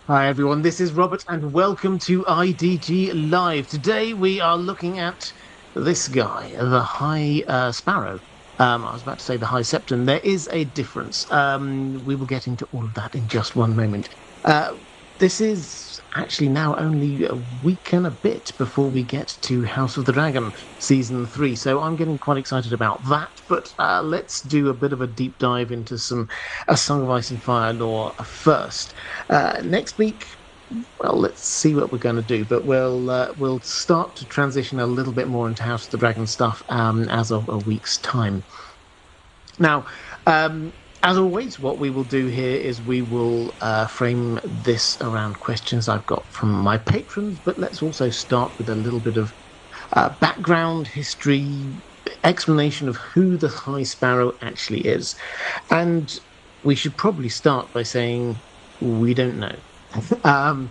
Hi everyone, this is Robert and welcome to IDG Live. Today we are looking at this guy, the High Sparrow. I was about to say the High Septon. There is a difference. We will get into all of that in just one moment. Uh, this is actually now only a week and a bit before we get to House of the Dragon season 3, so I'm getting quite excited about that. But let's do a bit of a deep dive into some A Song of Ice and Fire lore first. Next week, well, let's see what we're going to do, but we'll start to transition a little bit more into House of the Dragon stuff as of a week's time. Now, as always, what we will do here is we will frame this around questions I've got from my patrons, but let's also start with a little bit of background, history, explanation of who the High Sparrow actually is. And we should probably start by saying we don't know. Um,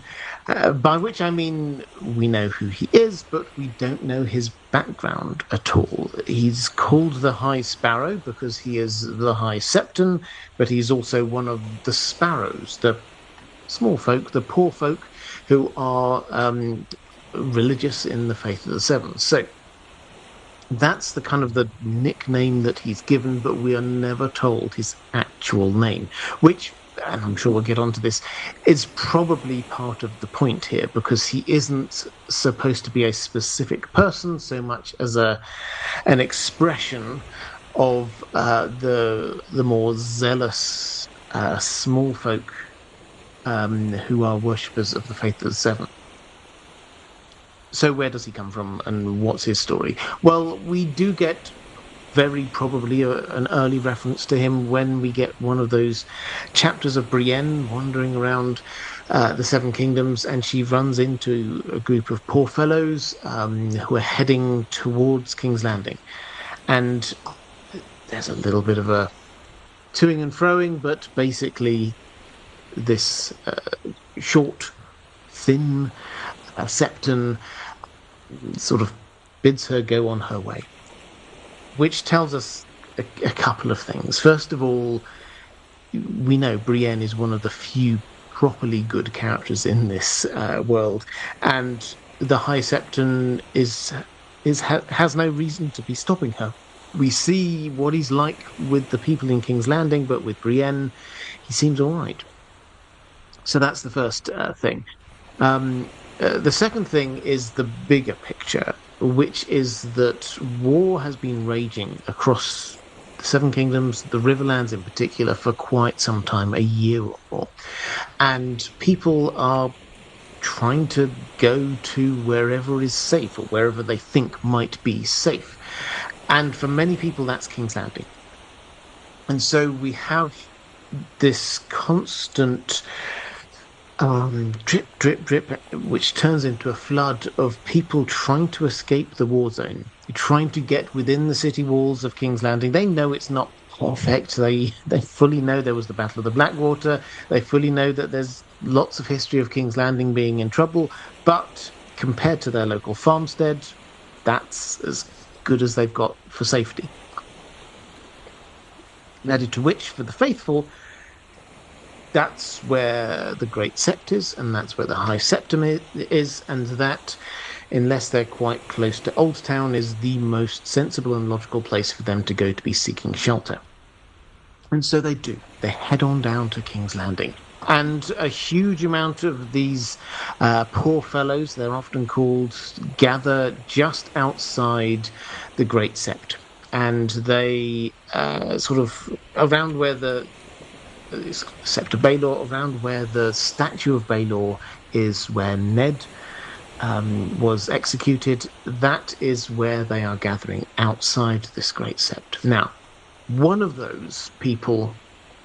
by which I mean we know who he is, but we don't know his background at all. He's called the High Sparrow because he is the High Septon, but he's also one of the sparrows, the small folk, the poor folk who are religious in the faith of the Seven. So that's the kind of the nickname that he's given, but we are never told his actual name, which, and I'm sure we'll get onto this, is probably part of the point here, because he isn't supposed to be a specific person so much as an expression of the more zealous small folk who are worshippers of the faith of the Seven. So where does he come from and what's his story? Well, we do get very probably an early reference to him when we get one of those chapters of Brienne wandering around the Seven Kingdoms, and she runs into a group of poor fellows who are heading towards King's Landing. And there's a little bit of a toing and froing, but basically this short, thin Septon sort of bids her go on her way, which tells us a couple of things. First of all, we know Brienne is one of the few properly good characters in this world, and the High Septon has no reason to be stopping her. We see what he's like with the people in King's Landing, but with Brienne, he seems all right. So that's the first thing. The second thing is the bigger picture, which is that war has been raging across the Seven Kingdoms, the Riverlands in particular, for quite some time, a year or more. And people are trying to go to wherever is safe or wherever they think might be safe. And for many people, that's King's Landing. And so we have this constant drip, drip, drip, which turns into a flood of people trying to escape the war zone, trying to get within the city walls of King's Landing. They know it's not perfect. They fully know there was the Battle of the Blackwater. They fully know that there's lots of history of King's Landing being in trouble, but compared to their local farmstead, that's as good as they've got for safety. Added to which, for the faithful, that's where the Great Sept is, and that's where the High Septon is, and that, unless they're quite close to Old Town, is the most sensible and logical place for them to go to be seeking shelter. And so they do. They head on down to King's Landing. And a huge amount of these poor fellows, they're often called, gather just outside the Great Sept. And they sort of around where the Sept of Baelor, around where the statue of Baelor is, where Ned was executed. That is where they are gathering, outside this Great Sept. Now, one of those people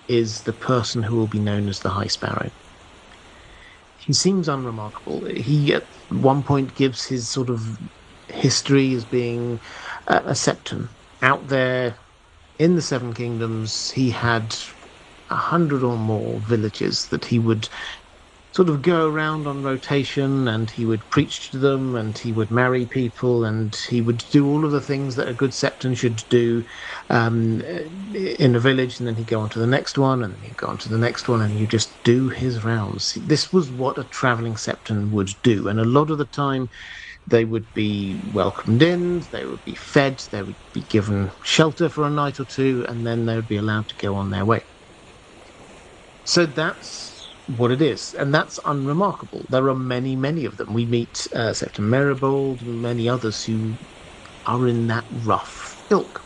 is the person who will be known as the High Sparrow. He seems unremarkable. He at one point gives his sort of history as being a Septon. Out there in the Seven Kingdoms, he had 100 or more villages that he would sort of go around on rotation, and he would preach to them, and he would marry people, and he would do all of the things that a good septon should do in a village, and then he'd go on to the next one, and then he'd go on to the next one, and you just do his rounds. This was what a traveling septon would do, and a lot of the time they would be welcomed in, they would be fed, they would be given shelter for a night or two, and then they would be allowed to go on their way. So that's what it is, and that's unremarkable. There are many, many of them. We meet Septon Merribold and many others who are in that rough ilk.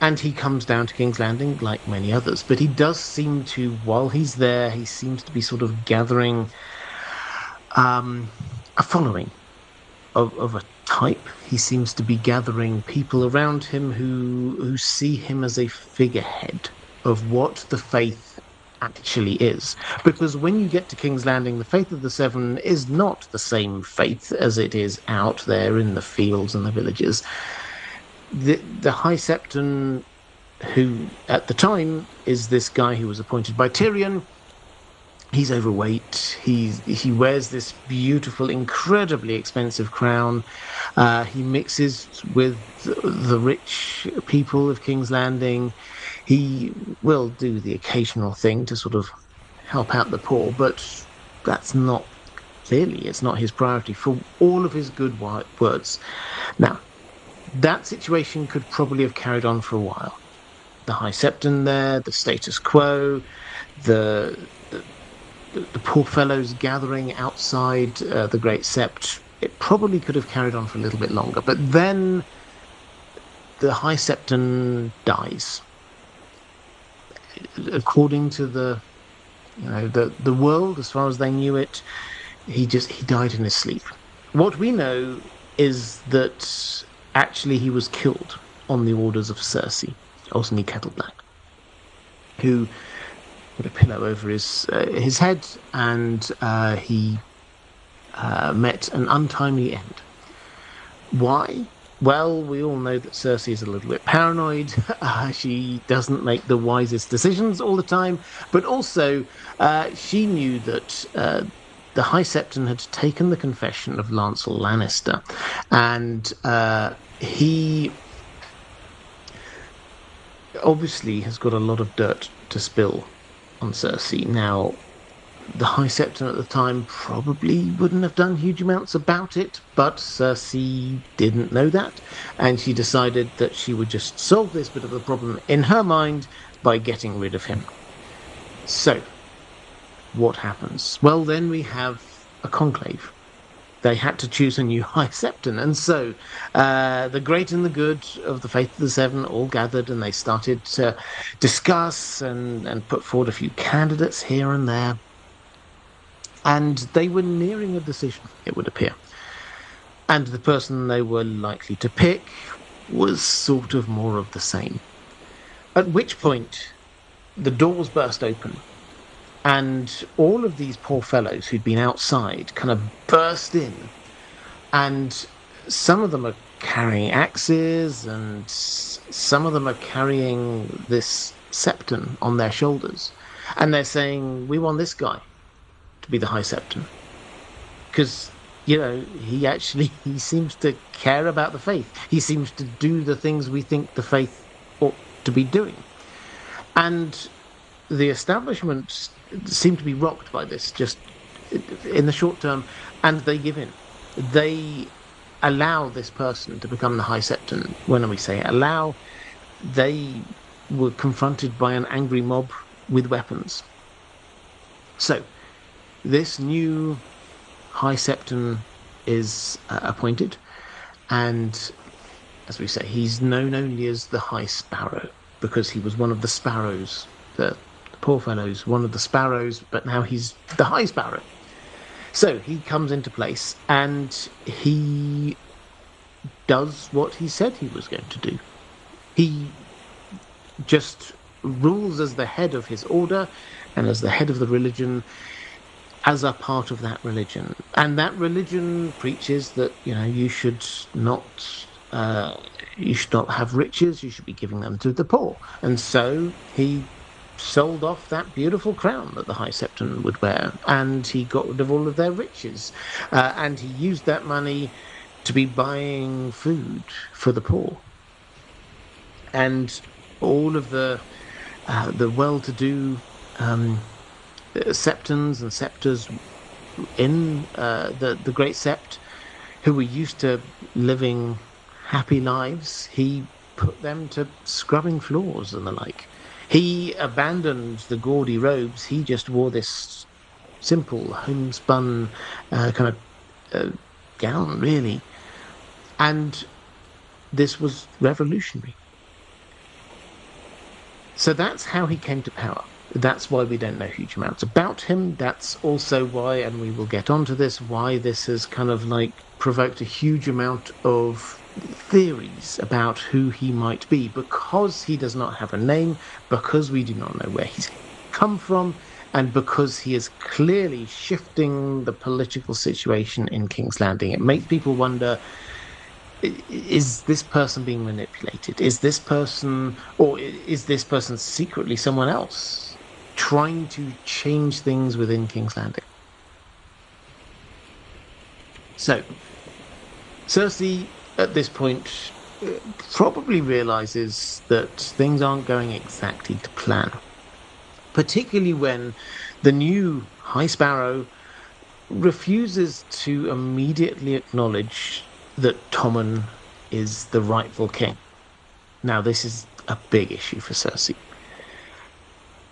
And he comes down to King's Landing like many others, but he does seem to, while he's there, he seems to be sort of gathering a following of a type. He seems to be gathering people around him who see him as a figurehead of what the faith actually is. Because when you get to King's Landing, the faith of the Seven is not the same faith as it is out there in the fields and the villages. The High Septon, who at the time is this guy who was appointed by Tyrion, he's overweight. He wears this beautiful, incredibly expensive crown. He mixes with the rich people of King's Landing. He will do the occasional thing to sort of help out the poor, but that's not, clearly, it's not his priority for all of his good words. Now, that situation could probably have carried on for a while. The High Septon there, the status quo, the poor fellows gathering outside the Great Sept, it probably could have carried on for a little bit longer. But then the High Septon dies. According to the world, as far as they knew it, he died in his sleep. What we know is that actually he was killed on the orders of Cersei, Orsony Kettleblack, who put a pillow over his head, and he met an untimely end. Why? Well, we all know that Cersei is a little bit paranoid. She doesn't make the wisest decisions all the time, but also she knew that the High Septon had taken the confession of Lancel Lannister, and he obviously has got a lot of dirt to spill on Cersei. Now, the High Septon at the time probably wouldn't have done huge amounts about it, but Cersei didn't know that, and she decided that she would just solve this bit of the problem in her mind by getting rid of him. So, what happens? Well, then we have a conclave. They had to choose a new High Septon, and so the great and the good of the Faith of the Seven all gathered, and they started to discuss and put forward a few candidates here and there. And they were nearing a decision, it would appear. And the person they were likely to pick was sort of more of the same. At which point, the doors burst open, and all of these poor fellows who'd been outside kind of burst in. And some of them are carrying axes, and some of them are carrying this septon on their shoulders. And they're saying, we want this guy to be the High Septon, because he seems to care about the faith. He seems to do the things we think the faith ought to be doing. And the establishment seem to be rocked by this just in the short term, and they give in. They allow this person to become the High Septon. When we say allow, they were confronted by an angry mob with weapons. So this new High Septon is appointed, and as we say, he's known only as the High Sparrow, because he was one of the sparrows, the poor fellows, one of the sparrows, but now he's the High Sparrow. So he comes into place, and he does what he said he was going to do. He just rules as the head of his order and as the head of the religion, as a part of that religion. And that religion preaches that, you should not have riches, you should be giving them to the poor. And so he sold off that beautiful crown that the High Septon would wear, and he got rid of all of their riches, and he used that money to be buying food for the poor, and all of the well-to-do um, septons and scepters in the Great Sept, who were used to living happy lives, he put them to scrubbing floors and the like. He abandoned the gaudy robes. He just wore this simple homespun kind of gown, really. And this was revolutionary. So that's how he came to power. That's why we don't know huge amounts about him. That's also why, and we will get onto this, why this has kind of like provoked a huge amount of theories about who he might be, because he does not have a name, because we do not know where he's come from, and because he is clearly shifting the political situation in King's Landing. It makes people wonder, is this person being manipulated? Is this person, or is this person secretly someone else trying to change things within King's Landing? So, Cersei, at this point, probably realizes that things aren't going exactly to plan, particularly when the new High Sparrow refuses to immediately acknowledge that Tommen is the rightful king. Now, this is a big issue for Cersei.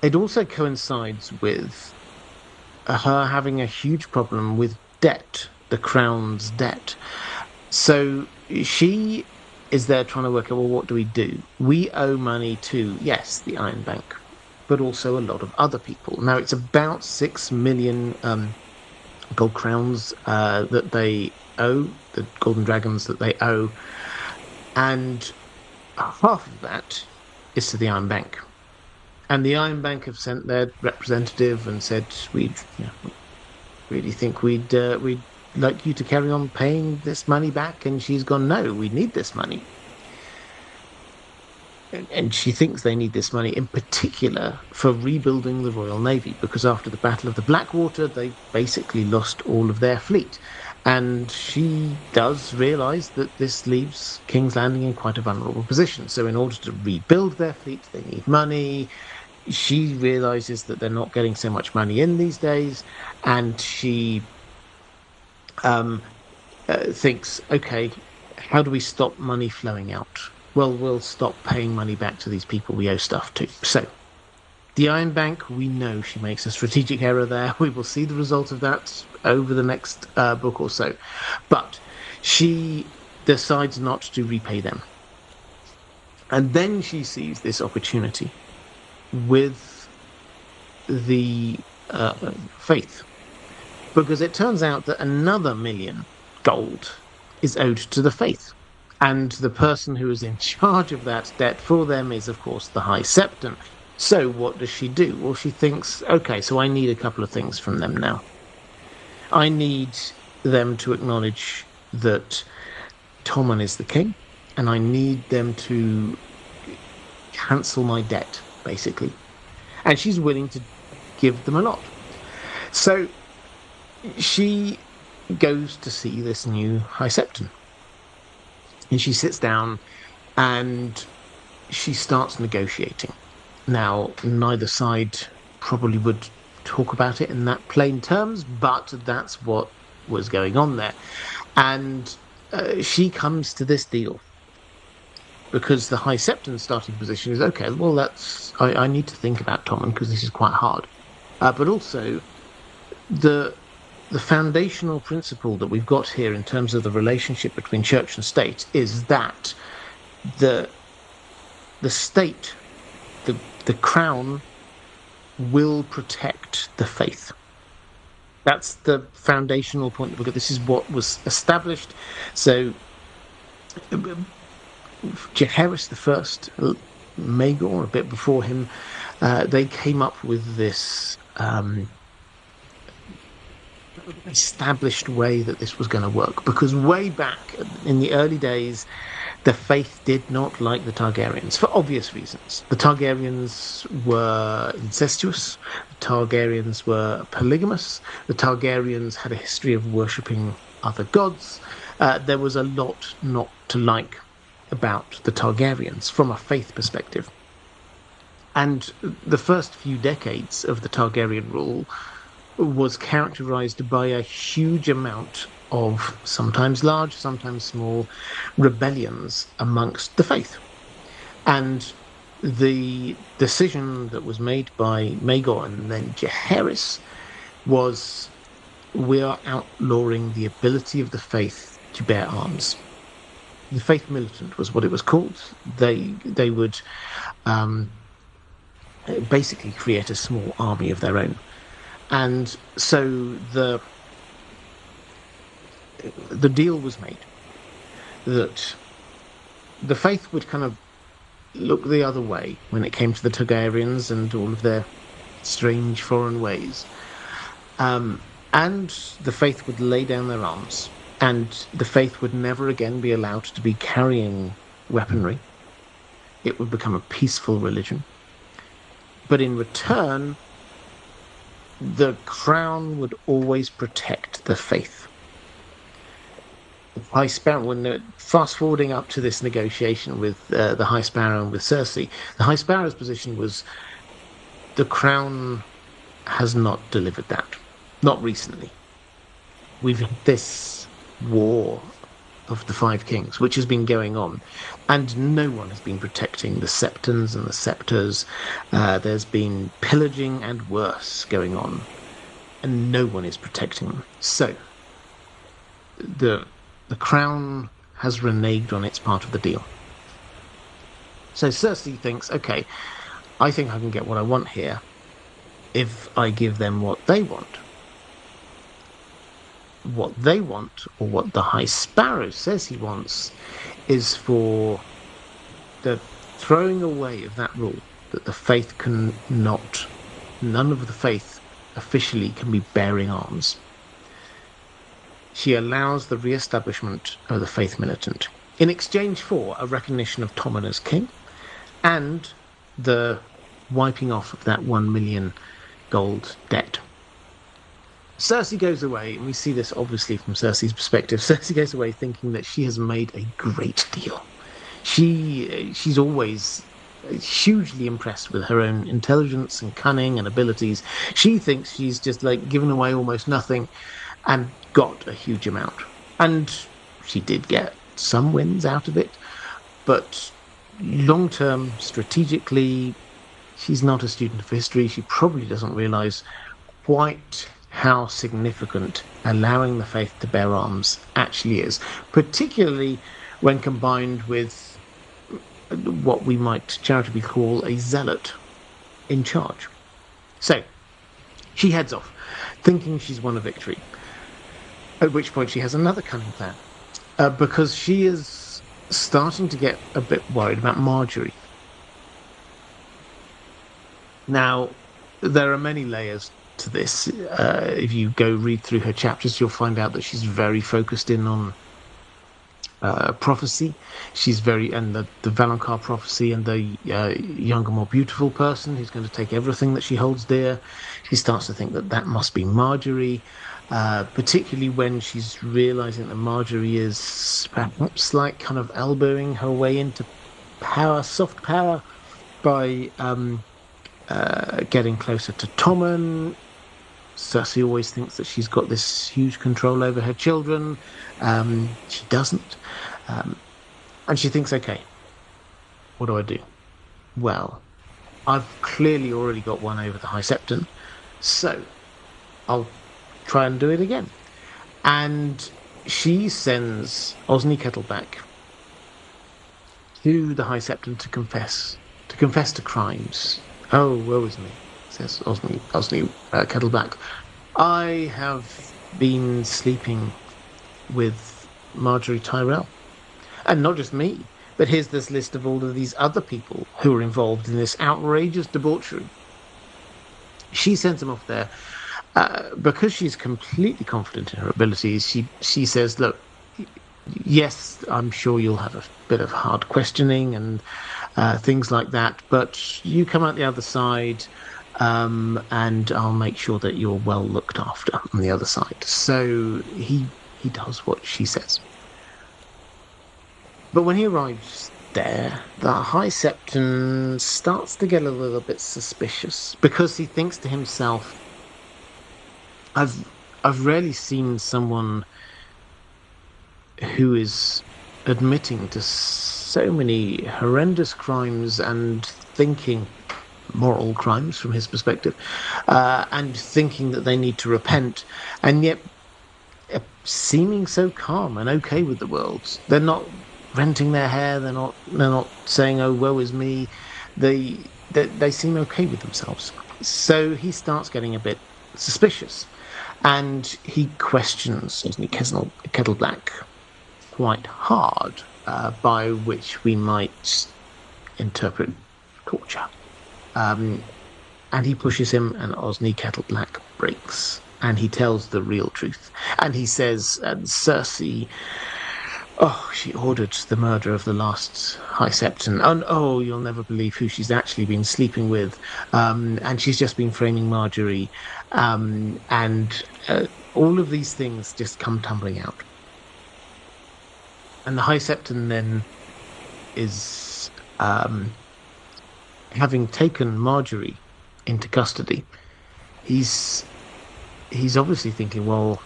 It also coincides with her having a huge problem with debt, the crown's debt. So she is there trying to work out, well, what do we do? We owe money to, yes, the Iron Bank, but also a lot of other people. Now, it's about 6 million gold crowns that they owe, the golden dragons that they owe, and half of that is to the Iron Bank. And the Iron Bank have sent their representative and said, we really think we'd like you to carry on paying this money back. And she's gone, no, we need this money. And she thinks they need this money in particular for rebuilding the Royal Navy, because after the Battle of the Blackwater, they basically lost all of their fleet. And she does realise that this leaves King's Landing in quite a vulnerable position. So in order to rebuild their fleet, they need money. She realises that they're not getting so much money in these days, and she thinks, okay, how do we stop money flowing out? Well, we'll stop paying money back to these people we owe stuff to. So the Iron Bank, we know she makes a strategic error there. We will see the result of that over the next book or so. But she decides not to repay them. And then she sees this opportunity with the faith. Because it turns out that another 1 million gold is owed to the faith. And the person who is in charge of that debt for them is, of course, the High Septon. So what does she do? Well, she thinks, okay, so I need a couple of things from them now. I need them to acknowledge that Tommen is the king, and I need them to cancel my debt, basically. And she's willing to give them a lot. So she goes to see this new High Septon. And she sits down and she starts negotiating. Now, neither side probably would talk about it in that plain terms, but that's what was going on there. And she comes to this deal because the High Septon's starting position is, okay, well, I need to think about Tommen because this is quite hard. But also, the foundational principle that we've got here in terms of the relationship between church and state is that the state, the crown, will protect the faith. That's the foundational point that we've got. This is what was established. So Jaehaerys I, Maegor, a bit before him, they came up with this established way that this was going to work, because way back in the early days The faith did not like the Targaryens for obvious reasons. The Targaryens were incestuous, the Targaryens were polygamous, the Targaryens had a history of worshipping other gods. There was a lot not to like about the Targaryens from a faith perspective. And the first few decades of the Targaryen rule was characterized by a huge amount of sometimes large, sometimes small rebellions amongst the faith. And the decision that was made by Maegor and then Jaehaerys was, we are outlawing the ability of the faith to bear arms. The faith militant was what it was called. They would basically create a small army of their own. And so the deal was made that the faith would kind of look the other way when it came to the Targaryens and all of their strange foreign ways. And the faith would lay down their arms, and the faith would never again be allowed to be carrying weaponry. It would become a peaceful religion. But in return, the crown would always protect the faith. The High Sparrow, when fast forwarding up to this negotiation with the High Sparrow and with Cersei, the High Sparrow's position was the crown has not delivered that. Not recently. We've had this war of the Five Kings, which has been going on, and no one has been protecting the septons and the scepters. There's been pillaging and worse going on, and no one is protecting them. So the crown has reneged on its part of the deal. So Cersei thinks, okay, I think I can get what I want here if I give them what they want. What they want, or what the High Sparrow says he wants, is for the throwing away of that rule that the faith can not, none of the faith officially can be bearing arms. She allows the re-establishment of the faith militant in exchange for a recognition of Tommen as king and the wiping off of that 1 million gold debt. Cersei goes away, and we see this obviously from Cersei's perspective. Cersei goes away thinking that she has made a great deal. She's always hugely impressed with her own intelligence and cunning and abilities. She thinks she's just like given away almost nothing and got a huge amount. And she did get some wins out of it, but long term, strategically, she's not a student of history. She probably doesn't realize quite how significant allowing the faith to bear arms actually is, particularly when combined with what we might charitably call a zealot in charge. So she heads off, thinking she's won a victory, at which point she has another cunning plan, because she is starting to get a bit worried about Marjorie. Now, there are many layers to this. If you go read through her chapters, you'll find out that she's very focused in on prophecy. She's and the Valonqar prophecy and the younger, more beautiful person who's going to take everything that she holds dear. She starts to think that that must be Marjorie, particularly when she's realizing that Marjorie is perhaps like kind of elbowing her way into power, soft power, by getting closer to Tommen. Cersei always thinks that she's got this huge control over her children. She doesn't. And she thinks, okay, what do I do? Well, I've clearly already got one over the High Septon, so I'll try and do it again. And she sends Osney Kettleback to the High Septon to confess to crimes. Oh, woe is me, says Osney Kettleback. I have been sleeping with Marjorie Tyrell. And not just me, but here's this list of all of these other people who are involved in this outrageous debauchery. She sends him off there because she's completely confident in her abilities. She says, look, yes, I'm sure you'll have a bit of hard questioning and things like that, but you come out the other side, and I'll make sure that you're well looked after on the other side. So he does what she says. But when he arrives there, the High Septon starts to get a little bit suspicious because he thinks to himself, I've I've rarely seen someone who is admitting to so many horrendous crimes and thinking moral crimes from his perspective, and thinking that they need to repent, and yet seeming so calm and okay with the world. They're not renting their hair. They're not saying, "Oh, woe is me." They they seem okay with themselves. So he starts getting a bit suspicious, and he questions Anthony Kettleblack quite hard, by which we might interpret torture. Um, and he pushes him, and Osney Kettleblack breaks. And he tells the real truth. And he says, Cersei, oh, she ordered the murder of the last High Septon. And oh, you'll never believe who she's actually been sleeping with. And she's just been framing Marjorie. And all of these things just come tumbling out. And the High Septon then is, having taken Marjorie into custody, he's obviously thinking, well,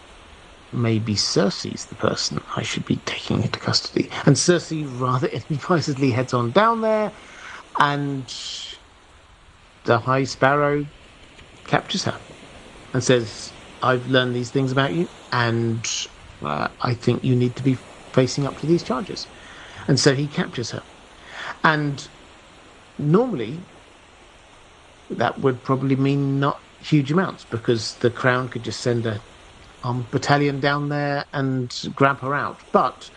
maybe Cersei's the person I should be taking into custody. And Cersei rather advisedly heads on down there, and the High Sparrow captures her and says, I've learned these things about you, and I think you need to be facing up to these charges. And so he captures her. And normally, that would probably mean not huge amounts, because the Crown could just send a battalion down there and grab her out. But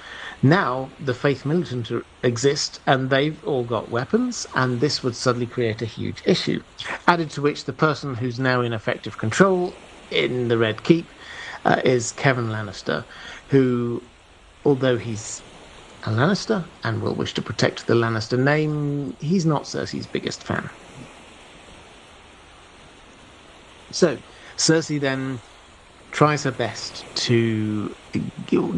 now the Faith Militant exist, and they've all got weapons, and this would suddenly create a huge issue. Added to which, the person who's now in effective control in the Red Keep is Kevin Lannister, who, although he's a Lannister and will wish to protect the Lannister name, he's not Cersei's biggest fan. So Cersei then tries her best to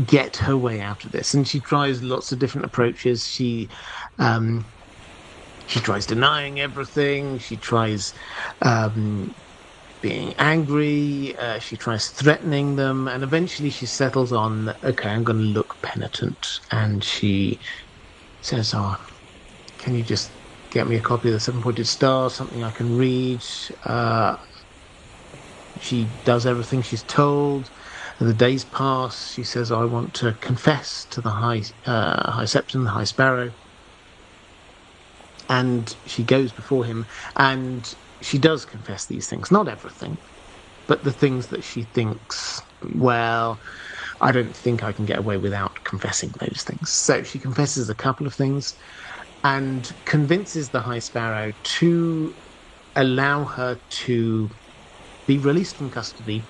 get her way out of this, and she tries lots of different approaches. She tries denying everything. She tries being angry. She tries threatening them, and eventually she settles on, okay, I'm going to look penitent. And she says, "Oh, can you just get me a copy of the Seven-Pointed Star, something I can read?" She does everything she's told. And the days pass. She says, I want to confess to the High Septon, the High Sparrow. And she goes before him, and she does confess these things. Not everything, but the things that she thinks, well, I don't think I can get away without confessing those things. So she confesses a couple of things and convinces the High Sparrow to allow her to be released from custody.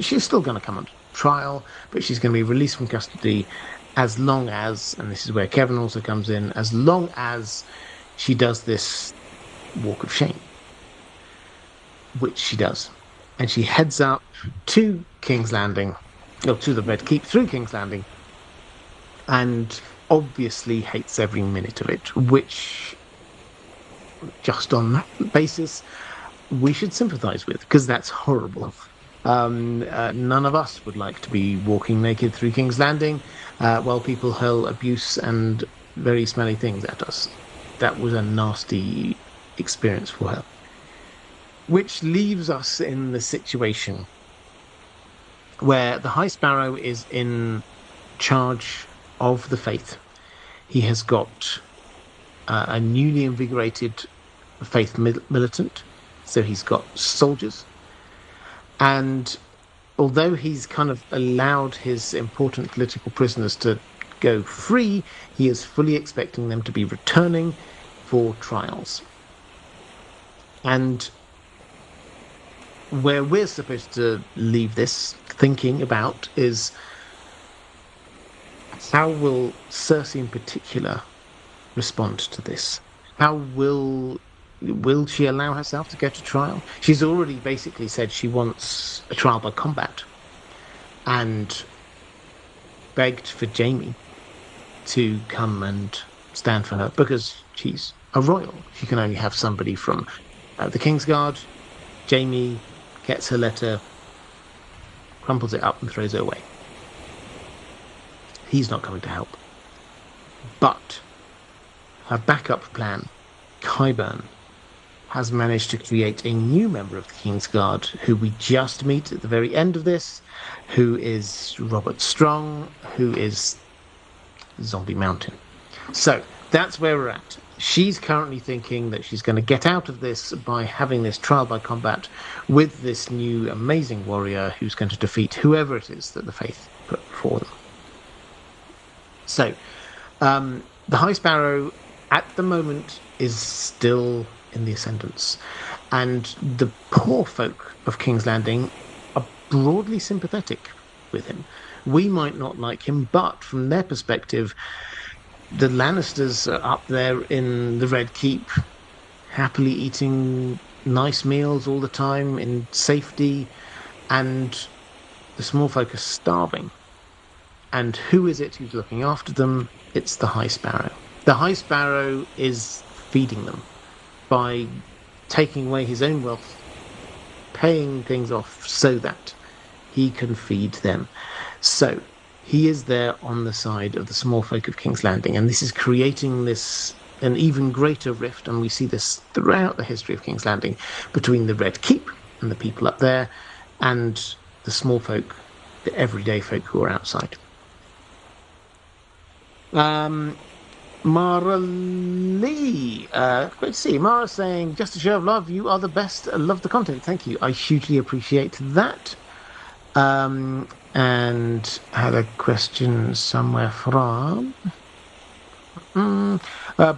She's still going to come under trial, but she's going to be released from custody as long as, and this is where Kevin also comes in, as long as she does this walk of shame, which she does. And she heads up to King's Landing, or to the Red Keep through King's Landing, and obviously hates every minute of it, which, just on that basis, we should sympathize with, because that's horrible. None of us would like to be walking naked through King's Landing while people hurl abuse and very smelly things at us. That was a nasty experience for her. Which leaves us in the situation where the High Sparrow is in charge of the faith. He has got a newly invigorated faith militant. So he's got soldiers. And although he's kind of allowed his important political prisoners to go free, he is fully expecting them to be returning for trials. And where we're supposed to leave this thinking about is, How will Cersei in particular respond to this? How will she allow herself to go to trial? She's already basically said she wants a trial by combat and begged for Jaime to come and stand for her because she's a royal. She can only have somebody from the Kingsguard. Jaime gets her letter, crumples it up, and throws it away. He's not coming to help. But her backup plan, Qyburn, has managed to create a new member of the Kingsguard who we just meet at the very end of this, who is Robert Strong, who is Zombie Mountain. So that's where we're at. She's currently thinking that she's going to get out of this by having this trial by combat with this new amazing warrior who's going to defeat whoever it is that the Faith put before them. So, the High Sparrow at the moment is still in the ascendance, and the poor folk of King's Landing are broadly sympathetic with him. We might not like him, but from their perspective, the Lannisters are up there in the Red Keep, happily eating nice meals all the time in safety, and the small folk are starving. And who is it who's looking after them? It's the High Sparrow. The High Sparrow is feeding them by taking away his own wealth, paying things off so that he can feed them. So he is there on the side of the small folk of King's Landing, and this is creating an even greater rift, and we see this throughout the history of King's Landing, between the Red Keep and the people up there, and the small folk, the everyday folk who are outside. Mara Lee, great to see you. Mara saying, just a show of love, you are the best. I love the content. Thank you. I hugely appreciate that. And had a question somewhere from Brad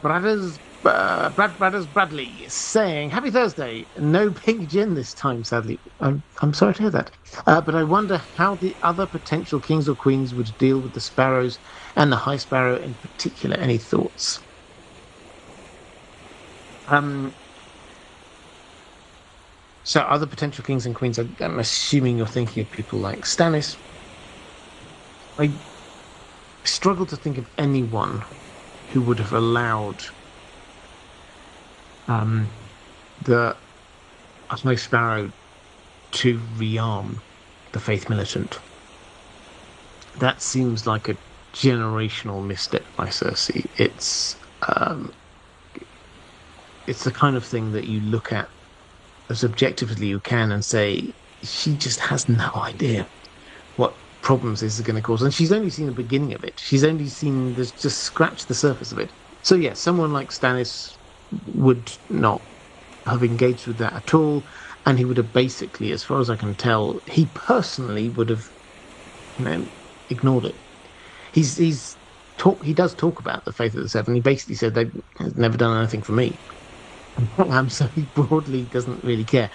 Brothers Bradley saying, happy Thursday. No pink gin this time, sadly. I'm sorry to hear that. But I wonder how the other potential kings or queens would deal with the Sparrows and the High Sparrow in particular. Any thoughts? So other potential kings and queens, I'm assuming you're thinking of people like Stannis. I struggle to think of anyone who would have allowed the High Sparrow to rearm the Faith Militant. That seems like a generational misstep by Cersei. It's the kind of thing that you look at as objectively you can and say, she just has no idea what problems this is going to cause. And she's only seen the beginning of it. She's only seen just scratched the surface of it. So yeah, someone like Stannis would not have engaged with that at all. And he would have basically, as far as I can tell, he personally would have, ignored it. He does talk about the Faith of the Seven. He basically said they've never done anything for me. So he broadly doesn't really care.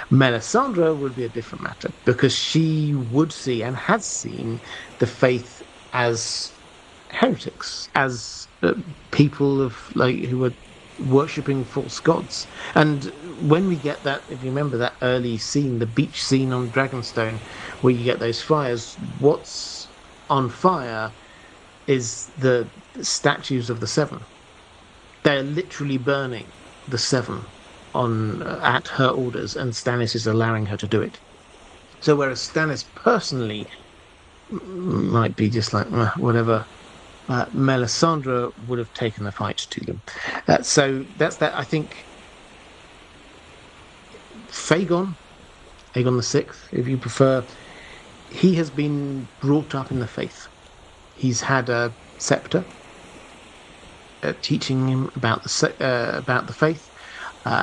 Melisandre would be a different matter because she would see and has seen the Faith as heretics, as people of who were worshipping false gods. And when we get that, if you remember that early scene, the beach scene on Dragonstone, where you get those fires, what's on fire is the statues of the Seven. They're literally burning the Seven at her orders, and Stannis is allowing her to do it. So whereas Stannis personally might be just like whatever, Melisandre would have taken the fight to them. So that's that. I think Aegon the Sixth, if you prefer, he has been brought up in the Faith. He's had a scepter teaching him about the Faith.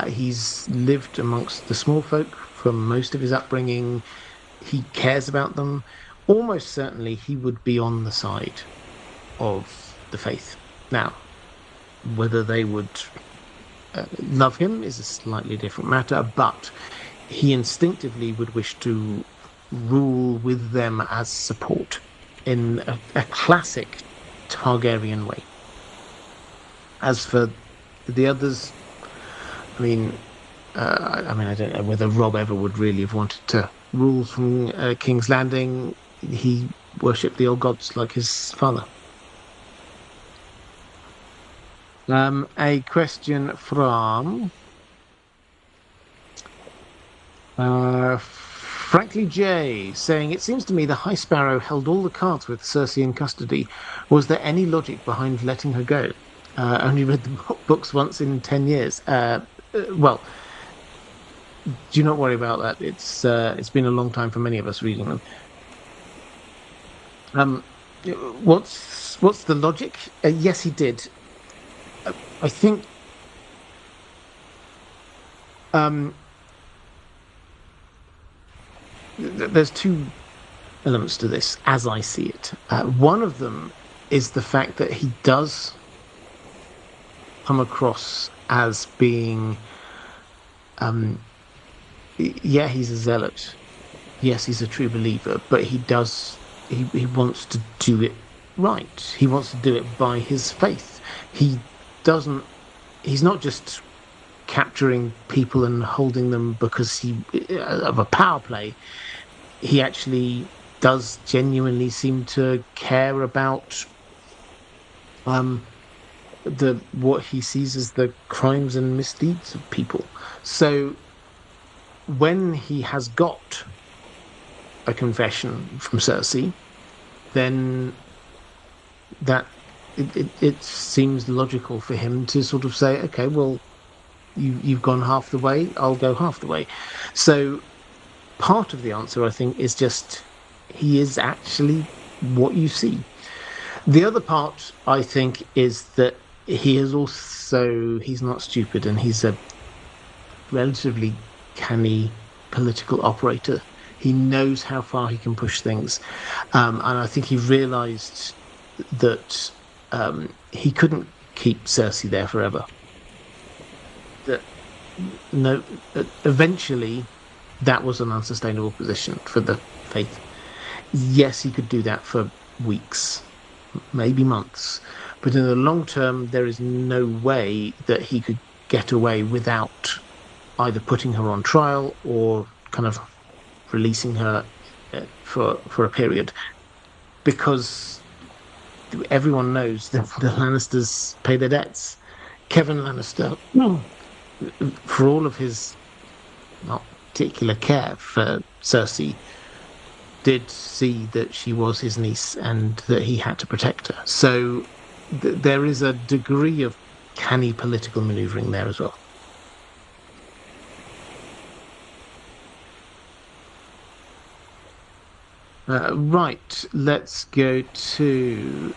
He's lived amongst the small folk for most of his upbringing. He cares about them. Almost certainly he would be on the side of the Faith. Now, whether they would love him is a slightly different matter, but he instinctively would wish to rule with them as support. in a classic Targaryen way. As for the others, I mean, I don't know whether Rob ever would really have wanted to rule from King's Landing. He worshipped the old gods like his father. A question from Frankly J saying, "It seems to me the High Sparrow held all the cards with Cersei in custody. Was there any logic behind letting her go? Only read the books once in 10 years. Well, do not worry about that. It's been a long time for many of us reading them. Um, what's the logic? Yes, he did. I think um, there's two elements to this, as I see it. One of them is the fact that he does come across as being, yeah, he's a zealot. Yes, he's a true believer, but he wants to do it right. He wants to do it by his faith. He doesn't, he's not just capturing people and holding them because he of a power play. He actually does genuinely seem to care about the what he sees as the crimes and misdeeds of people. So when he has got a confession from Cersei, then it seems logical for him to sort of say, okay, well, you've gone half the way, I'll go half the way. So part of the answer, I think, is just he is actually what you see. The other part, I think, is that he's not stupid, and he's a relatively canny political operator. He knows how far he can push things. And I think he realized that he couldn't keep Cersei there forever. That no, eventually that was an unsustainable position for the faith. Yes, he could do that for weeks, maybe months, but in the long term, there is no way that he could get away without either putting her on trial or kind of releasing her for a period, because everyone knows that the Lannisters pay their debts. Kevin Lannister, for all of his not particular care for Cersei, did see that she was his niece and that he had to protect her. So there is a degree of canny political maneuvering there as well. Right, let's go to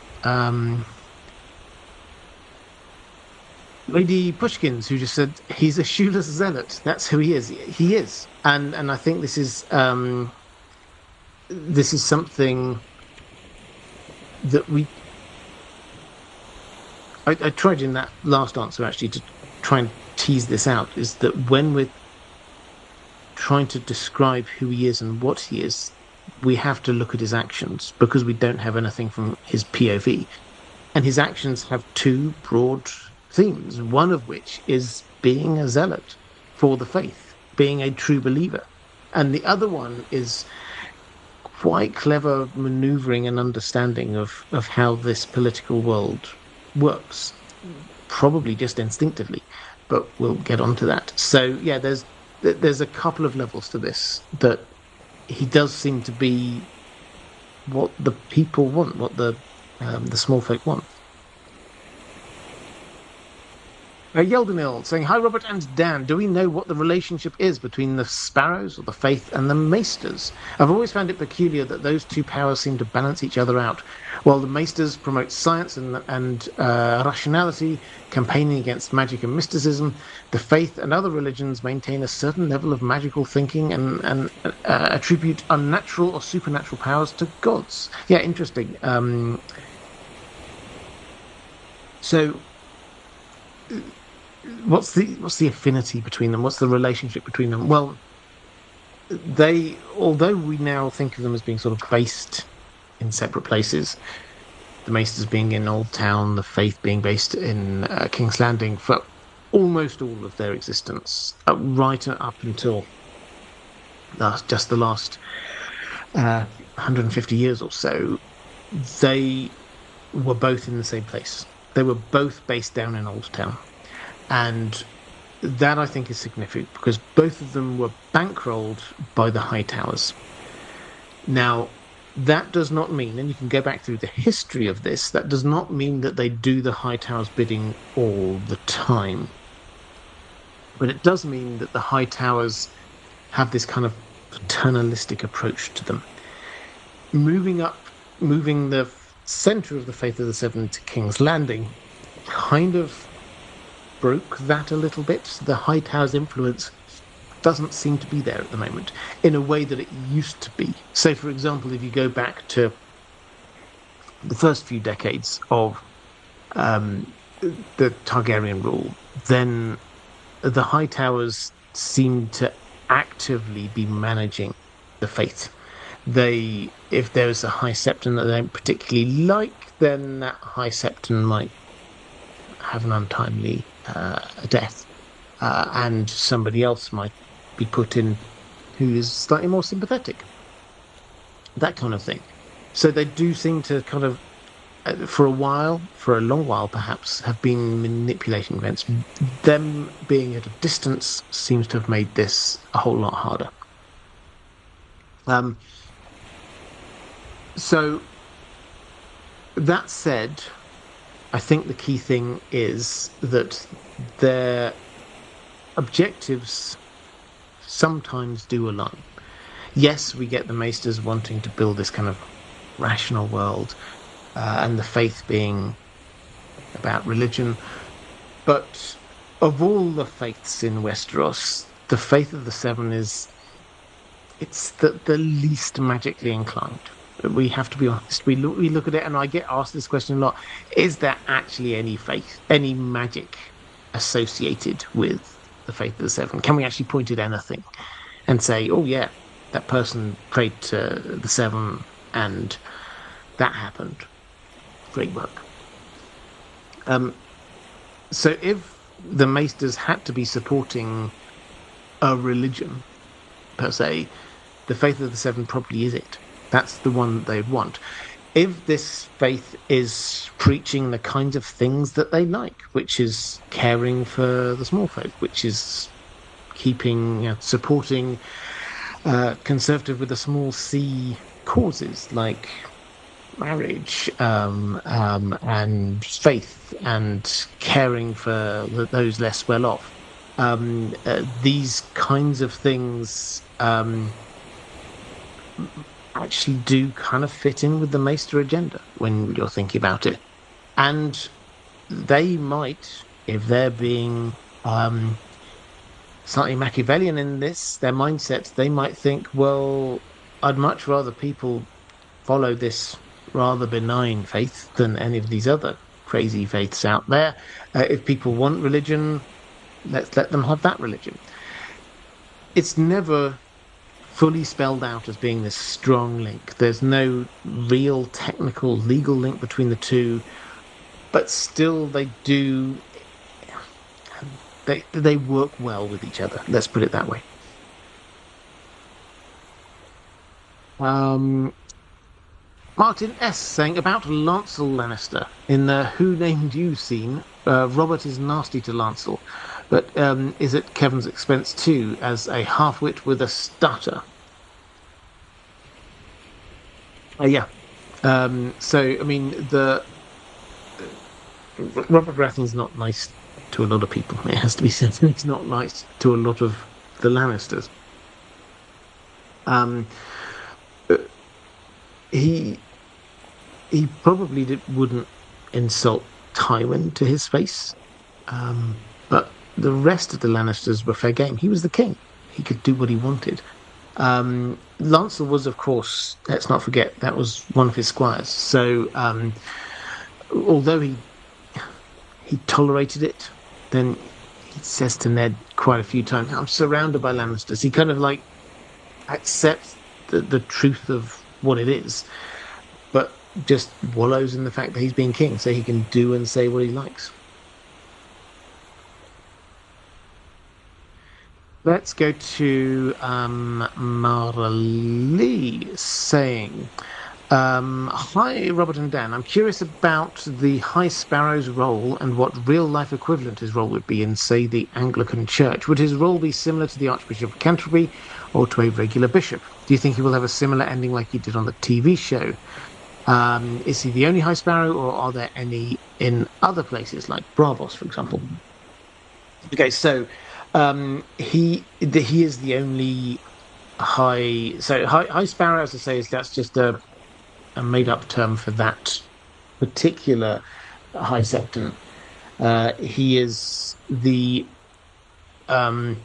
Lady Pushkins, who just said he's a shoeless zealot. That's who he is. He is, and I think this is something that I tried in that last answer actually to try and tease this out. Is that when we're trying to describe who he is and what he is, we have to look at his actions because we don't have anything from his POV. And his actions have two broad themes, one of which is being a zealot for the faith, being a true believer. And the other one is quite clever maneuvering and understanding of how this political world works, probably just instinctively, but we'll get onto that. So yeah, there's a couple of levels to this that he does seem to be what the people want, what the small folk want. Yeldenil saying, "Hi, Robert and Dan. Do we know what the relationship is between the Sparrows, or the Faith, and the Maesters? I've always found it peculiar that those two powers seem to balance each other out. While the Maesters promote science and rationality, campaigning against magic and mysticism, the Faith and other religions maintain a certain level of magical thinking and attribute unnatural or supernatural powers to gods." Yeah, interesting. So what's the affinity between them? What's the relationship between them? Well, although we now think of them as being sort of based in separate places. The Maesters being in Old Town, the Faith being based in King's Landing for almost all of their existence, right up until just the last 150 years or so. They were both in the same place. They were both based down in Old Town. And that, I think, is significant because both of them were bankrolled by the High Towers. Now, that does not mean, and you can go back through the history of this, that does not mean that they do the High Towers bidding all the time. But it does mean that the High Towers have this kind of paternalistic approach to them. Moving the centre of the Faith of the Seven to King's Landing kind of broke that a little bit. The High Tower's influence doesn't seem to be there at the moment in a way that it used to be. So, for example, if you go back to the first few decades of the Targaryen rule, then the High Towers seem to actively be managing the Faith. If there's a High Septon that they don't particularly like, then that High Septon might have an untimely death, and somebody else might be put in who is slightly more sympathetic. That kind of thing. So they do seem to kind of, for a long while perhaps, have been manipulating events. Them being at a distance seems to have made this a whole lot harder. So that said, I think the key thing is that their objectives sometimes do align. Yes, we get the Maesters wanting to build this kind of rational world, and the Faith being about religion. But of all the faiths in Westeros, the Faith of the Seven it's the least magically inclined. We have to be honest. We look at it, and I get asked this question a lot: is there actually any faith, any magic associated with the Faith of the Seven? Can we actually point at anything and say, "Oh yeah, that person prayed to the Seven, and that happened"? Great work. So if the Maesters had to be supporting a religion per se, the Faith of the Seven probably is it. That's the one that they'd want. If this faith is preaching the kinds of things that they like, which is caring for the small folk, which is supporting conservative with a small c causes like marriage and faith and caring for those less well off, these kinds of things actually do kind of fit in with the Maester agenda when you're thinking about it. And they might, if they're being slightly Machiavellian in their mindset, they might think, well, I'd much rather people follow this rather benign faith than any of these other crazy faiths out there. If people want religion, let's let them have that religion. It's never fully spelled out as being this strong link. There's no real technical legal link between the two, but still they work well with each other. Let's put it that way. Martin S. saying about Lancel Lannister in the Who Named You scene, Robert is nasty to Lancel, but is at Kevin's expense too, as a half-wit with a stutter. Yeah. So, I mean, Robert Baratheon's not nice to a lot of people. It has to be said. He's not nice to a lot of the Lannisters. He probably wouldn't insult Tywin to his face, but the rest of the Lannisters were fair game. He was the king. He could do what he wanted. Lancel was, of course, let's not forget, that was one of his squires. So, although he tolerated it, then he says to Ned quite a few times, I'm surrounded by Lannisters. He kind of like accepts the truth of what it is. just wallows in the fact that he's being king, so he can do and say what he likes. Let's go to Mara Lee saying, hi, Robert and Dan. I'm curious about the High Sparrow's role and what real-life equivalent his role would be in, say, the Anglican Church. Would his role be similar to the Archbishop of Canterbury or to a regular bishop? Do you think he will have a similar ending like he did on the TV show? Is he the only High Sparrow, or are there any in other places, like Bravos, for example? Okay, so he is the only high sparrow, as I say, is that's just a made up term for that particular high septon. He is um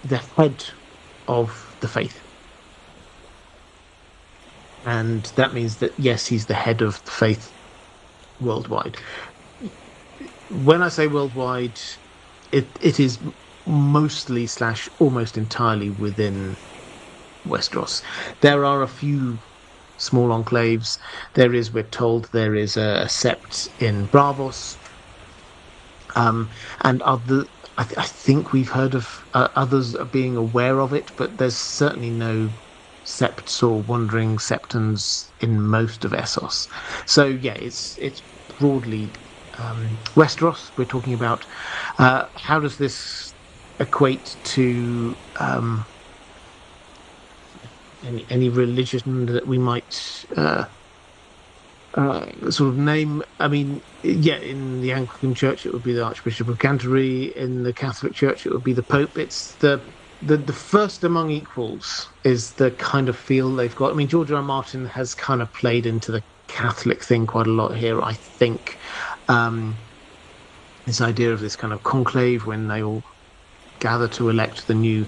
the head of the faith, and that means that yes, he's the head of the faith worldwide. When I say worldwide, it is mostly slash almost entirely within Westeros. There are a few small enclaves. We're told, there is a sept in Bravos, and other. I think we've heard of others being aware of it, but there's certainly no septs or wandering septons in most of Essos. So yeah, it's broadly Westeros we're talking about. How does this equate to any religion that we might sort of name? I mean, yeah, in the Anglican Church it would be the Archbishop of Canterbury. In the Catholic Church it would be the Pope. It's the first among equals is the kind of feel they've got. I mean, George R. R. Martin has kind of played into the Catholic thing quite a lot here, I think. This idea of this kind of conclave when they all gather to elect the new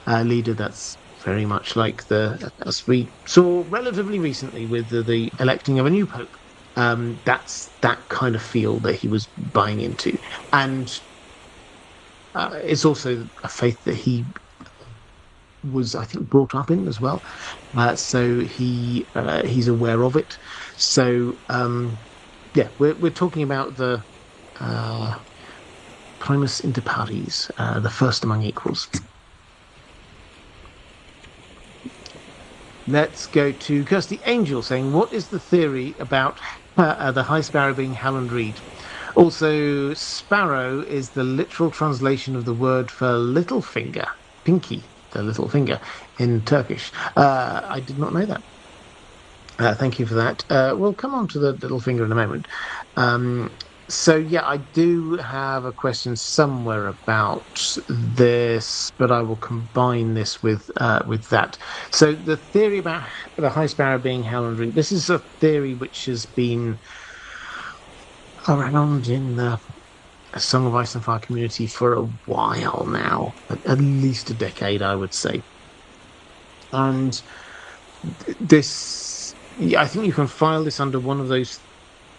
leader, that's very much like as we saw relatively recently with the electing of a new pope. That's that kind of feel that he was buying into, and it's also a faith that he was, I think, brought up in as well. So he's aware of it. So yeah, we're talking about the primus inter pares, the first among equals. Let's go to Kirsty Angel saying, what is the theory about the High Sparrow being Howland Reed? Also, Sparrow is the literal translation of the word for little finger, pinky, the little finger, in Turkish. I did not know that. Thank you for that. We'll come on to the little finger in a moment. So yeah, I do have a question somewhere about this, but I will combine this with that. So the theory about the High Sparrow being Howland Reed, this is a theory which has been around in the Song of Ice and Fire community for a while now, at least a decade, I would say. And this, I think you can file this under one of those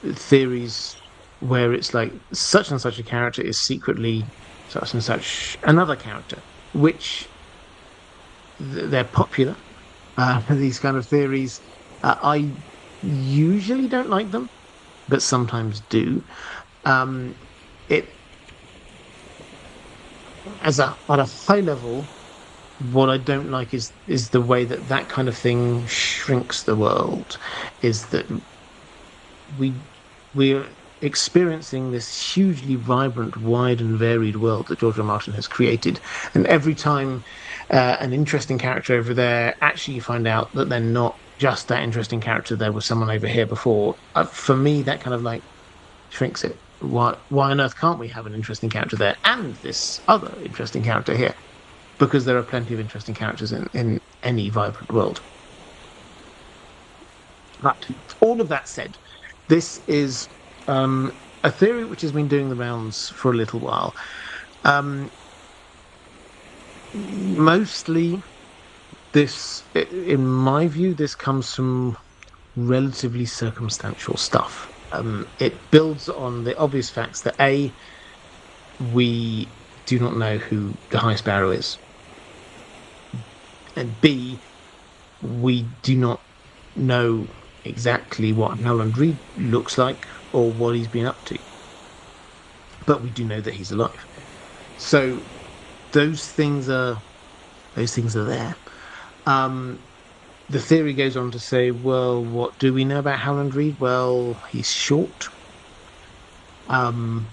theories where it's like such and such a character is secretly such and such another character, which they're popular. These kind of theories, I usually don't like them, but sometimes do. It at a high level, what I don't like is the way that kind of thing shrinks the world. Is that we're experiencing this hugely vibrant, wide, and varied world that George R. R. Martin has created, and every time an interesting character over there, actually you find out that they're not just that interesting character. There was someone over here before. For me, that kind of like shrinks it. Why on earth can't we have an interesting character there and this other interesting character here? Because there are plenty of interesting characters in any vibrant world. But all of that said, this is a theory which has been doing the rounds for a little while. Mostly, in my view, this comes from relatively circumstantial stuff. It builds on the obvious facts that A, we do not know who the High Sparrow is, and B, we do not know exactly what Howland Reed looks like or what he's been up to, but we do know that he's alive. So those things are there. Um, the theory goes on to say, well, what do we know about Howland Reed? Well, he's short, and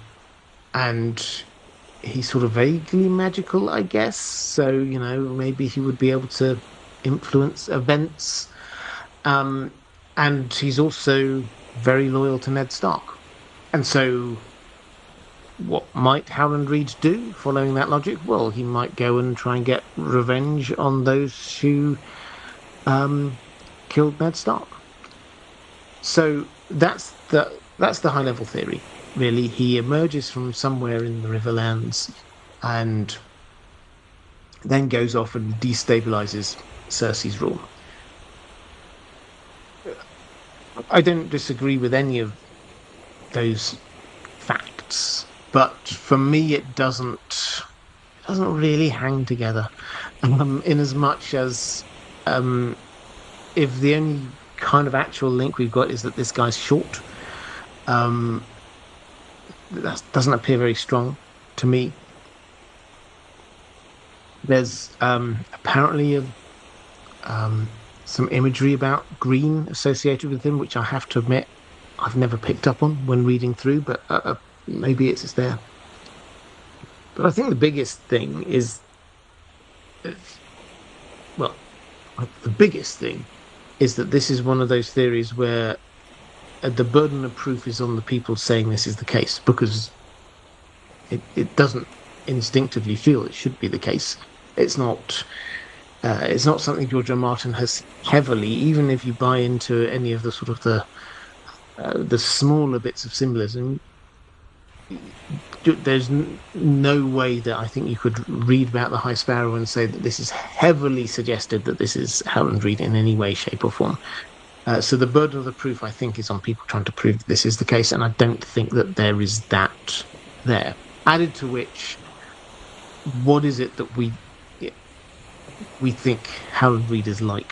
he's sort of vaguely magical, I guess. So, maybe he would be able to influence events. Um, and he's also very loyal to Ned Stark. And so, what might Howland Reed do following that logic? Well, he might go and try and get revenge on those who killed Ned Stark. So that's the high level theory. Really, he emerges from somewhere in the Riverlands, and then goes off and destabilizes Cersei's rule. I don't disagree with any of those facts, but for me, it doesn't really hang together. In as much as if the only kind of actual link we've got is that this guy's short, um, that doesn't appear very strong to me. There's apparently some imagery about green associated with him, which I have to admit I've never picked up on when reading through, but maybe it's there. But I think the biggest thing is, well, the biggest thing is that this is one of those theories where the burden of proof is on the people saying this is the case, because it doesn't instinctively feel it should be the case. It's not something George R. R. Martin has heavily, even if you buy into any of the sort of the smaller bits of symbolism. There's no way that I think you could read about the High Sparrow and say that this is heavily suggested that this is Howland Reed in any way, shape, or form. So the burden of the proof, I think, is on people trying to prove that this is the case, and I don't think that there is that there. Added to which, what is it that we think Howland Reed is like?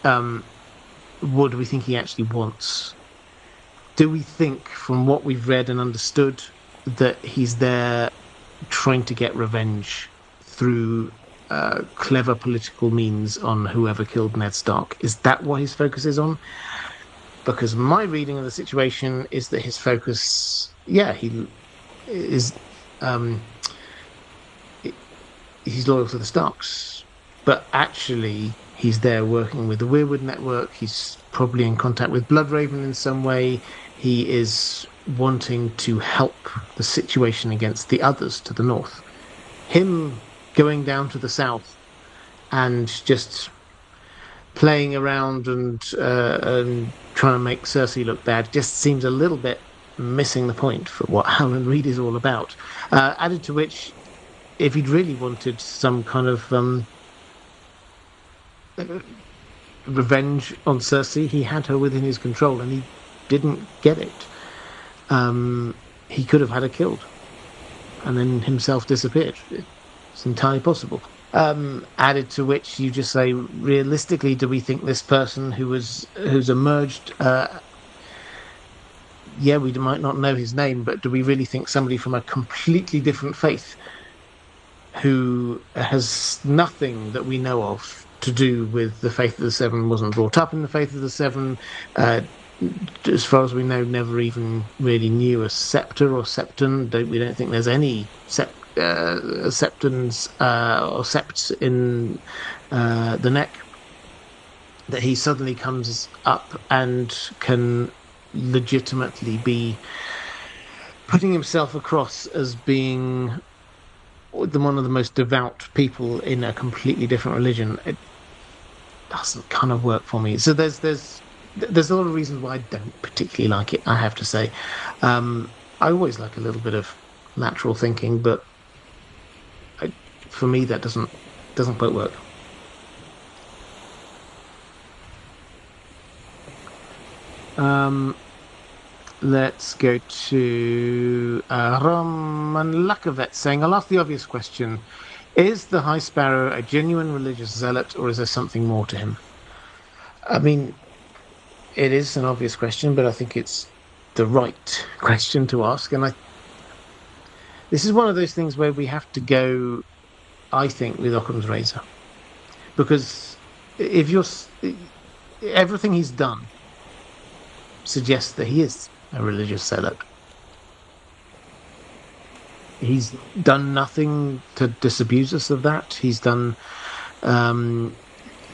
What do we think he actually wants? Do we think, from what we've read and understood, that he's there trying to get revenge through clever political means on whoever killed Ned Stark? Is that what his focus is on? Because my reading of the situation is that his focus, he is he's loyal to the Starks, but actually he's there working with the Weirwood Network. He's probably in contact with Bloodraven in some way. He is wanting to help the situation against the others to the north. Him going down to the south and just playing around and trying to make Cersei look bad just seems a little bit missing the point for what Howland Reed is all about. Added to which, if he'd really wanted some kind of revenge on Cersei, he had her within his control, and he didn't get it. He could have had her killed, and then himself disappeared. It's entirely possible. Added to which, you just say, realistically, do we think this person who's emerged? We might not know his name, but do we really think somebody from a completely different faith, who has nothing that we know of to do with the Faith of the Seven, wasn't brought up in the Faith of the Seven, as far as we know, never even really knew a scepter or septon. We don't think there's any septons or septs in the neck, that he suddenly comes up and can legitimately be putting himself across as being one of the most devout people in a completely different religion. It doesn't kind of work for me. So there's a lot of reasons why I don't particularly like it, I have to say. I always like a little bit of lateral thinking, but for me that doesn't quite work. Let's go to Roman Lakovet saying, I'll ask the obvious question. Is the High Sparrow a genuine religious zealot, or is there something more to him? I mean, it is an obvious question, but I think it's the right question to ask. And this is one of those things where we have to go, I think, with Occam's razor, because if everything he's done suggests that he is a religious zealot. He's done nothing to disabuse us of that. He's done. Um,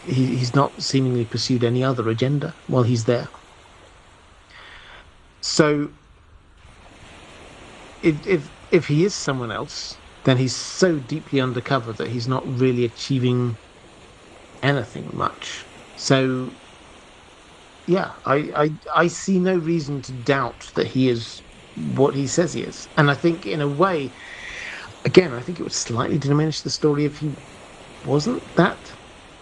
he's not seemingly pursued any other agenda while he's there. So, if he is someone else, then he's so deeply undercover that he's not really achieving anything much. So, yeah, I see no reason to doubt that he is what he says he is. And I think, in a way, again, I think it would slightly diminish the story if he wasn't that.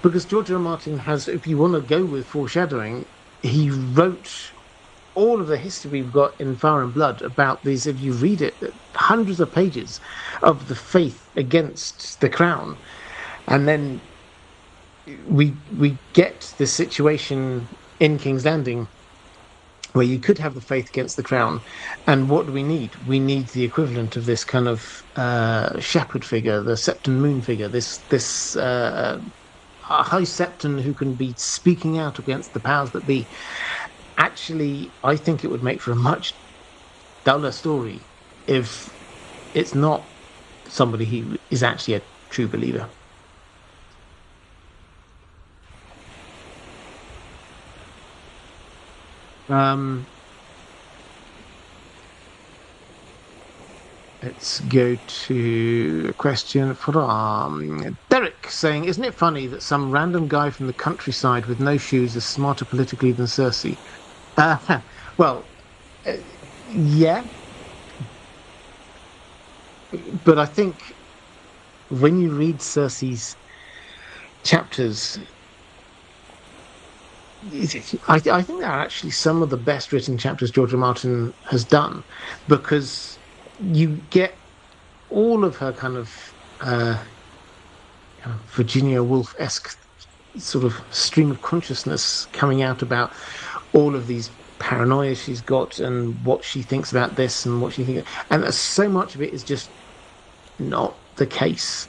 Because George R. R. Martin has, if you want to go with foreshadowing, he wrote all of the history we've got in Fire and Blood about these, if you read it, hundreds of pages of the faith against the crown. And then we get this situation in King's Landing where you could have the faith against the crown. And what do we need? We need the equivalent of this kind of shepherd figure, the Septon Moon figure, this high Septon who can be speaking out against the powers that be. Actually, I think it would make for a much duller story if it's not somebody who is actually a true believer. Let's go to a question from Derek saying, isn't it funny that some random guy from the countryside with no shoes is smarter politically than Cersei? Well, yeah. But I think when you read Cersei's chapters, I think they're actually some of the best written chapters George R. R. Martin has done, because you get all of her kind of Virginia Woolf-esque sort of stream of consciousness coming out about all of these paranoia she's got and what she thinks about this and what she thinks, and so much of it is just not the case.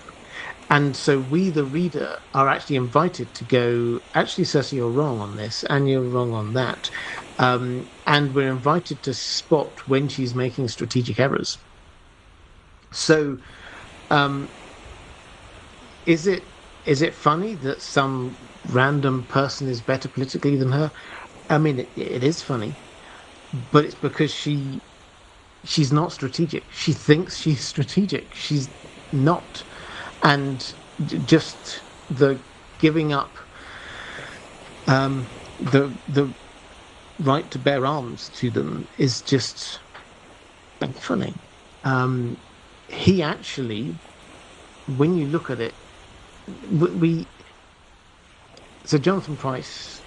And so we, the reader, are actually invited to go, actually, Cersei, you're wrong on this, and you're wrong on that. And we're invited to spot when she's making strategic errors. So, is it funny that some random person is better politically than her? I mean, it is funny, but it's because she's not strategic. She thinks she's strategic. She's not. And just the giving up the right to bear arms to them is just funny. He actually, when you look at it, so Jonathan Pryce,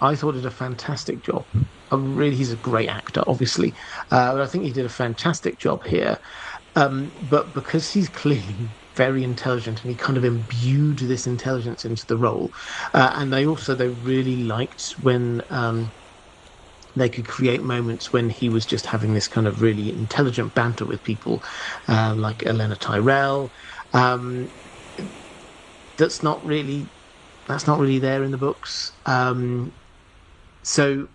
I thought did a fantastic job. He's a great actor, obviously, but I think he did a fantastic job here. But because he's clearly very intelligent and he kind of imbued this intelligence into the role, and they really liked when they could create moments when he was just having this kind of really intelligent banter with people, like Elena Tyrell. That's not really there in the books. So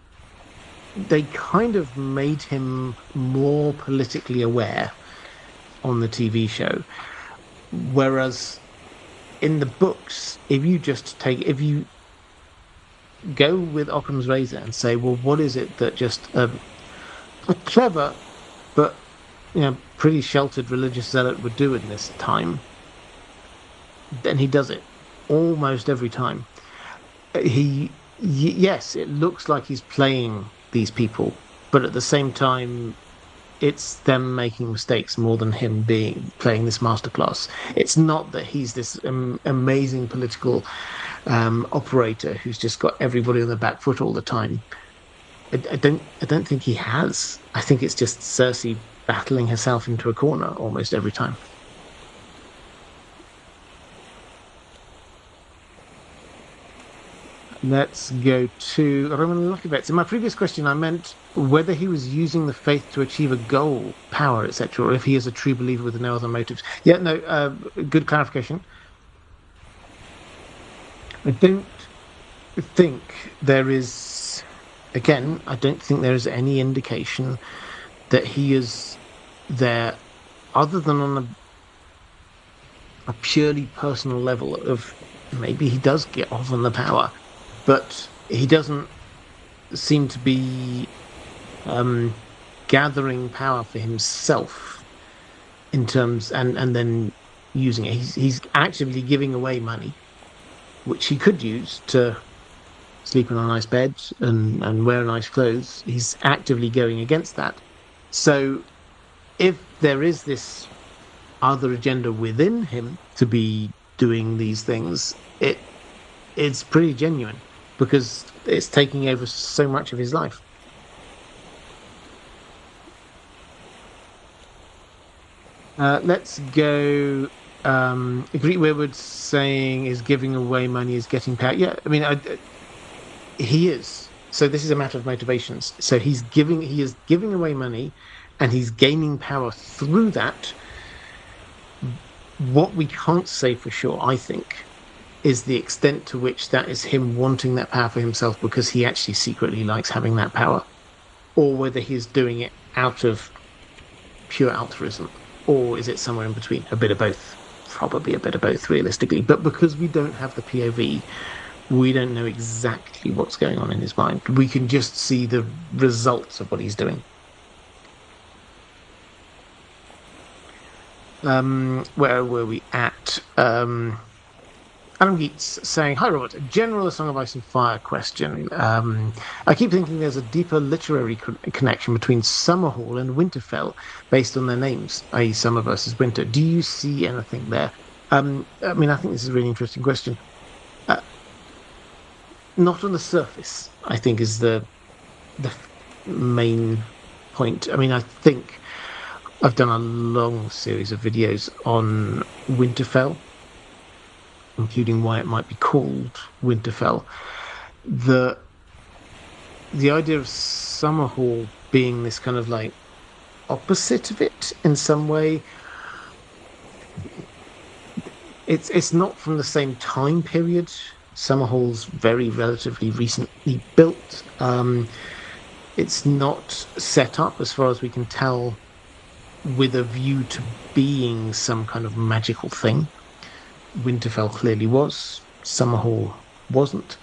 they kind of made him more politically aware on the TV show. Whereas in the books, if you go with Occam's razor and say, well, what is it that just a clever but pretty sheltered religious zealot would do in this time, then he does it almost every time. Yes, it looks like he's playing these people, but at the same time, it's them making mistakes more than him playing this masterclass. It's not that he's this amazing political operator who's just got everybody on the back foot all the time. I don't think he has. I think it's just Cersei battling herself into a corner almost every time. Let's go to Roman Lukovets. In my previous question, I meant whether he was using the faith to achieve a goal, power, etc., or if he is a true believer with no other motives. Yeah, no, good clarification. I don't think there is, again, I don't think there is any indication that he is there other than on a purely personal level of maybe he does get off on the power, but he doesn't seem to be um, gathering power for himself in terms and then using it. He's actively giving away money, which he could use to sleep in a nice bed and wear nice clothes. He's actively going against that. So if there is this other agenda within him to be doing these things, it's pretty genuine because it's taking over so much of his life. Let's go. Greet Weirwood saying is giving away money is getting power. Yeah, I mean, he is. So this is a matter of motivations. So he is giving away money, and he's gaining power through that. What we can't say for sure, I think, is the extent to which that is him wanting that power for himself because he actually secretly likes having that power, or whether he's doing it out of pure altruism, or is it somewhere in between? A bit of both. Probably a bit of both, realistically. But because we don't have the POV, we don't know exactly what's going on in his mind. We can just see the results of what he's doing. Where were we at? Adam Geets saying, "Hi Robert, general A Song of Ice and Fire question. I keep thinking there's a deeper literary connection between Summerhall and Winterfell based on their names, i.e. summer versus winter. Do you see anything there?" I mean, I think this is a really interesting question. Not on the surface, I think, is the main point. I mean, I think I've done a long series of videos on Winterfell, including why it might be called Winterfell. The idea of Summerhall being this kind of like opposite of it in some way. It's not from the same time period. Summerhall's very relatively recently built. It's not set up, as far as we can tell, with a view to being some kind of magical thing. Winterfell clearly was. Summerhall wasn't.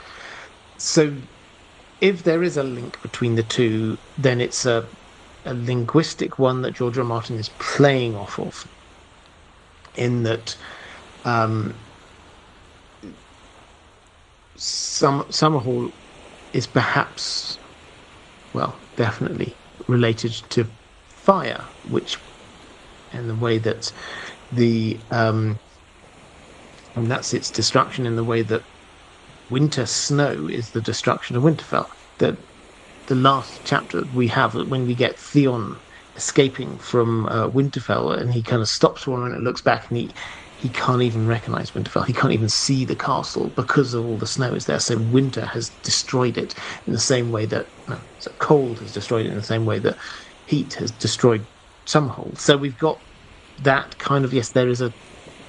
So if there is a link between the two, then it's a linguistic one that George R. R. Martin is playing off of, in that Summerhall is perhaps, well, definitely related to fire, which, in the way that and that's its destruction, in the way that winter snow is the destruction of Winterfell. The last chapter we have, when we get Theon escaping from Winterfell, and he kind of stops for a minute and looks back, and he can't even recognize Winterfell. He can't even see the castle because of all the snow is there. So winter has destroyed it in the same way that so cold has destroyed it in the same way that heat has destroyed Summerhall. So we've got that kind of, yes, there is an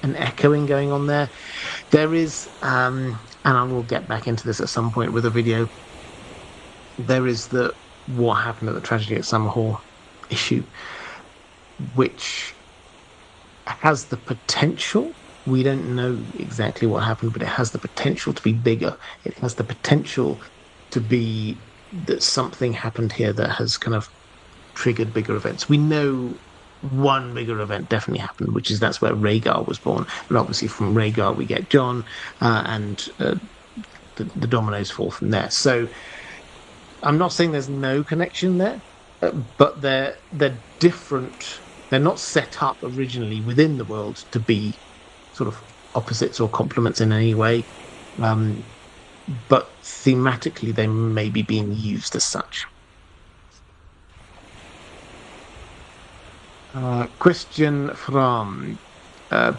echoing going on there. There is, and I will get back into this at some point with a video. There is the what happened at the tragedy at Summerhall issue, which has the potential. We don't know exactly what happened, but it has the potential to be bigger. It has the potential to be that something happened here that has kind of triggered bigger events. We know one bigger event definitely happened, which is that's where Rhaegar was born. But obviously from Rhaegar we get Jon, and the dominoes fall from there. So I'm not saying there's no connection there, but they're different. They're not set up originally within the world to be sort of opposites or complements in any way, but thematically they may be being used as such. Question from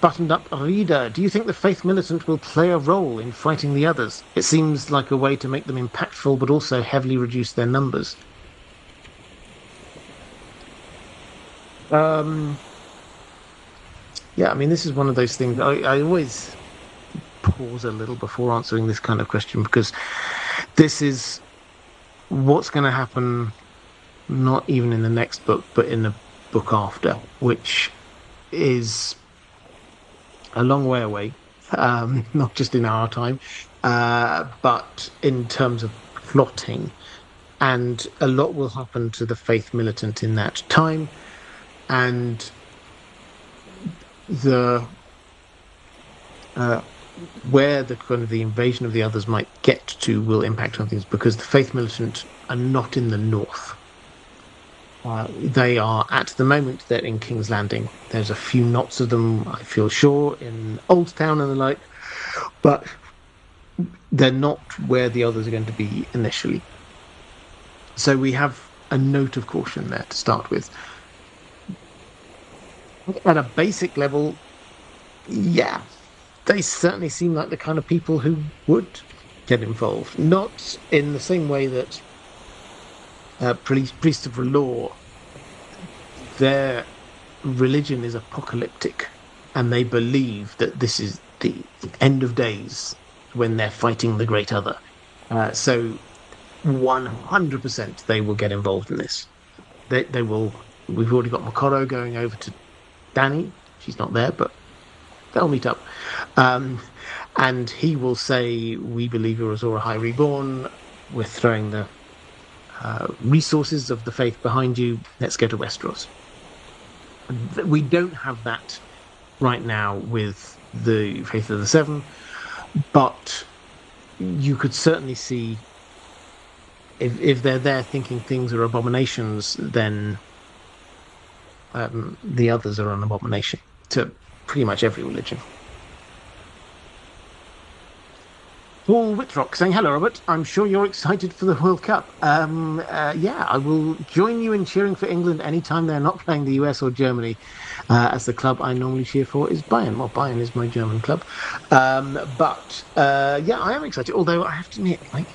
Buttoned Up Reader, do you think the Faith Militant will play a role in fighting the others? It seems like a way to make them impactful, but also heavily reduce their numbers. Um, yeah, I mean, this is one of those things. I always pause a little before answering this kind of question because this is what's going to happen, not even in the next book, but in the book after, which is a long way away, not just in our time, but in terms of plotting. And a lot will happen to the Faith Militant in that time. And the where the kind of the invasion of the others might get to will impact on things because the Faith Militant are not in the north. They are at the moment they're in King's Landing. There's a few knots of them, I feel sure, in Old Town and the like, but they're not where the others are going to be initially. So we have a note of caution there to start with. At a basic level, yeah, they certainly seem like the kind of people who would get involved. Not in the same way that priests of law, their religion is apocalyptic, and they believe that this is the end of days when they're fighting the great other. So 100% they will get involved in this. They will. We've already got Makoro going over to Danny. She's not there, but they'll meet up. And he will say, we believe you're Azora High Reborn. We're throwing the resources of the faith behind you. Let's go to Westeros. We don't have that right now with the Faith of the Seven, but you could certainly see if they're there thinking things are abominations, then the others are an abomination to pretty much every religion. Paul Whitrock saying, hello, Robert. I'm sure you're excited for the World Cup. Yeah, I will join you in cheering for England anytime they're not playing the US or Germany, as the club I normally cheer for is Bayern. Well, Bayern is my German club. But yeah, I am excited. Although I have to admit, like,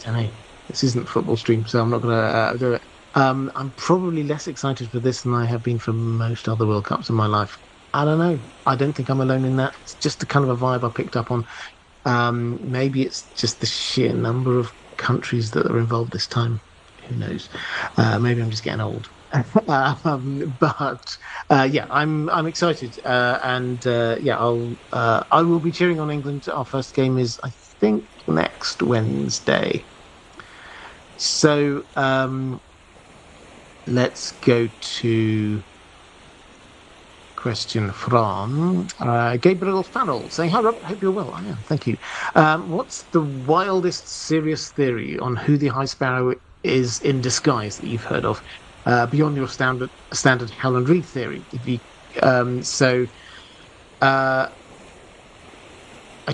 I don't know, this isn't football stream, so I'm not going to do it. I'm probably less excited for this than I have been for most other World Cups in my life. I don't know. I don't think I'm alone in that. It's just the kind of a vibe I picked up on. Maybe it's just the sheer number of countries that are involved this time. Who knows? Maybe I'm just getting old. But yeah, I'm excited, and yeah, I will be cheering on England. Our first game is, I think, next Wednesday. So let's go to question from Gabriel Farrell saying, hi Rob, hope you're well. I am, thank you. What's the wildest serious theory on who the High Sparrow is in disguise that you've heard of, beyond your standard Helen Reed theory? If you, I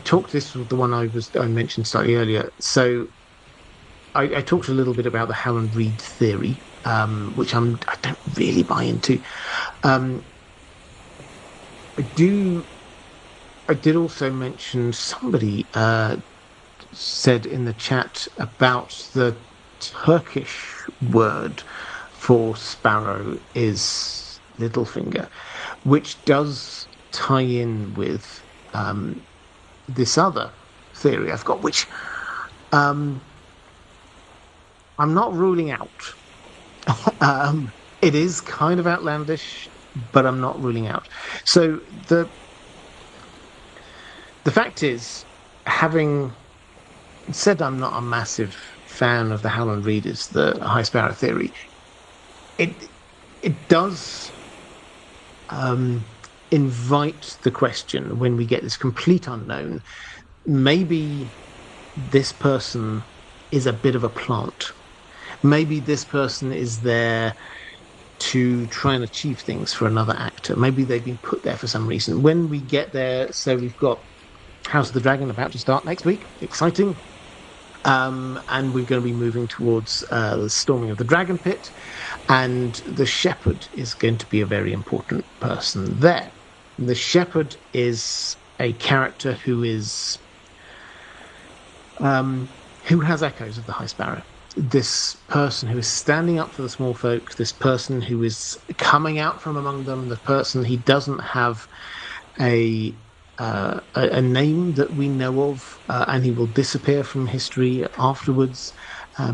talked, this was the one I mentioned slightly earlier. So I talked a little bit about the Helen Reed theory, which I don't really buy into. I did also mention, somebody said in the chat about the Turkish word for sparrow is Littlefinger, which does tie in with this other theory I've got, which I'm not ruling out. It is kind of outlandish, but I'm not ruling out. So the fact is, having said I'm not a massive fan of the Howland Readers, the High Sparrow theory, it does invite the question when we get this complete unknown. Maybe this person is a bit of a plant. Maybe this person is there to try and achieve things for another actor. Maybe they've been put there for some reason. When we get there, so we've got House of the Dragon about to start next week. Exciting. And we're going to be moving towards the storming of the Dragon Pit. And the Shepherd is going to be a very important person there. The shepherd is a character who has echoes of the High Sparrow. This person who is standing up for the small folk, this person who is coming out from among them, the person he doesn't have a name that we know of, and he will disappear from history afterwards.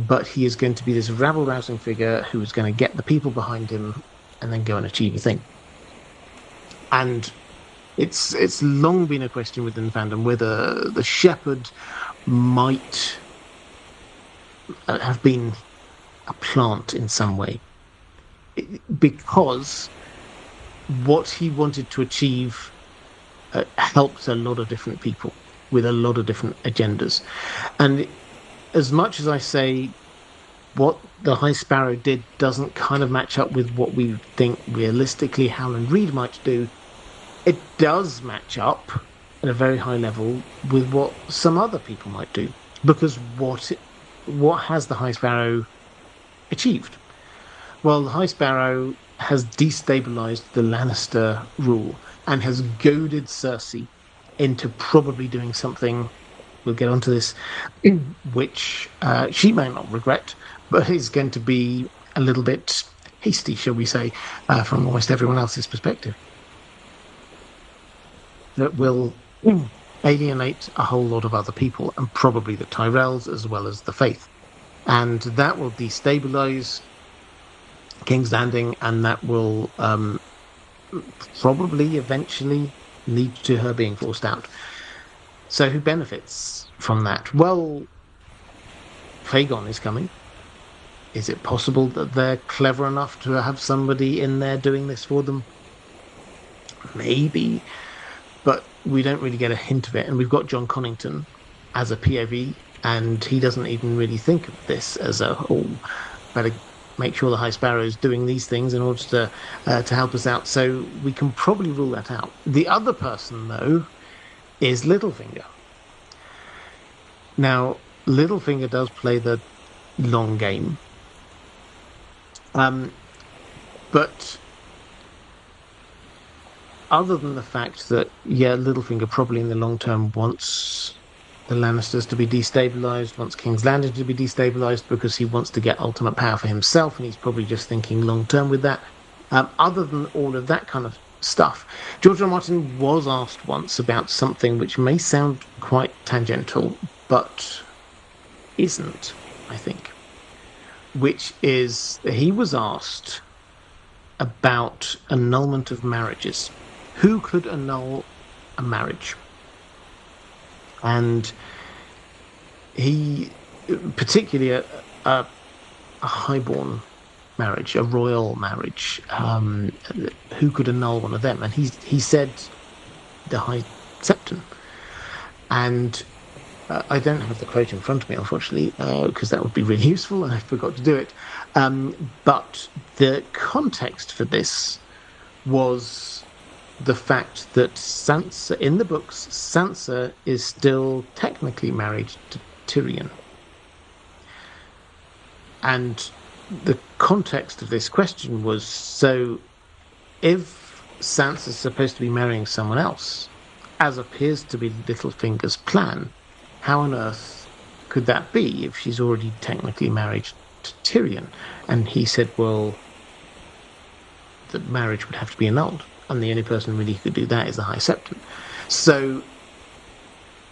But he is going to be this rabble-rousing figure who is going to get the people behind him and then go and achieve a thing. And it's long been a question within fandom whether the shepherd might have been a plant in some way, because what he wanted to achieve helped a lot of different people with a lot of different agendas. And as much as I say what the High Sparrow did doesn't kind of match up with what we think realistically Howland Reed might do, it does match up at a very high level with what some other people might do. Because what has the High Sparrow achieved? Well, the High Sparrow has destabilized the Lannister rule and has goaded Cersei into probably doing something, we'll get onto this, which she may not regret, but is going to be a little bit hasty, shall we say, from almost everyone else's perspective. That will alienate a whole lot of other people, and probably the Tyrells as well as the Faith. And that will destabilize King's Landing, and that will probably eventually lead to her being forced out. So who benefits from that? Well, Fagon is coming. Is it possible that they're clever enough to have somebody in there doing this for them? Maybe. But we don't really get a hint of it. And we've got John Connington as a POV, and he doesn't even really think of this as a, better make sure the High Sparrow is doing these things in order to help us out. So we can probably rule that out. The other person, though, is Littlefinger. Now, Littlefinger does play the long game. But other than the fact that, Littlefinger probably in the long term wants the Lannisters to be destabilized, wants King's Landing to be destabilized because he wants to get ultimate power for himself, and he's probably just thinking long term with that. Other than all of that kind of stuff, George R. R. Martin was asked once about something which may sound quite tangential, but isn't, I think, which is he was asked about annulment of marriages. Who could annul a marriage? And he, particularly a highborn marriage, a royal marriage, who could annul one of them? And he said the High Septon. And I don't have the quote in front of me, unfortunately, because that would be really useful, and I forgot to do it. But the context for this was the fact that Sansa, in the books, Sansa is still technically married to Tyrion. And the context of this question was, so if Sansa's supposed to be marrying someone else, as appears to be Littlefinger's plan, how on earth could that be if she's already technically married to Tyrion? And he said, well, the marriage would have to be annulled, and the only person really who could do that is the High Septon. So,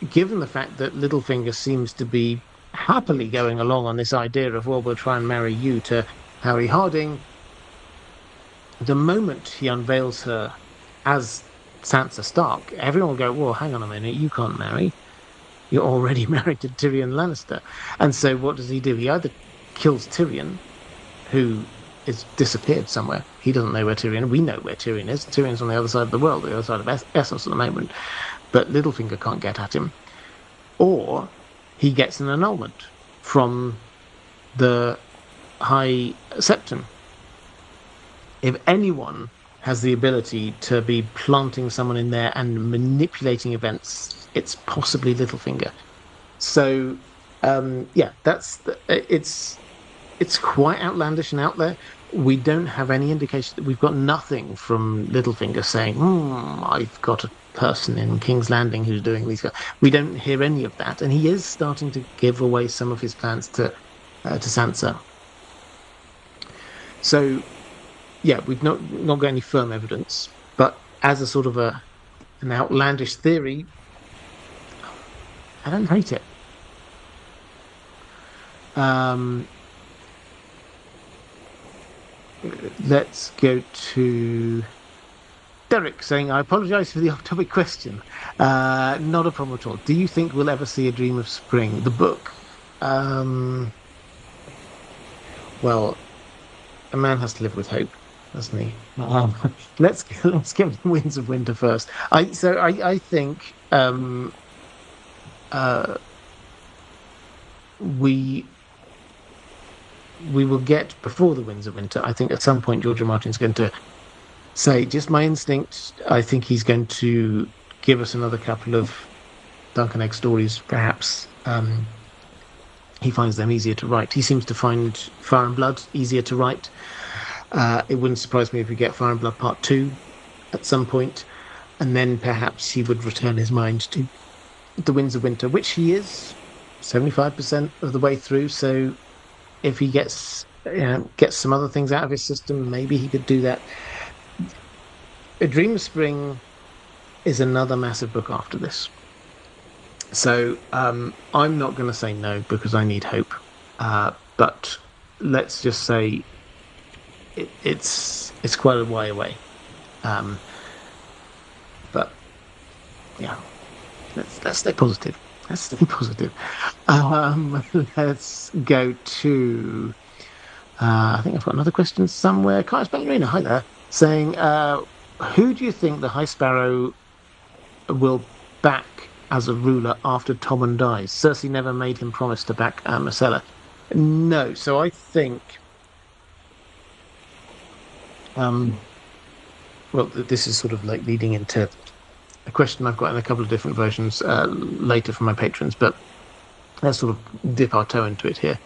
given the fact that Littlefinger seems to be happily going along on this idea of, well, we'll try and marry you to Harry Harding, the moment he unveils her as Sansa Stark, everyone will go, well, hang on a minute, you can't marry. You're already married to Tyrion Lannister. And so what does he do? He either kills Tyrion, who is disappeared somewhere. He doesn't know where Tyrion is. We know where Tyrion is. Tyrion's on the other side of the world, the other side of Essos at the moment. But Littlefinger can't get at him. Or he gets an annulment from the High Septon. If anyone has the ability to be planting someone in there and manipulating events, it's possibly Littlefinger. So, it's quite outlandish and out there, we don't have any indication that we've got nothing from Littlefinger saying, I've got a person in King's Landing who's doing these. We don't hear any of that, and he is starting to give away some of his plans to Sansa. So, yeah, we've not got any firm evidence, but as a sort of an outlandish theory, I don't hate it. Um, let's go to Derek saying, I apologize for the off-topic question. Not a problem at all. Do you think we'll ever see A Dream of Spring, the book? Well, a man has to live with hope, doesn't he? Let's get Winds of Winter first. I think uh, we we will get before the Winds of Winter. I think at some point George R. Martin's going to say, just my instinct, I think he's going to give us another couple of Duncan Egg stories, perhaps. He finds them easier to write. He seems to find Fire and Blood easier to write. It wouldn't surprise me if we get Fire and Blood Part 2 at some point, and then perhaps he would return his mind to The Winds of Winter, which he is 75% of the way through. So if he gets some other things out of his system, maybe he could do that. A Dream of Spring is another massive book after this. So I'm not going to say no because I need hope. But let's just say it's quite a way away. But yeah, let's stay positive. Let's stay positive. Let's go to. I think I've got another question somewhere. Kai's Ballerina, hi there, saying, who do you think the High Sparrow will back as a ruler after Tommen dies? Cersei never made him promise to back Myrcella. No, so I think. Well, this is sort of like leading into a question I've got in a couple of different versions later from my patrons, but let's sort of dip our toe into it here.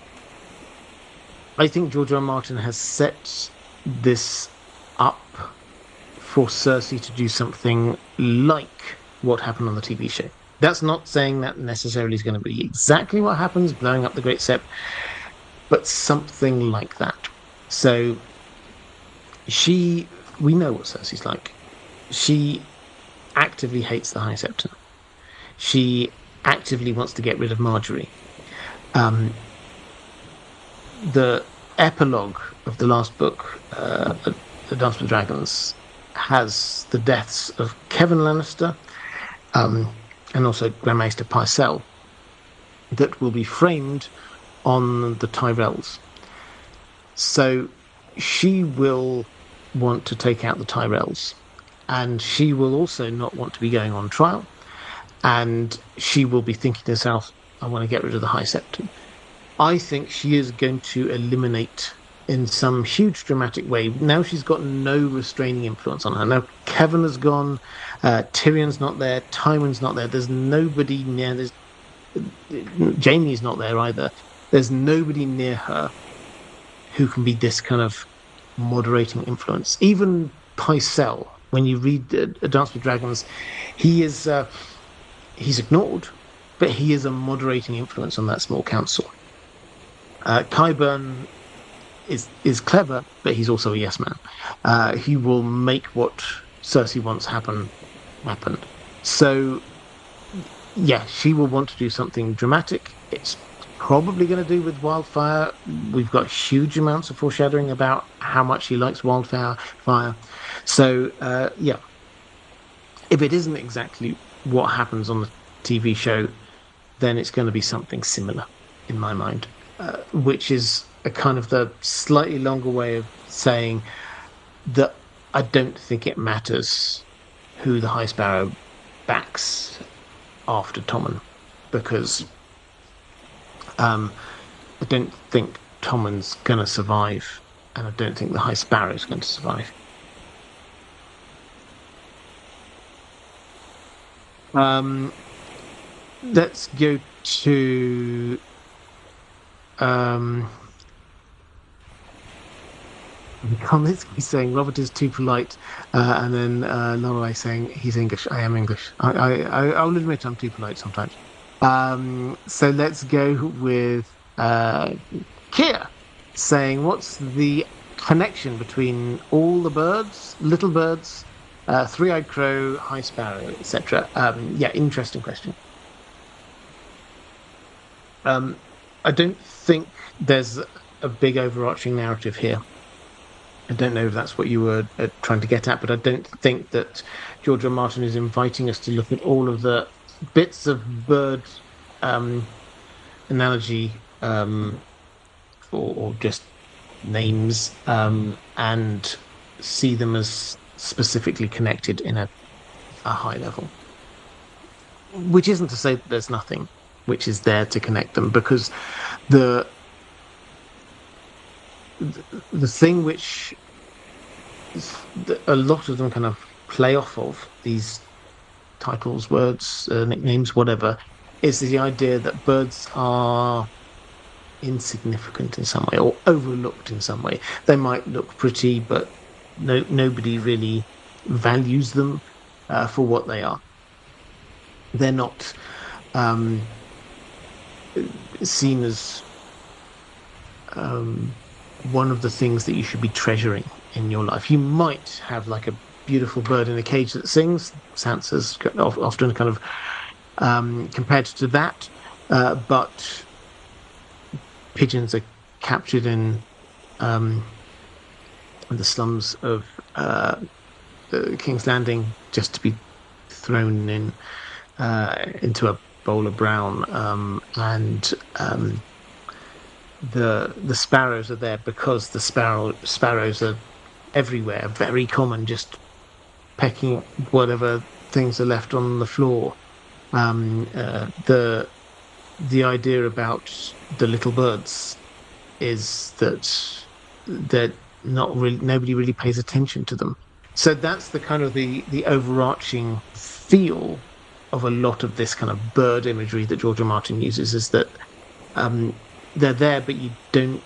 I think George R. R. Martin has set this up for Cersei to do something like what happened on the TV show. That's not saying that necessarily is going to be exactly what happens, blowing up the Great Sept, but something like that. So we know what Cersei's like. She actively hates the High Septon. She actively wants to get rid of Marjorie. The epilogue of the last book, The Dance with Dragons, has the deaths of Kevin Lannister and also Grand Maester Pycelle that will be framed on the Tyrells. So she will want to take out the Tyrells, and she will also not want to be going on trial, and she will be thinking to herself, I want to get rid of the High Septon. I think she is going to eliminate in some huge dramatic way. Now she's got no restraining influence on her. Now Kevin has gone, Tyrion's not there, Tywin's not there, there's nobody near, Jaime's not there either. There's nobody near her who can be this kind of moderating influence. Even Pycelle, when you read A Dance with Dragons, he's ignored, but he is a moderating influence on that small council. Qyburn is clever, but he's also a yes man. He will make what Cersei wants happen. So, yeah, she will want to do something dramatic. It's probably going to do with Wildfire. We've got huge amounts of foreshadowing about how much she likes Wildfire. So, yeah, if it isn't exactly what happens on the TV show, then it's going to be something similar, in my mind, which is a kind of the slightly longer way of saying that I don't think it matters who the High Sparrow backs after Tommen, because I don't think Tommen's going to survive, and I don't think the High Sparrow's going to survive. Let's go to Konitsky saying Robert is too polite, and then Lorelei saying he's English. I am English. I'll admit I'm too polite sometimes. So let's go with Kia saying, "What's the connection between all the birds, little birds, three-eyed crow, high sparrow, etc.?" Yeah, interesting question. I don't think there's a big overarching narrative here. I don't know if that's what you were trying to get at, but I don't think that George R. R. Martin is inviting us to look at all of the bits of bird um, analogy or just names and see them as specifically connected in a high level. Which isn't to say that there's nothing which is there to connect them, because the the thing which a lot of them kind of play off of, these titles, words, nicknames, whatever, is the idea that birds are insignificant in some way or overlooked in some way. They might look pretty, but nobody really values them for what they are. They're not um, seen as um, one of the things that you should be treasuring in your life. You might have like a beautiful bird in a cage that sings. Sansa's often kind of compared to that, but pigeons are captured in the slums of King's Landing just to be thrown in into a bowl of brown, and the sparrows are there because the sparrows are everywhere, very common, just pecking at whatever things are left on the floor. The idea about the little birds is that they're not really, nobody really pays attention to them. So that's the kind of the overarching feel of a lot of this kind of bird imagery that George R. Martin uses, is that um, they're there, but you don't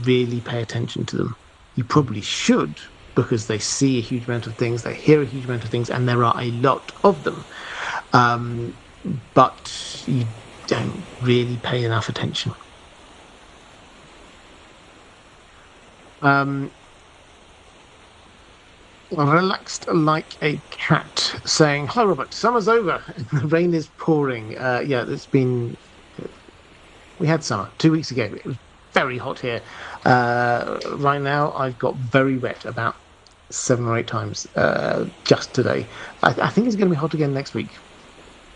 really pay attention to them. You probably should, because they see a huge amount of things, they hear a huge amount of things, and there are a lot of them. Um, but you don't really pay enough attention. Um, Relaxed like a cat, saying, "Hello, Robert. Summer's over. The rain is pouring." Yeah, it's been. We had summer 2 weeks ago. It was very hot here. Right now, I've got very wet about 7 or 8 times just today. I think it's going to be hot again next week.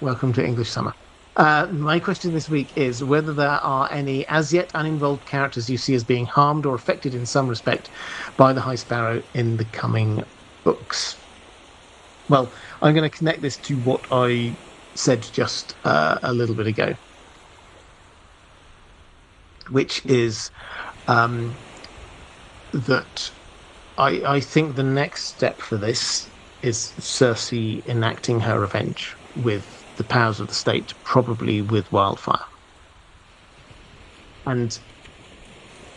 Welcome to English summer. My question this week is whether there are any as yet uninvolved characters you see as being harmed or affected in some respect by the High Sparrow in the coming books. Well, I'm going to connect this to what I said just a little bit ago, which is that I think the next step for this is Cersei enacting her revenge with the powers of the state, probably with wildfire. And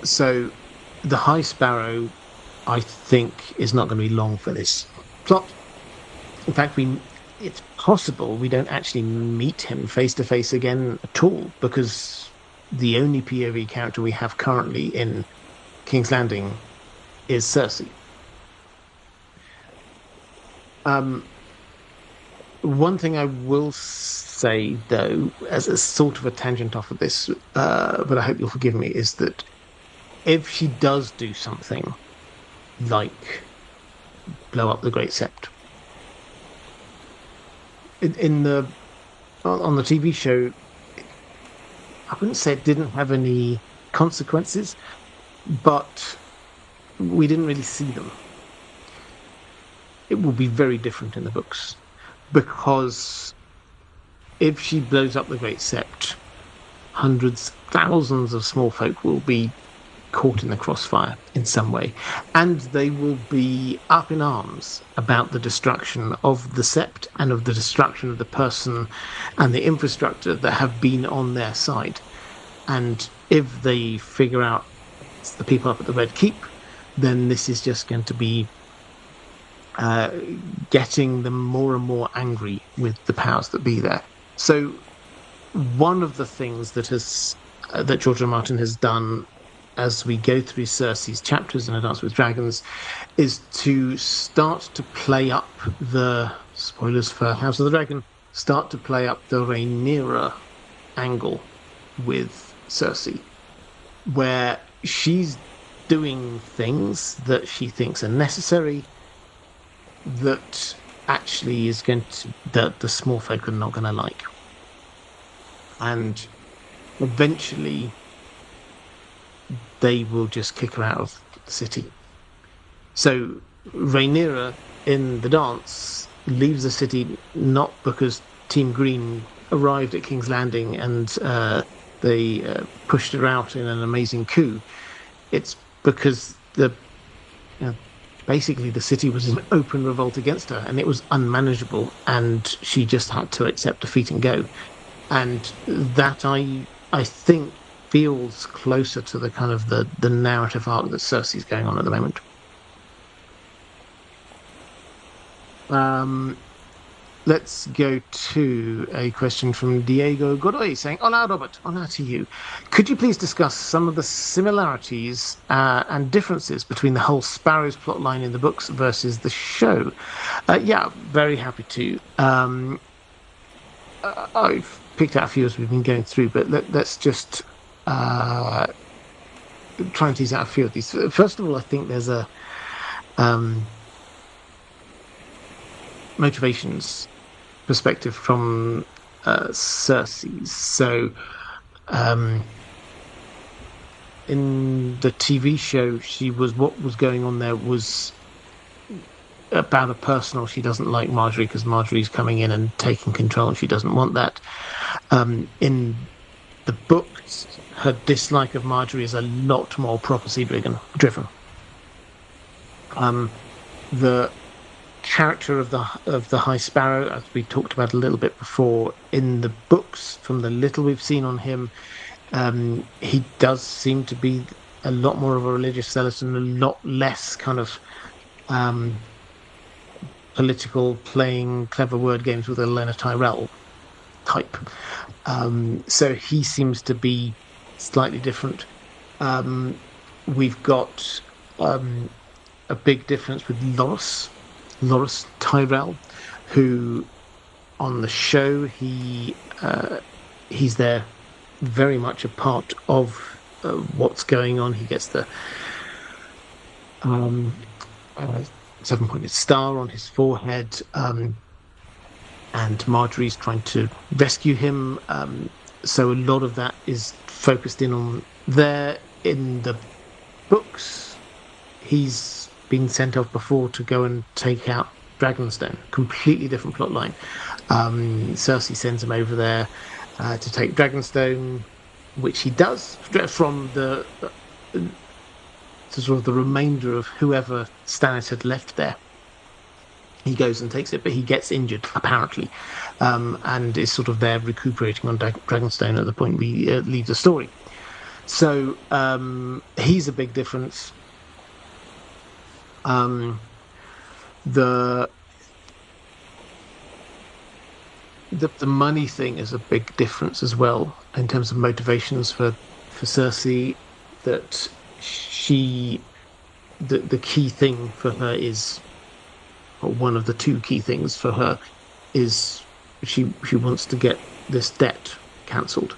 so the High Sparrow, I think, is not going to be long for this plot. In fact, it's possible we don't actually meet him face to face again at all, because the only POV character we have currently in King's Landing is Cersei. One thing I will say, though, as a sort of a tangent off of this, but I hope you'll forgive me, is that if she does do something like blow up the Great Sept, in the on the TV show, I wouldn't say it didn't have any consequences, but we didn't really see them. It will be very different in the books, because if she blows up the Great Sept, hundreds, thousands of small folk will be caught in the crossfire in some way, and they will be up in arms about the destruction of the Sept and of the destruction of the person and the infrastructure that have been on their side. And if they figure out it's the people up at the Red Keep, then this is just going to be getting them more and more angry with the powers that be there. So one of the things that George R. R. Martin has done as we go through Cersei's chapters in A Dance with Dragons is to start to play up the spoilers for House of the Dragon, start to play up the Rhaenyra angle with Cersei, where she's doing things that she thinks are necessary that actually is going to that the small folk are not going to like, and eventually they will just kick her out of the city. So Rhaenyra in the dance leaves the city not because Team Green arrived at King's Landing and they pushed her out in an amazing coup. It's because basically the city was in open revolt against her, and it was unmanageable, and she just had to accept defeat and go. And that I think feels closer to the kind of the narrative arc that Cersei's going on at the moment. Let's go to a question from Diego Godoy saying, Hola, Robert. Hola to you. Could you please discuss some of the similarities and differences between the whole Sparrow's plotline in the books versus the show? Yeah, very happy to. I've picked out a few as we've been going through, but let's just try and tease out a few of these. First of all, I think there's a motivations perspective from Cersei's. So in the TV show, what was going on there was about a personal. She doesn't like Marjorie because Marjorie's coming in and taking control, and she doesn't want that. In the books, her dislike of Marjorie is a lot more prophecy driven. The character of the High Sparrow, as we talked about a little bit before, in the books, from the little we've seen on him, he does seem to be a lot more of a religious zealot and a lot less kind of political, playing clever word games with a Lena Tyrell type. So he seems to be slightly different. We've got a big difference with Loras Tyrell, who on the show he's there very much a part of what's going on. He gets the 7-pointed star on his forehead, and Marjorie's trying to rescue him. So a lot of that is focused in on there. In the books, he's been sent off before to go and take out Dragonstone. Completely different plot line. Cersei sends him over there to take Dragonstone, which he does from the sort of the remainder of whoever Stannis had left there. He goes and takes it, but he gets injured, apparently, and is sort of there recuperating on Dragonstone at the point we leave the story. So he's a big difference. The money thing is a big difference as well in terms of motivations for Cersei. That the key thing for her is, or one of the two key things for her is she wants to get this debt cancelled,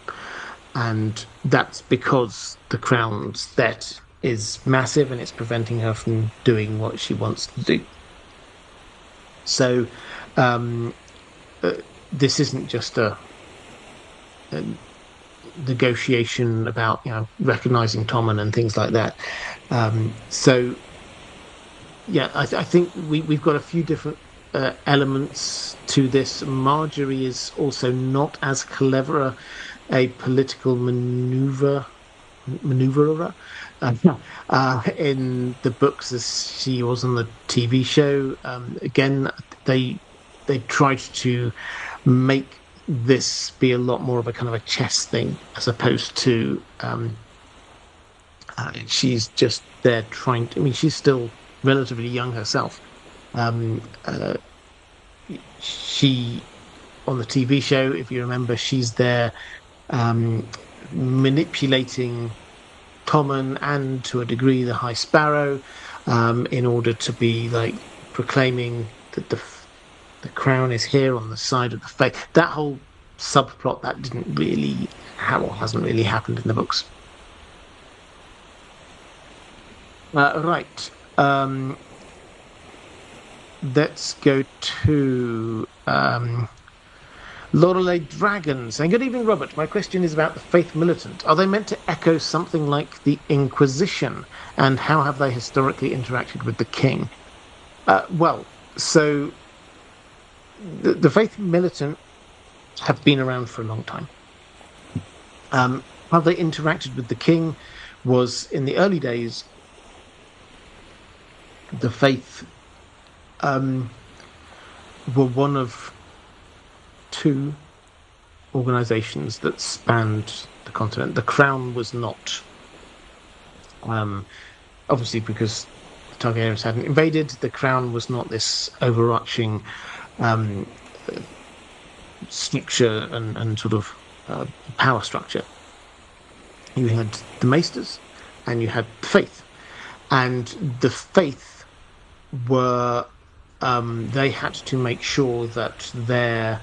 and that's because the Crown's debt is massive and it's preventing her from doing what she wants to do. So this isn't just a negotiation about recognizing Tommen and things like that. So yeah, I think we've got a few different elements to this. Marjorie is also not as clever a political maneuverer in the books as she was on the TV show. Again, they tried to make this be a lot more of a kind of a chess thing as opposed to she's just they're trying to, I mean, she's still relatively young herself. Um, uh, she, on the TV show, if you remember, she's there um, manipulating Tommen and to a degree the High Sparrow in order to be like proclaiming that the crown is here on the side of the faith. That whole subplot that didn't really or hasn't really happened in the books. Right. Let's go to Lorelei Dragons. And good evening, Robert. My question is about the Faith Militant. Are they meant to echo something like the Inquisition? And how have they historically interacted with the king? Well, so the Faith Militant have been around for a long time. How they interacted with the king was in the early days, the Faith were one of two organizations that spanned the continent. The crown was not, obviously, because the Targaryens hadn't invaded, the crown was not this overarching structure and sort of power structure. You had the Maesters and you had the Faith. And the Faith were, they had to make sure that their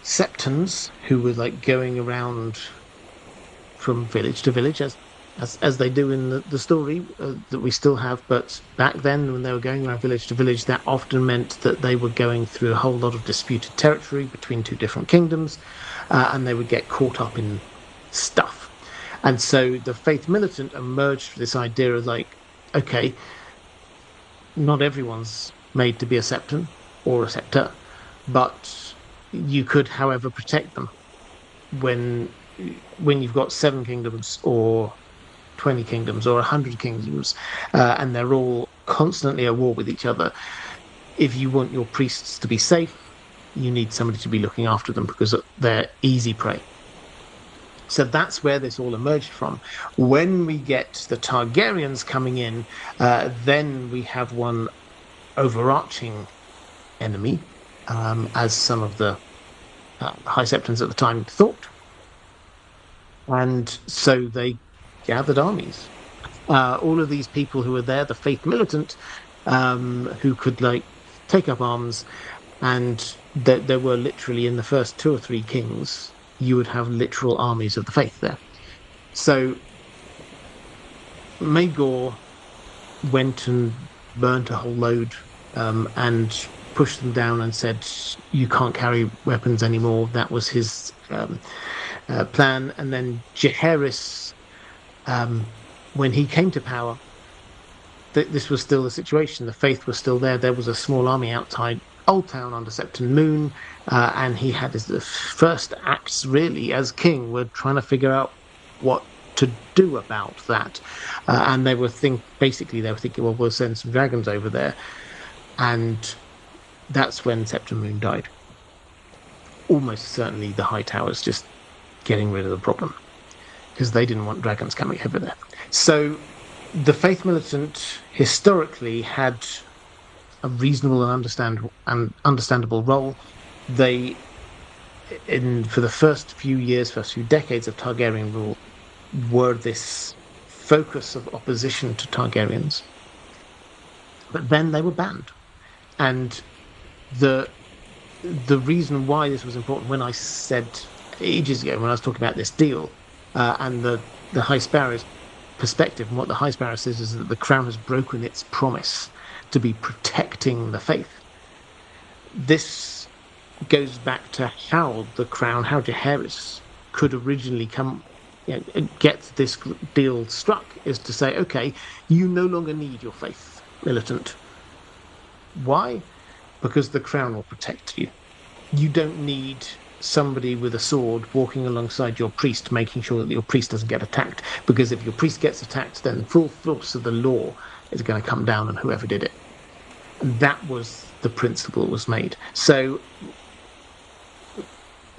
septons, who were like going around from village to village, as they do in the story that we still have, but back then when they were going around village to village, that often meant that they were going through a whole lot of disputed territory between two different kingdoms, and they would get caught up in stuff. And so the Faith Militant emerged from this idea of like, okay, not everyone's made to be a septon or a scepter, but you could, however, protect them when you've got 7 kingdoms or 20 kingdoms or 100 kingdoms, and they're all constantly at war with each other. If you want your priests to be safe, you need somebody to be looking after them because they're easy prey. So that's where this all emerged from. When we get the Targaryens coming in, then we have one overarching enemy, as some of the High Septons at the time thought. And so they gathered armies. All of these people who were there, the Faith Militant, who could like take up arms, and there were literally in the first 2 or 3 kings, you would have literal armies of the Faith there. So Maegor went and burnt a whole load and pushed them down and said, you can't carry weapons anymore. That was his plan. And then Jaehaerys, when he came to power, this was still the situation. The Faith was still there. There was a small army outside Old Town under Septon Moon, and he had his first acts really as king were trying to figure out what to do about that. And they were thinking, well, we'll send some dragons over there. And that's when Septon Moon died. Almost certainly the High Towers just getting rid of the problem, because they didn't want dragons coming over there. So the Faith Militant historically had a reasonable and understandable role. They, for the first few decades of Targaryen rule, were this focus of opposition to Targaryens. But then they were banned. And the reason why this was important, when I said ages ago, when I was talking about this deal, and the High Sparrow's perspective, and what the High Sparrow says is that the Crown has broken its promise to be protecting the Faith. This goes back to how the Crown, how Jaehaerys could originally get this deal struck, is to say, okay, you no longer need your Faith Militant. Why? Because the Crown will protect you. You don't need somebody with a sword walking alongside your priest, making sure that your priest doesn't get attacked. Because if your priest gets attacked, then the full force of the law is going to come down on whoever did it. And that was the principle that was made. So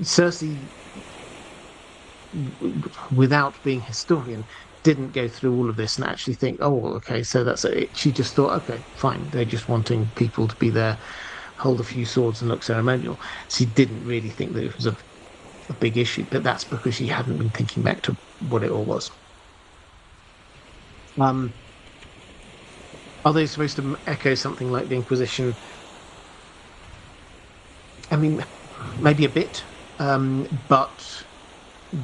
Cersei, without being historian, didn't go through all of this and actually think, oh, okay, so that's it. She just thought, okay, fine, they're just wanting people to be there, hold a few swords and look ceremonial. She didn't really think that it was a big issue, but that's because she hadn't been thinking back to what it all was. Are they supposed to echo something like the Inquisition? I mean, maybe a bit, but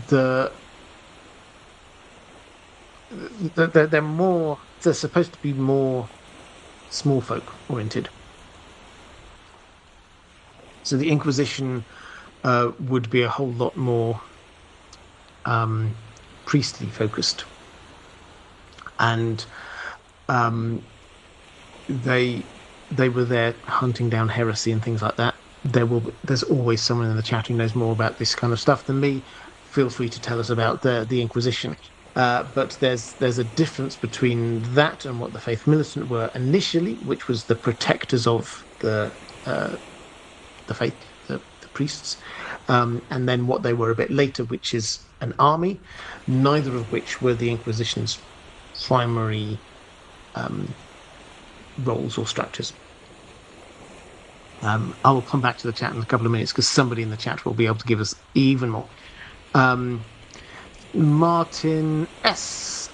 they're more. They're supposed to be more small folk oriented. So the Inquisition would be a whole lot more priestly focused, and they were there hunting down heresy and things like that. There's always someone in the chat who knows more about this kind of stuff than me. Feel free to tell us about the Inquisition. But there's a difference between that and what the Faith Militant were initially, which was the protectors of the faith, the priests, and then what they were a bit later, which is an army, neither of which were the Inquisition's primary roles or structures. I will come back to the chat in a couple of minutes because somebody in the chat will be able to give us even more. Martin S.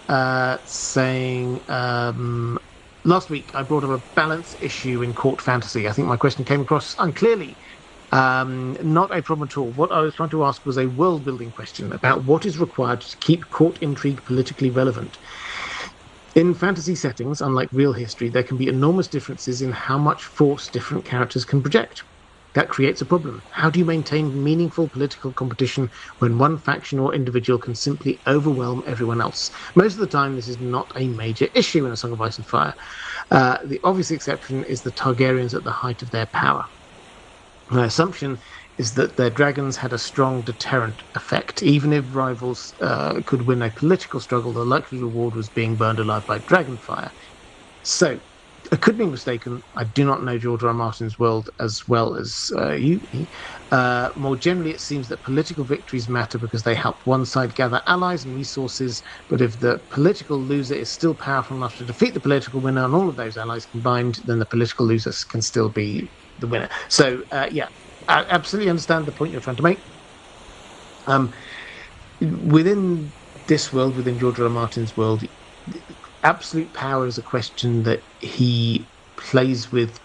Saying, last week I brought up a balance issue in court fantasy. I think my question came across unclearly. Not a problem at all. What I was trying to ask was a world-building question about what is required to keep court intrigue politically relevant. In fantasy settings, unlike real history, there can be enormous differences in how much force different characters can project. That creates a problem. How do you maintain meaningful political competition when one faction or individual can simply overwhelm everyone else? Most of the time, this is not a major issue in A Song of Ice and Fire. The obvious exception is the Targaryens at the height of their power. My assumption is that their dragons had a strong deterrent effect. Even if rivals could win a political struggle, the likely reward was being burned alive by dragonfire. So, I could be mistaken. I do not know George R. R. Martin's world as well as you. More generally, it seems that political victories matter because they help one side gather allies and resources, but if the political loser is still powerful enough to defeat the political winner and all of those allies combined, then the political loser can still be the winner. So, yeah, I absolutely understand the point you're trying to make. Within this world, within George R. R. Martin's world, absolute power is a question that he plays with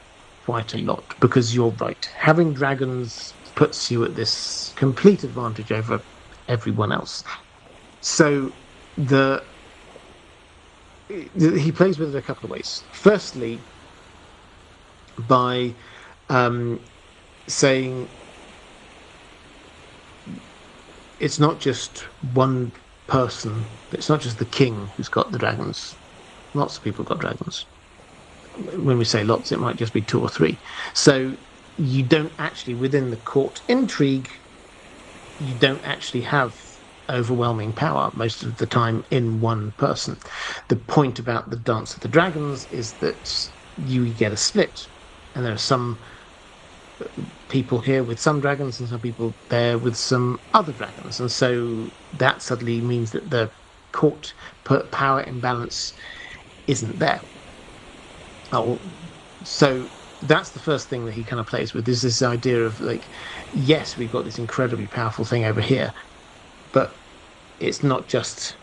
quite a lot, because you're right. Having dragons puts you at this complete advantage over everyone else. So he plays with it a couple of ways. Firstly, by saying it's not just one person, it's not just the king who's got the dragons. Lots of people got dragons. When we say lots, it might just be 2 or 3. So you don't actually, within the court intrigue, you don't actually have overwhelming power most of the time in one person. The point about the Dance of the Dragons is that you get a split, and there are some people here with some dragons and some people there with some other dragons, and so that suddenly means that the court power imbalance isn't there. So that's the first thing that he kind of plays with, is this idea of, like, yes, we've got this incredibly powerful thing over here, but it's not just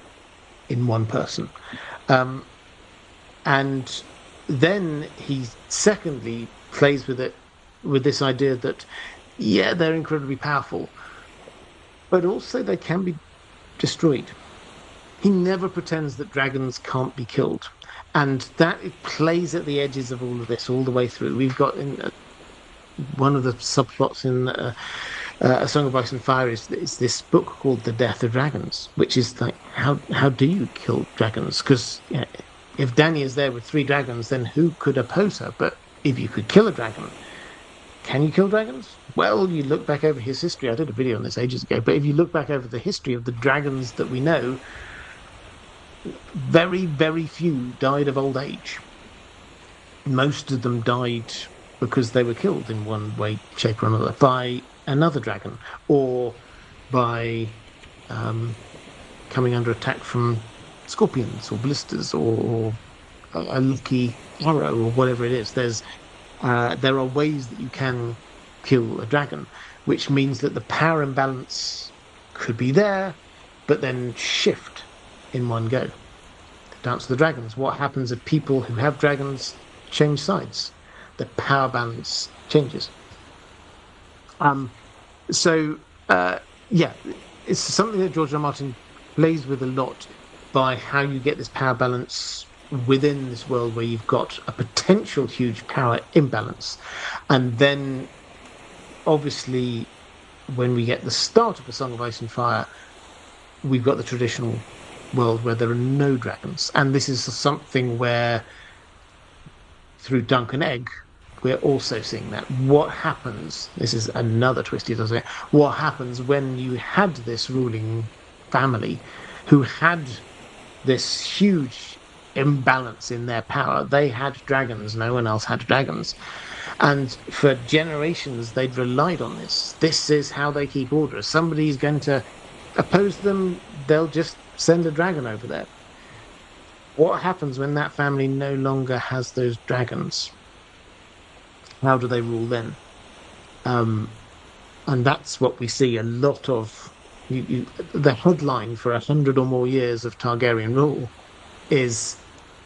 in one person. And then he secondly plays with it with this idea that, yeah, they're incredibly powerful, but also they can be destroyed. He never pretends that dragons can't be killed. And that it plays at the edges of all of this all the way through. We've got in one of the subplots in A Song of Ice and Fire is this book called The Death of Dragons, which is like, how do you kill dragons? Because if Dany is there with 3 dragons, then who could oppose her? But if you could kill a dragon, can you kill dragons? Well, you look back over his history. I did a video on this ages ago, but if you look back over the history of the dragons that we know, very, very few died of old age. Most of them died because they were killed in one way, shape, or another by another dragon, or by coming under attack from scorpions or blisters or a lucky arrow or whatever it is. There are ways that you can kill a dragon, which means that the power imbalance could be there, but then shift in one go. Dance of the Dragons. What happens if people who have dragons change sides? The power balance changes. Um, so yeah, it's something that George R. R. Martin plays with a lot by how you get this power balance within this world where you've got a potential huge power imbalance, and then obviously when we get the start of A Song of Ice and Fire, we've got the traditional world where there are no dragons, and this is something where through Dunk and Egg we're also seeing that. What happens, this is another twist he does it, what happens when you had this ruling family who had this huge imbalance in their power? They had dragons, no one else had dragons, and for generations they'd relied on this is how they keep order. If somebody's going to oppose them, they'll just send a dragon over there. What happens when that family no longer has those dragons? How do they rule then? And that's what we see a lot of. The headline for 100 or more years of Targaryen rule is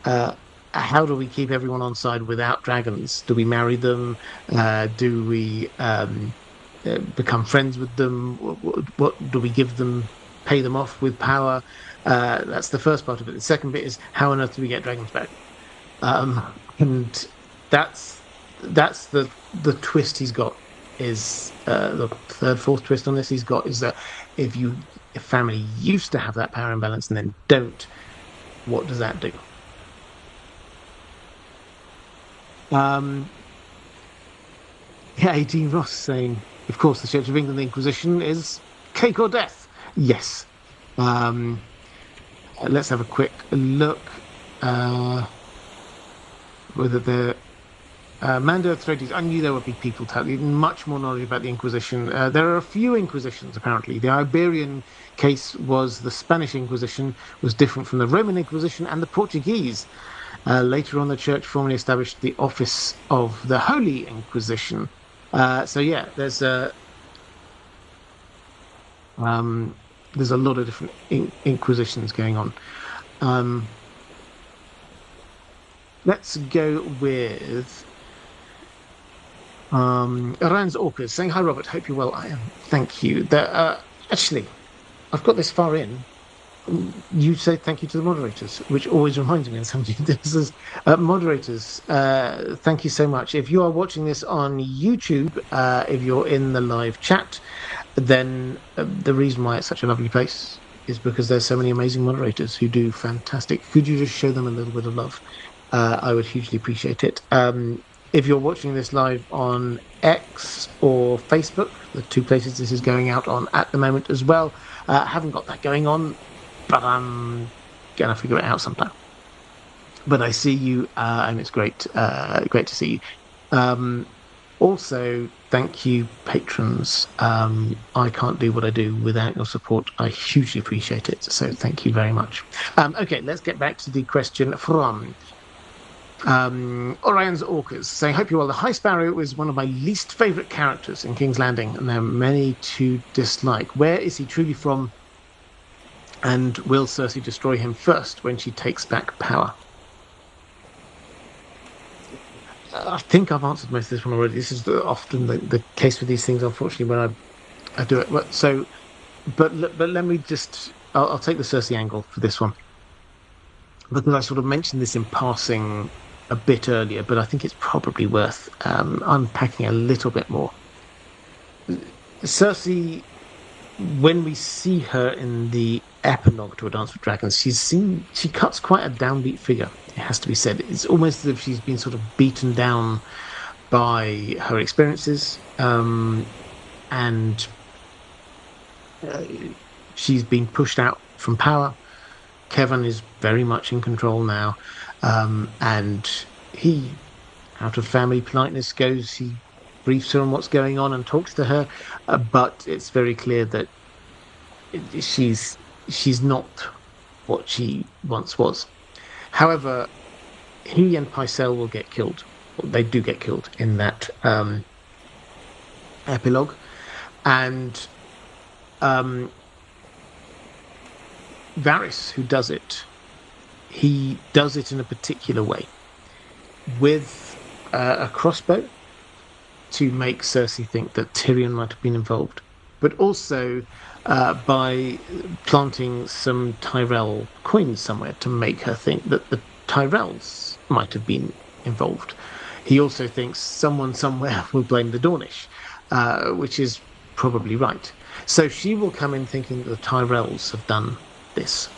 how do we keep everyone on side without dragons? Do we marry them? Do we become friends with them? What do we give them? Pay them off with power? That's the first part of it. The second bit is how on earth do we get dragons back? And that's the twist he's got. Is the third, fourth twist on this he's got is that if family used to have that power imbalance and then don't, what does that do? Yeah, 18 Ross saying, of course, the Church of England, the Inquisition is cake or death. Yes. Let's have a quick look. Whether the Mando Atreides, I knew there would be people telling much more knowledge about the Inquisition. There are a few Inquisitions, apparently. The Iberian case was the Spanish Inquisition, was different from the Roman Inquisition and the Portuguese. Later on, the Church formally established the office of the Holy Inquisition. So yeah, there's a lot of different Inquisitions going on. Let's go with Rans Orcas saying, "Hi Robert, hope you're well." I am, thank you. Actually, I've got this far in. You say thank you to the moderators, which always reminds me when somebody does this. Moderators, thank you so much. If you are watching this on YouTube, if you're in the live chat, then the reason why it's such a lovely place is because there's so many amazing moderators who do fantastic. Could you just show them a little bit of love? I would hugely appreciate it. If you're watching this live on X or Facebook, the two places this is going out on at the moment as well, haven't got that going on, but I'm gonna figure it out sometime. But I see you, and it's great to see you. Also, thank you, patrons. I can't do what I do without your support. I hugely appreciate it. So thank you very much. Okay, let's get back to the question from Orion's Orcas saying, "Hope you well. The High Sparrow is one of my least favourite characters in King's Landing, and there are many to dislike. Where is he truly from? And will Cersei destroy him first when she takes back power?" I think I've answered most of this one already. This is often the case with these things, unfortunately, when I do it. But let me just... I'll take the Cersei angle for this one, because I sort of mentioned this in passing a bit earlier, but I think it's probably worth unpacking a little bit more. Cersei, when we see her in the epilogue to A Dance with Dragons, she cuts quite a downbeat figure, it has to be said. It's almost as if she's been sort of beaten down by her experiences, and she's been pushed out from power. Kevin is very much in control now, and he, out of family politeness, he briefs her on what's going on and talks to her, but it's very clear that she's not what she once was. However, he and Pycelle will get killed. They do get killed in that epilogue, and um, Varys, who does it, he does it in a particular way with a crossbow to make Cersei think that Tyrion might have been involved, but also by planting some Tyrell coins somewhere to make her think that the Tyrells might have been involved. He also thinks someone somewhere will blame the Dornish, which is probably right. So she will come in thinking that the Tyrells have done this.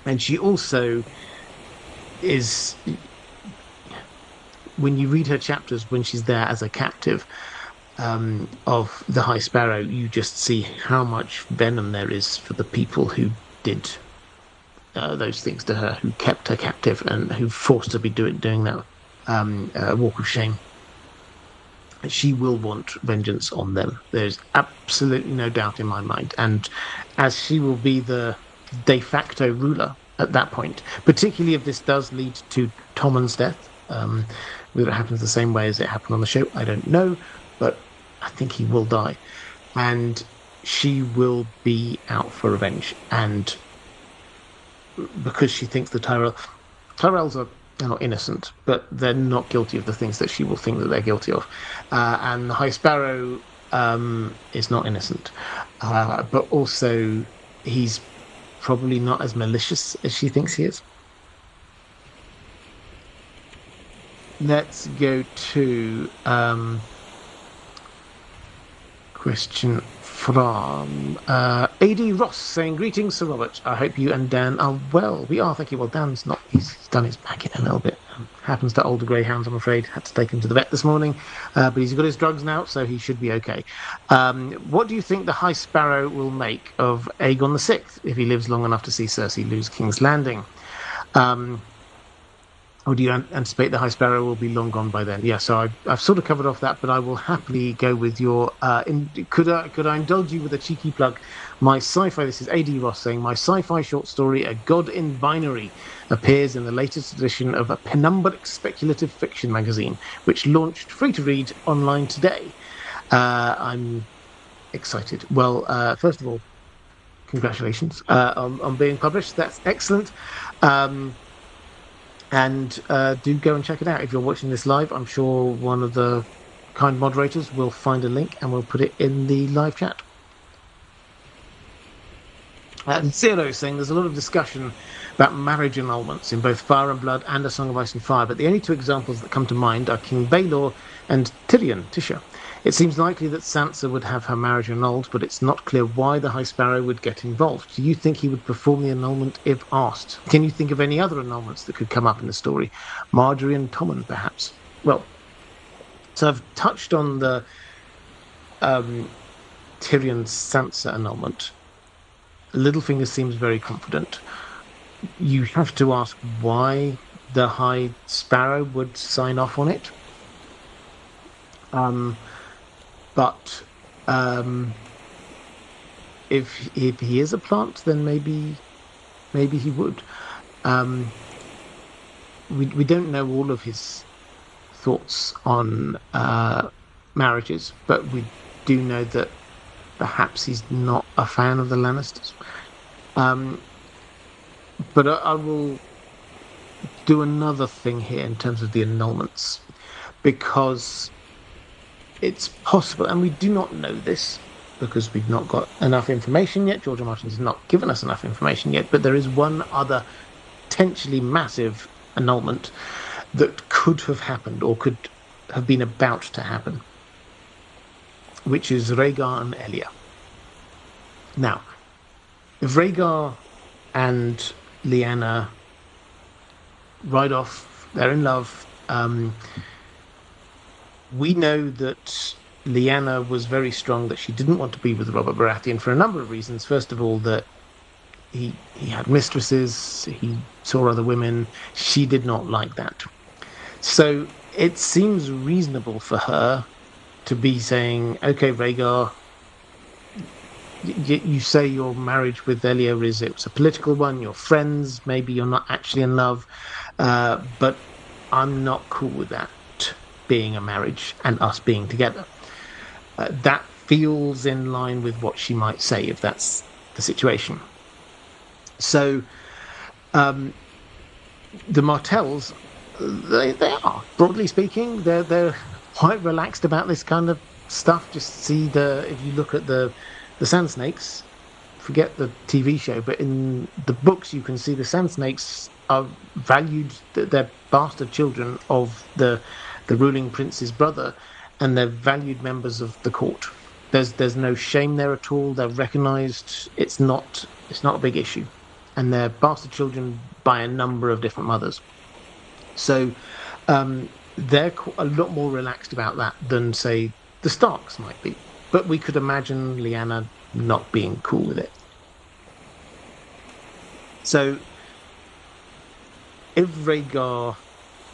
And she also is, when you read her chapters when she's there as a captive of the High Sparrow, you just see how much venom there is for the people who did those things to her, who kept her captive and who forced her to be doing that walk of shame. She will want vengeance on them. There's absolutely no doubt in my mind. And as she will be the de facto ruler at that point, particularly if this does lead to Tommen's death, whether it happens the same way as it happened on the show, I don't know, but I think he will die. And she will be out for revenge. And because she thinks the Tyrells are, they're not innocent, but they're not guilty of the things that she will think that they're guilty of. And the High Sparrow is not innocent. But also, he's probably not as malicious as she thinks he is. Let's go to question from AD Ross saying, "Greetings, Sir Robert. I hope you and Dan are well." We are, thank you. Well, Dan's not. He's done his back in a little bit. Happens to older greyhounds, I'm afraid. Had to take him to the vet this morning, but he's got his drugs now, so he should be okay. What do you think the High Sparrow will make of Aegon VI if he lives long enough to see Cersei lose King's Landing? Or do you anticipate the High Sparrow will be long gone by then? Yeah, so I've sort of covered off that, but I will happily go with your... could I indulge you with a cheeky plug? My sci-fi, this is AD Ross saying, my sci-fi short story, A God in Binary, appears in the latest edition of a penumbric speculative fiction magazine, which launched free to read online today. I'm excited. Well, first of all, congratulations on being published. That's excellent. And do go and check it out. If you're watching this live, I'm sure one of the kind moderators will find a link and we'll put it in the live chat. Zero saying there's a lot of discussion about marriage annulments in both Fire and Blood and A Song of Ice and Fire, but the only two examples that come to mind are King Baelor and Tyrion, Tisha. It seems likely that Sansa would have her marriage annulled, but it's not clear why the High Sparrow would get involved. Do you think he would perform the annulment if asked? Can you think of any other annulments that could come up in the story? Marjorie and Tommen, perhaps? Well, so I've touched on the Tyrion-Sansa annulment. Littlefinger seems very confident. You have to ask why the High Sparrow would sign off on it. But if he is a plant, then maybe he would. We don't know all of his thoughts on marriages, but we do know that perhaps he's not a fan of the Lannisters. But I will do another thing here in terms of the annulments, because it's possible, and we do not know this because we've not got enough information yet. George R. Martin has not given us enough information yet, but there is one other potentially massive annulment that could have happened or could have been about to happen, which is Rhaegar and Elia. Now, if Rhaegar and Lyanna ride off, they're in love. We know that Lyanna was very strong that she didn't want to be with Robert Baratheon for a number of reasons. First of all, that he had mistresses, he saw other women. She did not like that. So it seems reasonable for her to be saying, okay, Rhaegar, you say your marriage with Elia it was a political one, you're friends, maybe you're not actually in love, but I'm not cool with that being a marriage and us being together. That feels in line with what she might say if that's the situation. So the Martells, they are, broadly speaking, they're quite relaxed about this kind of stuff. Just see if you look at the Sand Snakes, forget the TV show, but in the books you can see the Sand Snakes are valued. They're bastard children of the ruling prince's brother, and they're valued members of the court. There's no shame there at all. They're recognised. It's not a big issue, and they're bastard children by a number of different mothers. So they're a lot more relaxed about that than, say, the Starks might be. But we could imagine Lyanna not being cool with it. So if Rhaegar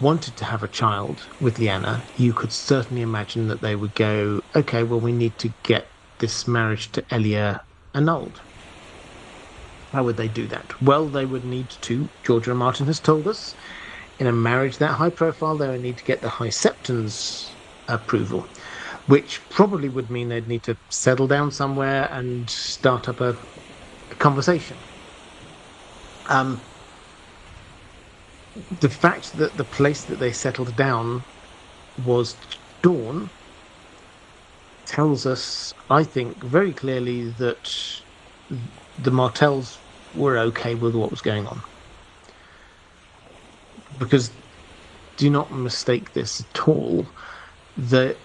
wanted to have a child with Lyanna, you could certainly imagine that they would go, okay, well, we need to get this marriage to Elia annulled. How would they do that? Well, they would need to, George R. R. Martin has told us, in a marriage that high profile, they would need to get the High Septon's approval, which probably would mean they'd need to settle down somewhere and start up a conversation. The fact that the place that they settled down was Dorne tells us, I think, very clearly that the Martells were okay with what was going on. Because do not mistake this at all, that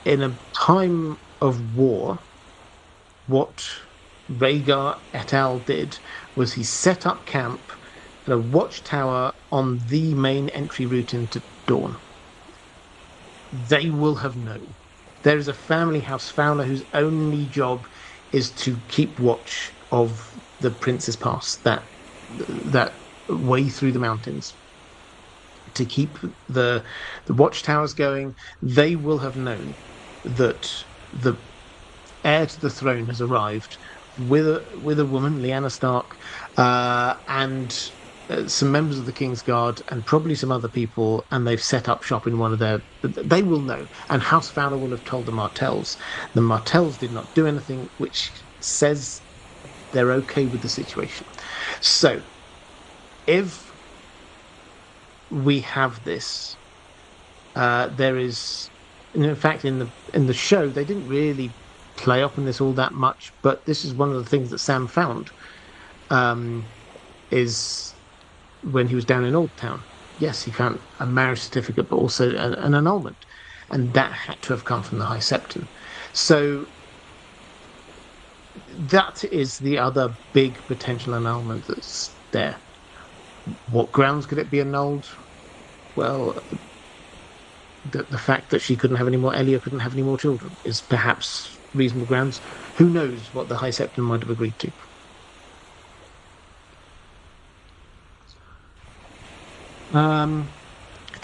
in a time of war, what Rhaegar et al. Did was he set up camp at a watchtower on the main entry route into Dorne. They will have known. There is a family, House Fowler, whose only job is to keep watch of the Prince's Pass, that way through the mountains, to keep the watchtowers going. They will have known that the heir to the throne has arrived with a woman, Lyanna Stark, and some members of the King's Guard, and probably some other people, and they've set up shop in one of their... They will know, and House Fowler will have told the Martells. The Martells did not do anything, which says they're okay with the situation. So, if we have this, there is... In fact, in the show, they didn't really play up on this all that much, but this is one of the things that Sam found, is when he was down in Old Town. Yes, he found a marriage certificate, but also an annulment, and that had to have come from the High Septon. So that is the other big potential annulment that's there. What grounds could it be annulled? Well, the fact that she couldn't have any more, Elia couldn't have any more children, is perhaps reasonable grounds. Who knows what the High Septon might have agreed to? I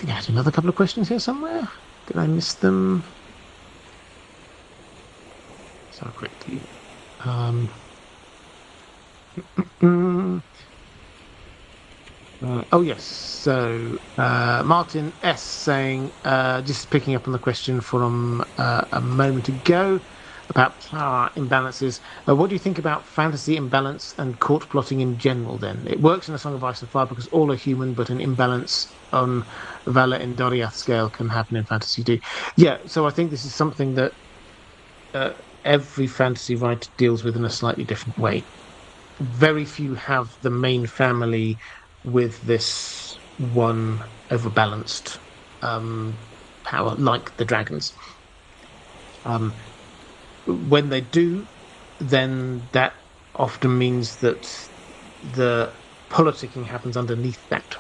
think I had another couple of questions here somewhere. Did I miss them? So quickly. Oh yes, so Martin S saying, just picking up on the question from a moment ago about power imbalances. What do you think about fantasy imbalance and court plotting in general then? It works in A Song of Ice and Fire because all are human, but an imbalance on Vala and Doriath scale can happen in fantasy too. Yeah, so I think this is something that every fantasy writer deals with in a slightly different way. Very few have the main family with this one overbalanced power, like the dragons. When they do, then that often means that the politicking happens underneath that.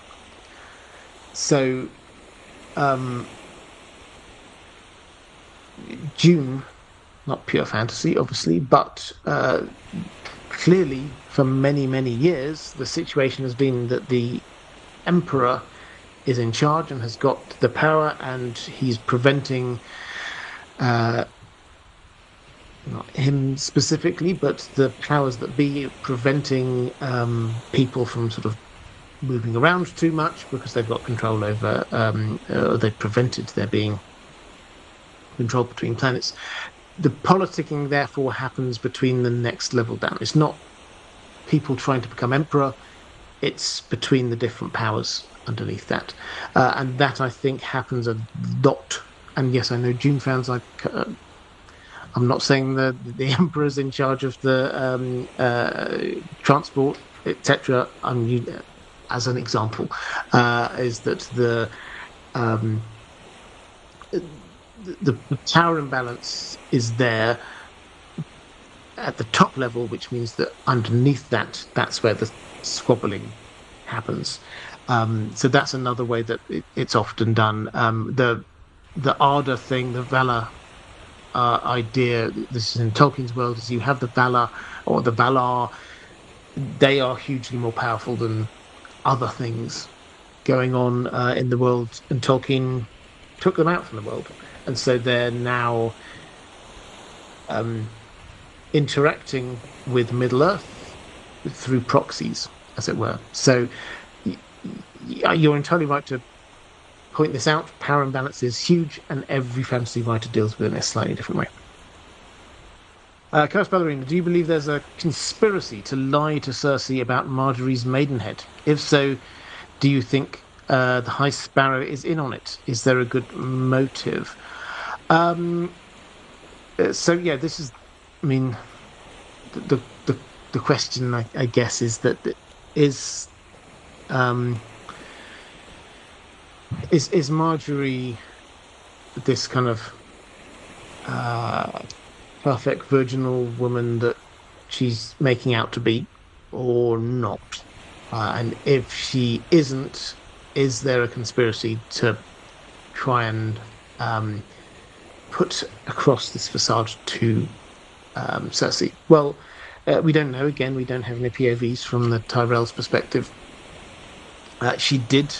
So, Dune, not pure fantasy, obviously, but clearly for many, many years, the situation has been that the Emperor is in charge and has got the power, and he's preventing not him specifically, but the powers that be preventing people from sort of moving around too much because they've got control over, they've prevented there being control between planets. The politicking, therefore, happens between the next level down. It's not people trying to become emperor, it's between the different powers underneath that. And that, I think, happens a lot. And yes, I know Dune fans, I'm not saying the emperor's in charge of the transport, etc. As an example, is that um, the power imbalance is there at the top level, which means that underneath that's where the squabbling happens. So that's another way that it's often done. The Arda thing, the Valar idea. This is in Tolkien's world. Is you have the Valar or the Valar. They are hugely more powerful than other things going on in the world, and Tolkien took them out from the world, and so they're now interacting with Middle Earth through proxies, as it were. So you're entirely right to point this out. Power imbalance is huge, and every fantasy writer deals with it in a slightly different way. Curse Ballerina, do you believe there's a conspiracy to lie to Cersei about Marjorie's maidenhead? If so, do you think the High Sparrow is in on it? Is there a good motive? So yeah, this is, I mean, the question, I guess, is that is Marjorie this kind of perfect virginal woman that she's making out to be, or not? And if she isn't, is there a conspiracy to try and put across this facade to Cersei? Well, we don't know. Again, we don't have any POVs from the Tyrell's perspective. She did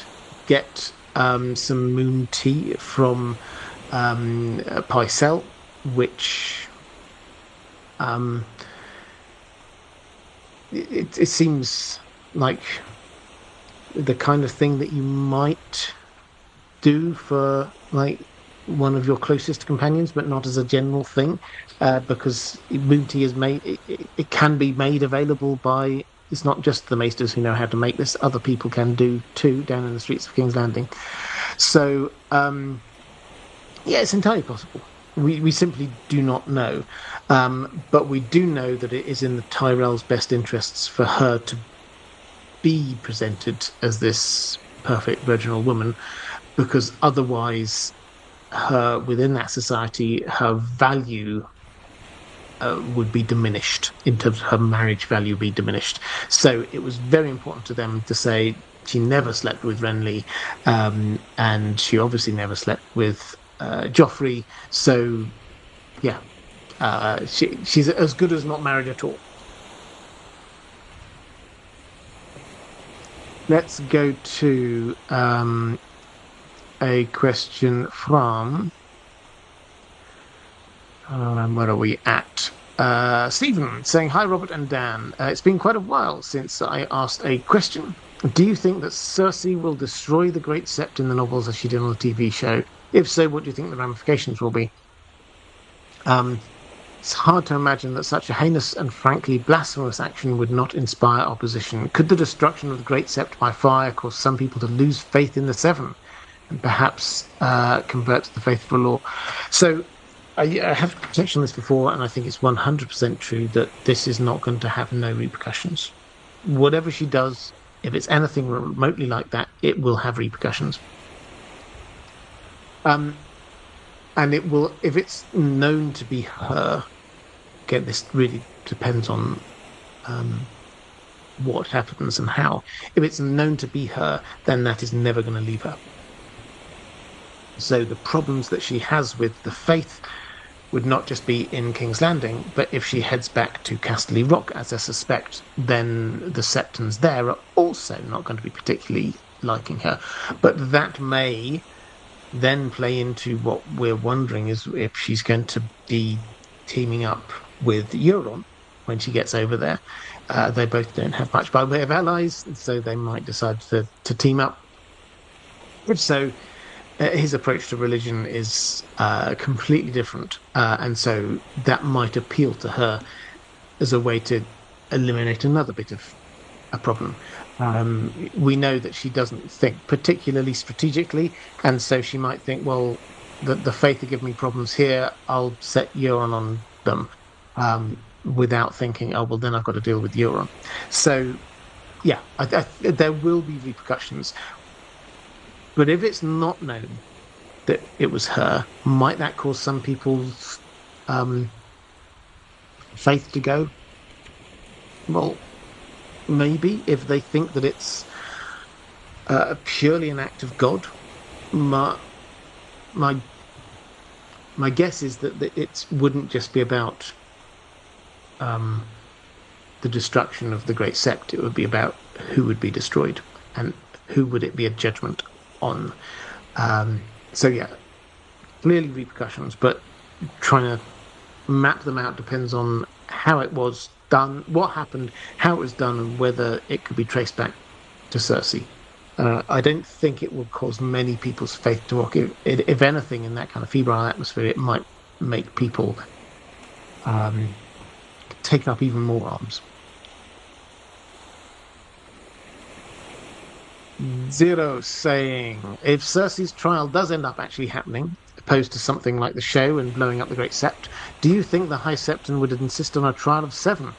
get some moon tea from Pycelle, which it seems like the kind of thing that you might do for like one of your closest companions, but not as a general thing, because moon tea is made. It can be made available by. It's not just the maesters who know how to make this. Other people can do too down in the streets of King's Landing. So yeah, it's entirely possible. We simply do not know, but we do know that it is in the Tyrell's best interests for her to be presented as this perfect virginal woman, because otherwise, her within that society, her value would be diminished in terms of her marriage value be diminished. So it was very important to them to say she never slept with Renly, and she obviously never slept with Joffrey. So yeah, she's as good as not married at all. Let's go to a question from where are we at? Stephen saying, hi, Robert and Dan. It's been quite a while since I asked a question. Do you think that Cersei will destroy the Great Sept in the novels as she did on the TV show? If so, what do you think the ramifications will be? It's hard to imagine that such a heinous and frankly blasphemous action would not inspire opposition. Could the destruction of the Great Sept by fire cause some people to lose faith in the Seven and perhaps convert to the faith of the law? So I have touched on this before, and I think it's 100% true that this is not going to have no repercussions. Whatever she does, if it's anything remotely like that, it will have repercussions. And it will, if it's known to be her, again, this really depends on what happens and how. If it's known to be her, then that is never going to leave her. So the problems that she has with the faith would not just be in King's Landing, but if she heads back to Casterly Rock, as I suspect, then the Septons there are also not going to be particularly liking her. But that may then play into what we're wondering is if she's going to be teaming up with Euron when she gets over there. They both don't have much by way of allies, so they might decide to team up. So his approach to religion is completely different, and so that might appeal to her as a way to eliminate another bit of a problem. We know that she doesn't think particularly strategically, and so she might think, well, the faith are giving me problems here, I'll set Euron on them, without thinking, oh, well, then I've got to deal with Euron. So, yeah, there will be repercussions. But if it's not known that it was her, might that cause some people's faith to go? Well, maybe if they think that it's purely an act of God. My guess is that it wouldn't just be about the destruction of the Great Sept. It would be about who would be destroyed and who would it be a judgment on. So yeah, clearly repercussions, but trying to map them out depends on how it was done, what happened, how it was done, and whether it could be traced back to Cersei. I don't think it will cause many people's faith to rock. If anything, in that kind of febrile atmosphere, it might make people take up even more arms. Zero saying, if Cersei's trial does end up actually happening, opposed to something like the show and blowing up the Great Sept, do you think the High Septon would insist on a trial of 7?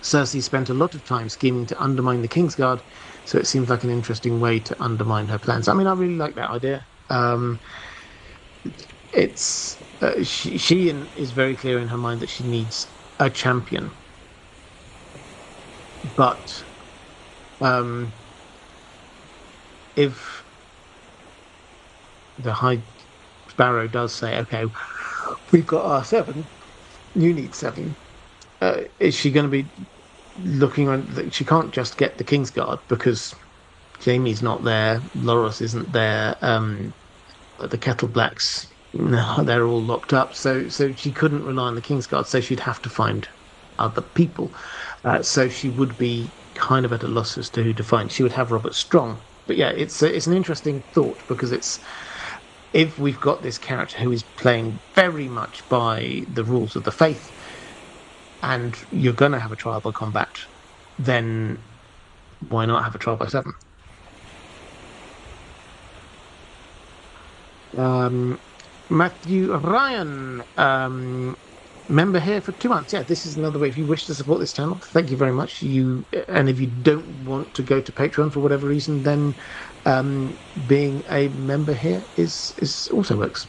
Cersei spent a lot of time scheming to undermine the Kingsguard, so it seems like an interesting way to undermine her plans. I mean, I really like that idea. She is very clear in her mind that she needs a champion, but if the High Sparrow does say, okay, we've got our 7, you need 7, is she going to be looking on? She can't just get the Kingsguard because Jaime's not there, Loras isn't there, the Kettleblacks, no, they're all locked up, so she couldn't rely on the Kingsguard, so she'd have to find other people. So she would be kind of at a loss as to who to find. She would have Robert Strong. But yeah, it's an interesting thought, because if we've got this character who is playing very much by the rules of the faith, and you're going to have a trial by combat, then why not have a trial by 7? Matthew Ryan, member here for 2 months. Yeah, this is another way. If you wish to support this channel, thank you very much. And if you don't want to go to Patreon for whatever reason, then being a member here is also works.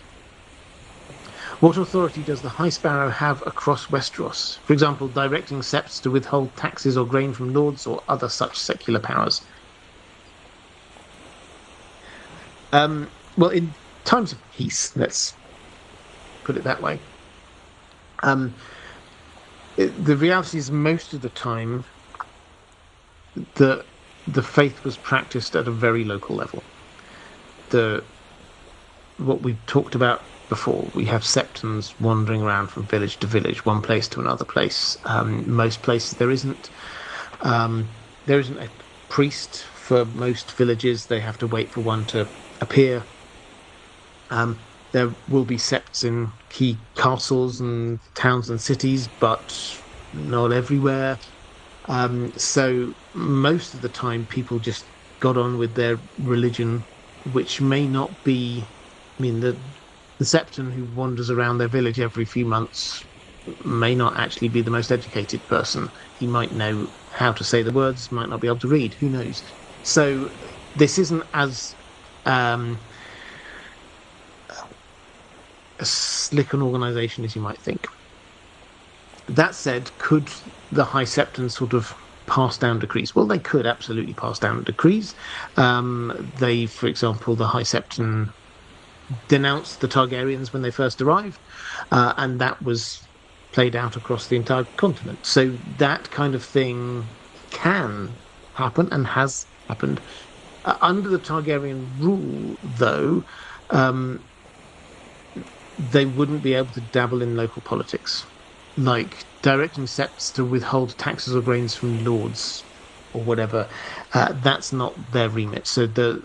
What authority does the High Sparrow have across Westeros? For example, directing septs to withhold taxes or grain from lords, or other such secular powers? Well, in times of peace, let's put it that way. The reality is, most of the time, the faith was practiced at a very local level. What we've talked about before, we have septons wandering around from village to village, one place to another place. Most places there isn't a priest for most villages. They have to wait for one to appear. There will be septs in key castles and towns and cities, but not everywhere. So most of the time, people just got on with their religion, which may not be. I mean, the septon who wanders around their village every few months may not actually be the most educated person. He might know how to say the words, might not be able to read. Who knows? So this isn't as a slick an organisation as you might think. That said, could the High Septon sort of pass down decrees? Well, they could absolutely pass down decrees. For example, the High Septon denounced the Targaryens when they first arrived, and that was played out across the entire continent. So that kind of thing can happen and has happened. Under the Targaryen rule, though, they wouldn't be able to dabble in local politics. like directing septs to withhold taxes or grains from lords or whatever. That's not their remit. So the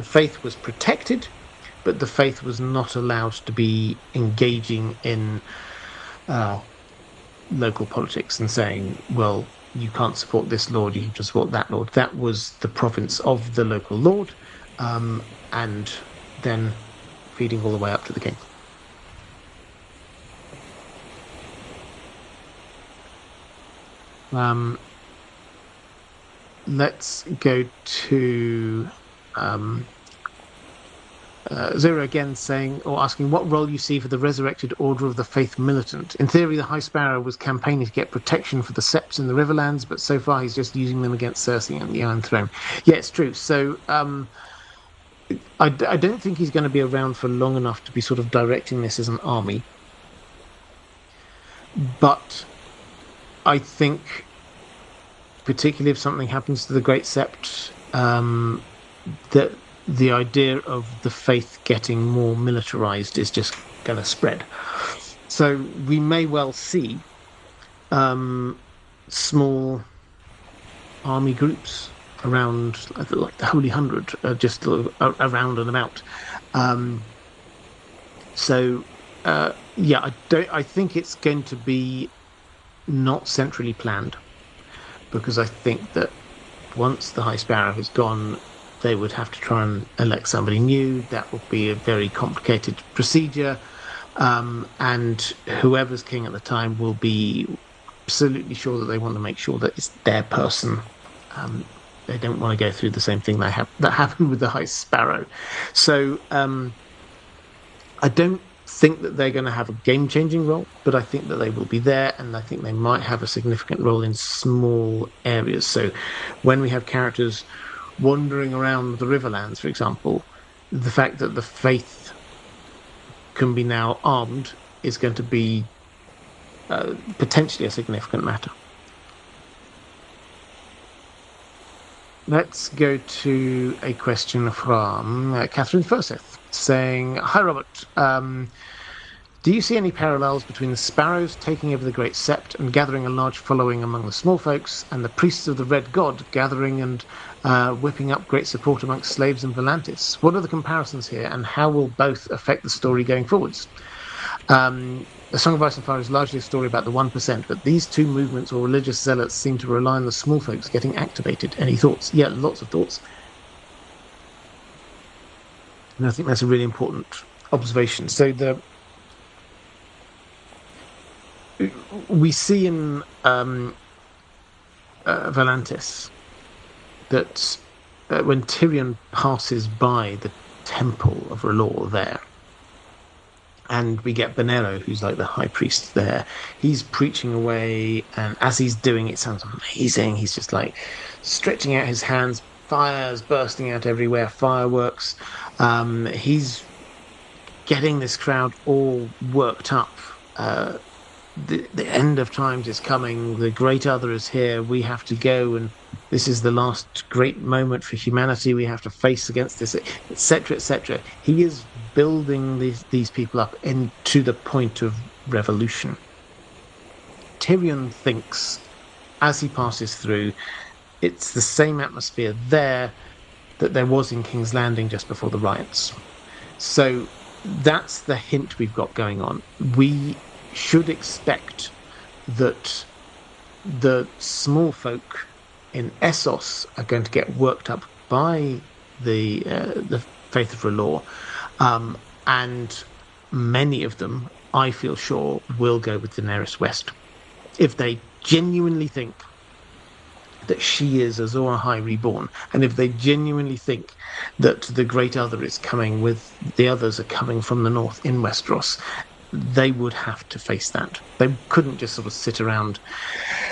faith was protected, but the faith was not allowed to be engaging in uh, local politics and saying, well, you can't support this lord, you have to support that lord. That was the province of the local lord, and then feeding all the way up to the king. Let's go to Zero again, saying or asking what role you see for the resurrected Order of the Faith militant. In theory, the High Sparrow was campaigning to get protection for the Septs in the Riverlands, but so far he's just using them against Cersei and the Iron Throne. Yeah, it's true. So I don't think he's going to be around for long enough to be sort of directing this as an army. But I think, particularly if something happens to the Great Sept, that the idea of the faith getting more militarized is just going to spread. So we may well see small army groups around, like the Holy Hundred, just around and about. Yeah, I think it's going to be not centrally planned, because I think that once the High Sparrow has gone, they would have to try and elect somebody new. That would be a very complicated procedure, and whoever's king at the time will be absolutely sure that they want to make sure that it's their person. They don't want to go through the same thing that happened with the High Sparrow. So I don't think that they're going to have a game-changing role, but I think that they will be there, and I think they might have a significant role in small areas. So when we have characters wandering around the Riverlands, for example, the fact that the faith can be now armed is going to be potentially a significant matter. Let's go to a question from Catherine Furseth, saying, "Hi, Robert. Do you see any parallels between the Sparrows taking over the Great Sept and gathering a large following among the small folks, and the priests of the Red God gathering and whipping up great support amongst slaves in Volantis? What are the comparisons here, and how will both affect the story going forwards? The Song of Ice and Fire is largely a story about the 1%, but these two movements or religious zealots seem to rely on the small folks getting activated. Any thoughts?" Yeah, lots of thoughts. And I think that's a really important observation. So we see in Volantis that when Tyrion passes by the temple of R'hllor there, and we get Bonero, who's like the high priest there, he's preaching away, and as he's doing it, sounds amazing. He's just like stretching out his hands, fires bursting out everywhere, fireworks. He's getting this crowd all worked up. The end of times is coming. The great other is here. We have to go, and this is the last great moment for humanity. We have to face against this, etc., etc. He is building these people up into the point of revolution. Tyrion thinks, as he passes through, it's the same atmosphere there that there was in King's Landing just before the riots. So that's the hint we've got going on. We should expect that the small folk in Essos are going to get worked up by the faith of R'hllor, and many of them, I feel sure, will go with Daenerys West if they genuinely think that she is Azor Ahai reborn, and if they genuinely think that the Great Other is coming with the others are coming from the north in Westeros. They would have to face that. They couldn't just sort of sit around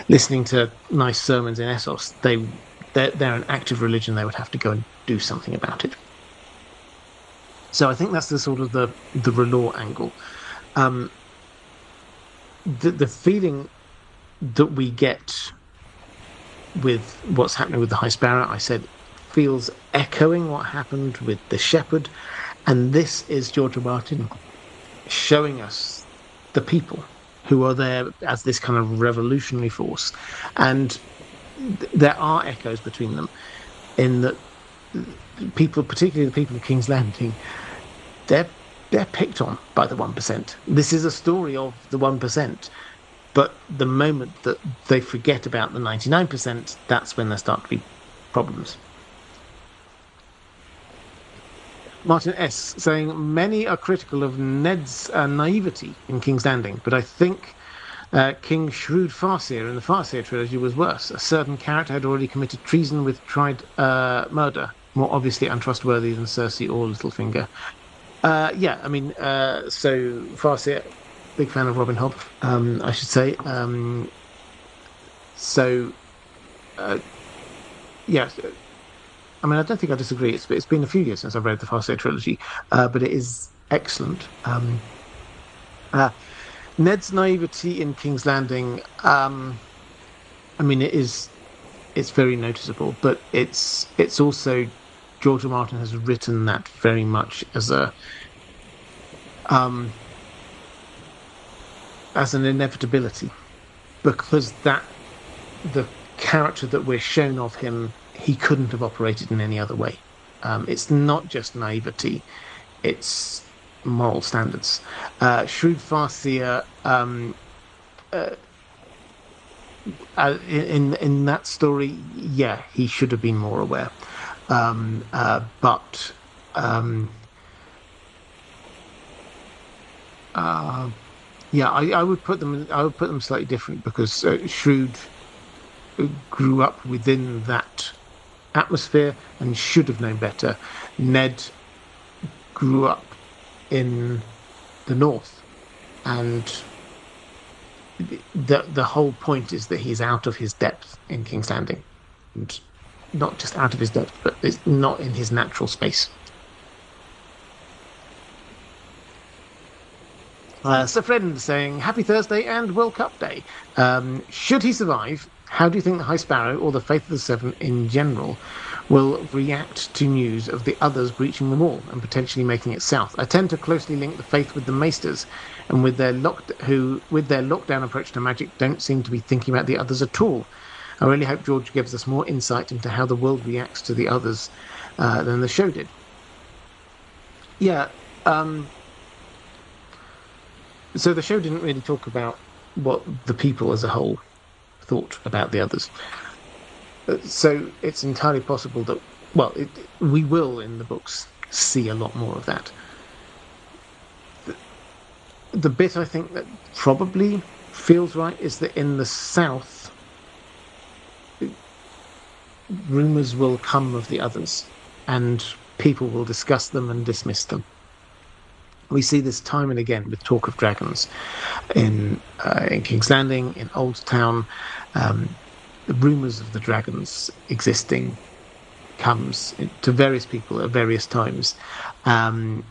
listening to nice sermons in Essos. They're an active religion. They would have to go and do something about it. So I think that's the sort of the R'hllor angle. The feeling that we get with what's happening with the High Sparrow, I said, feels echoing what happened with the Shepherd, and this is George R. Martin showing us the people who are there as this kind of revolutionary force, and there are echoes between them in that people, particularly the people of King's Landing, they're they're picked on by the 1%. This is a story of the 1%. But the moment that they forget about the 99%, that's when there start to be problems. Martin S. saying, many are critical of Ned's naivety in King's Landing, but I think King's shrewd farseer in the Farseer trilogy was worse. A certain character had already committed treason with tried murder, more obviously untrustworthy than Cersei or Littlefinger. Yeah, I mean, so Farseer, big fan of Robin Hobb, I should say. Yeah, I mean, I don't think I disagree. It's been a few years since I've read the Farseer trilogy, but it is excellent. Ned's naivety in King's Landing, I mean, it's very noticeable, but it's also George R. Martin has written that very much as an inevitability, because that the character that we're shown of him, he couldn't have operated in any other way. It's not just naivety, it's moral standards. Shrewd Farseer, in that story, yeah, he should have been more aware. But yeah, I would put them slightly different, because Shrewd grew up within that atmosphere and should have known better. Ned grew up in the north, and the whole point is that he's out of his depth in King's Landing, and not just out of his depth, but it's not in his natural space. Sir Friend saying, happy Thursday and World Cup Day. Should he survive, how do you think the High Sparrow, or the Faith of the Seven in general, will react to news of the others breaching the wall and potentially making it south? I tend to closely link the Faith with the Maesters, and with their lockdown approach to magic, don't seem to be thinking about the others at all. I really hope George gives us more insight into how the world reacts to the others than the show did. Yeah, so the show didn't really talk about what the people as a whole thought about the others. So it's entirely possible that, well, we will in the books see a lot more of that. The bit I think that probably feels right is that in the south, rumours will come of the others, and people will discuss them and dismiss them. We see this time and again with talk of dragons in King's Landing, in Old Town. The rumours of the dragons existing comes to various people at various times, and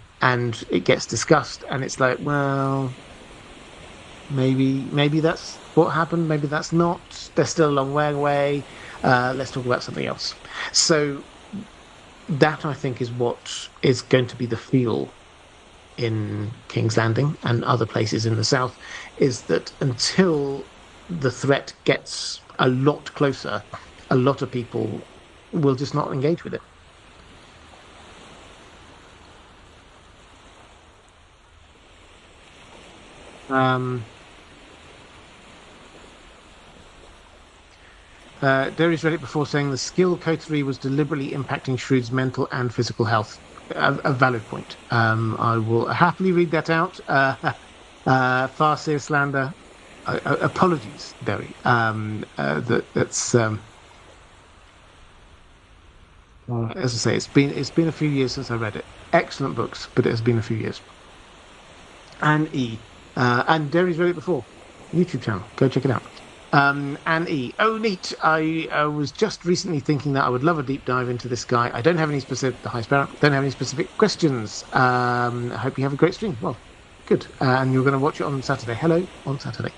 it gets discussed, and it's like, well, maybe that's what happened, maybe that's not. They're still a long way away. Let's talk about something else. So that, I think, is what is going to be the feel in King's Landing and other places in the south, is that until the threat gets a lot closer, a lot of people will just not engage with it. Darius read it before, saying the skill coterie was deliberately impacting Shrewd's mental and physical health. A valid point. I will happily read that out. Farseer slander. Apologies, Derry. That's as I say, it's been a few years since I read it. Excellent books, but it has been a few years. Anne E. And Derry's read it before. YouTube channel. Go check it out. Anne E. Oh, neat. I was just recently thinking that I would love a deep dive into this guy. I don't have any specific, the High Sparrow, don't have any specific questions. I hope you have a great stream. Well, good. And you're going to watch it on Saturday. Hello, on Saturday.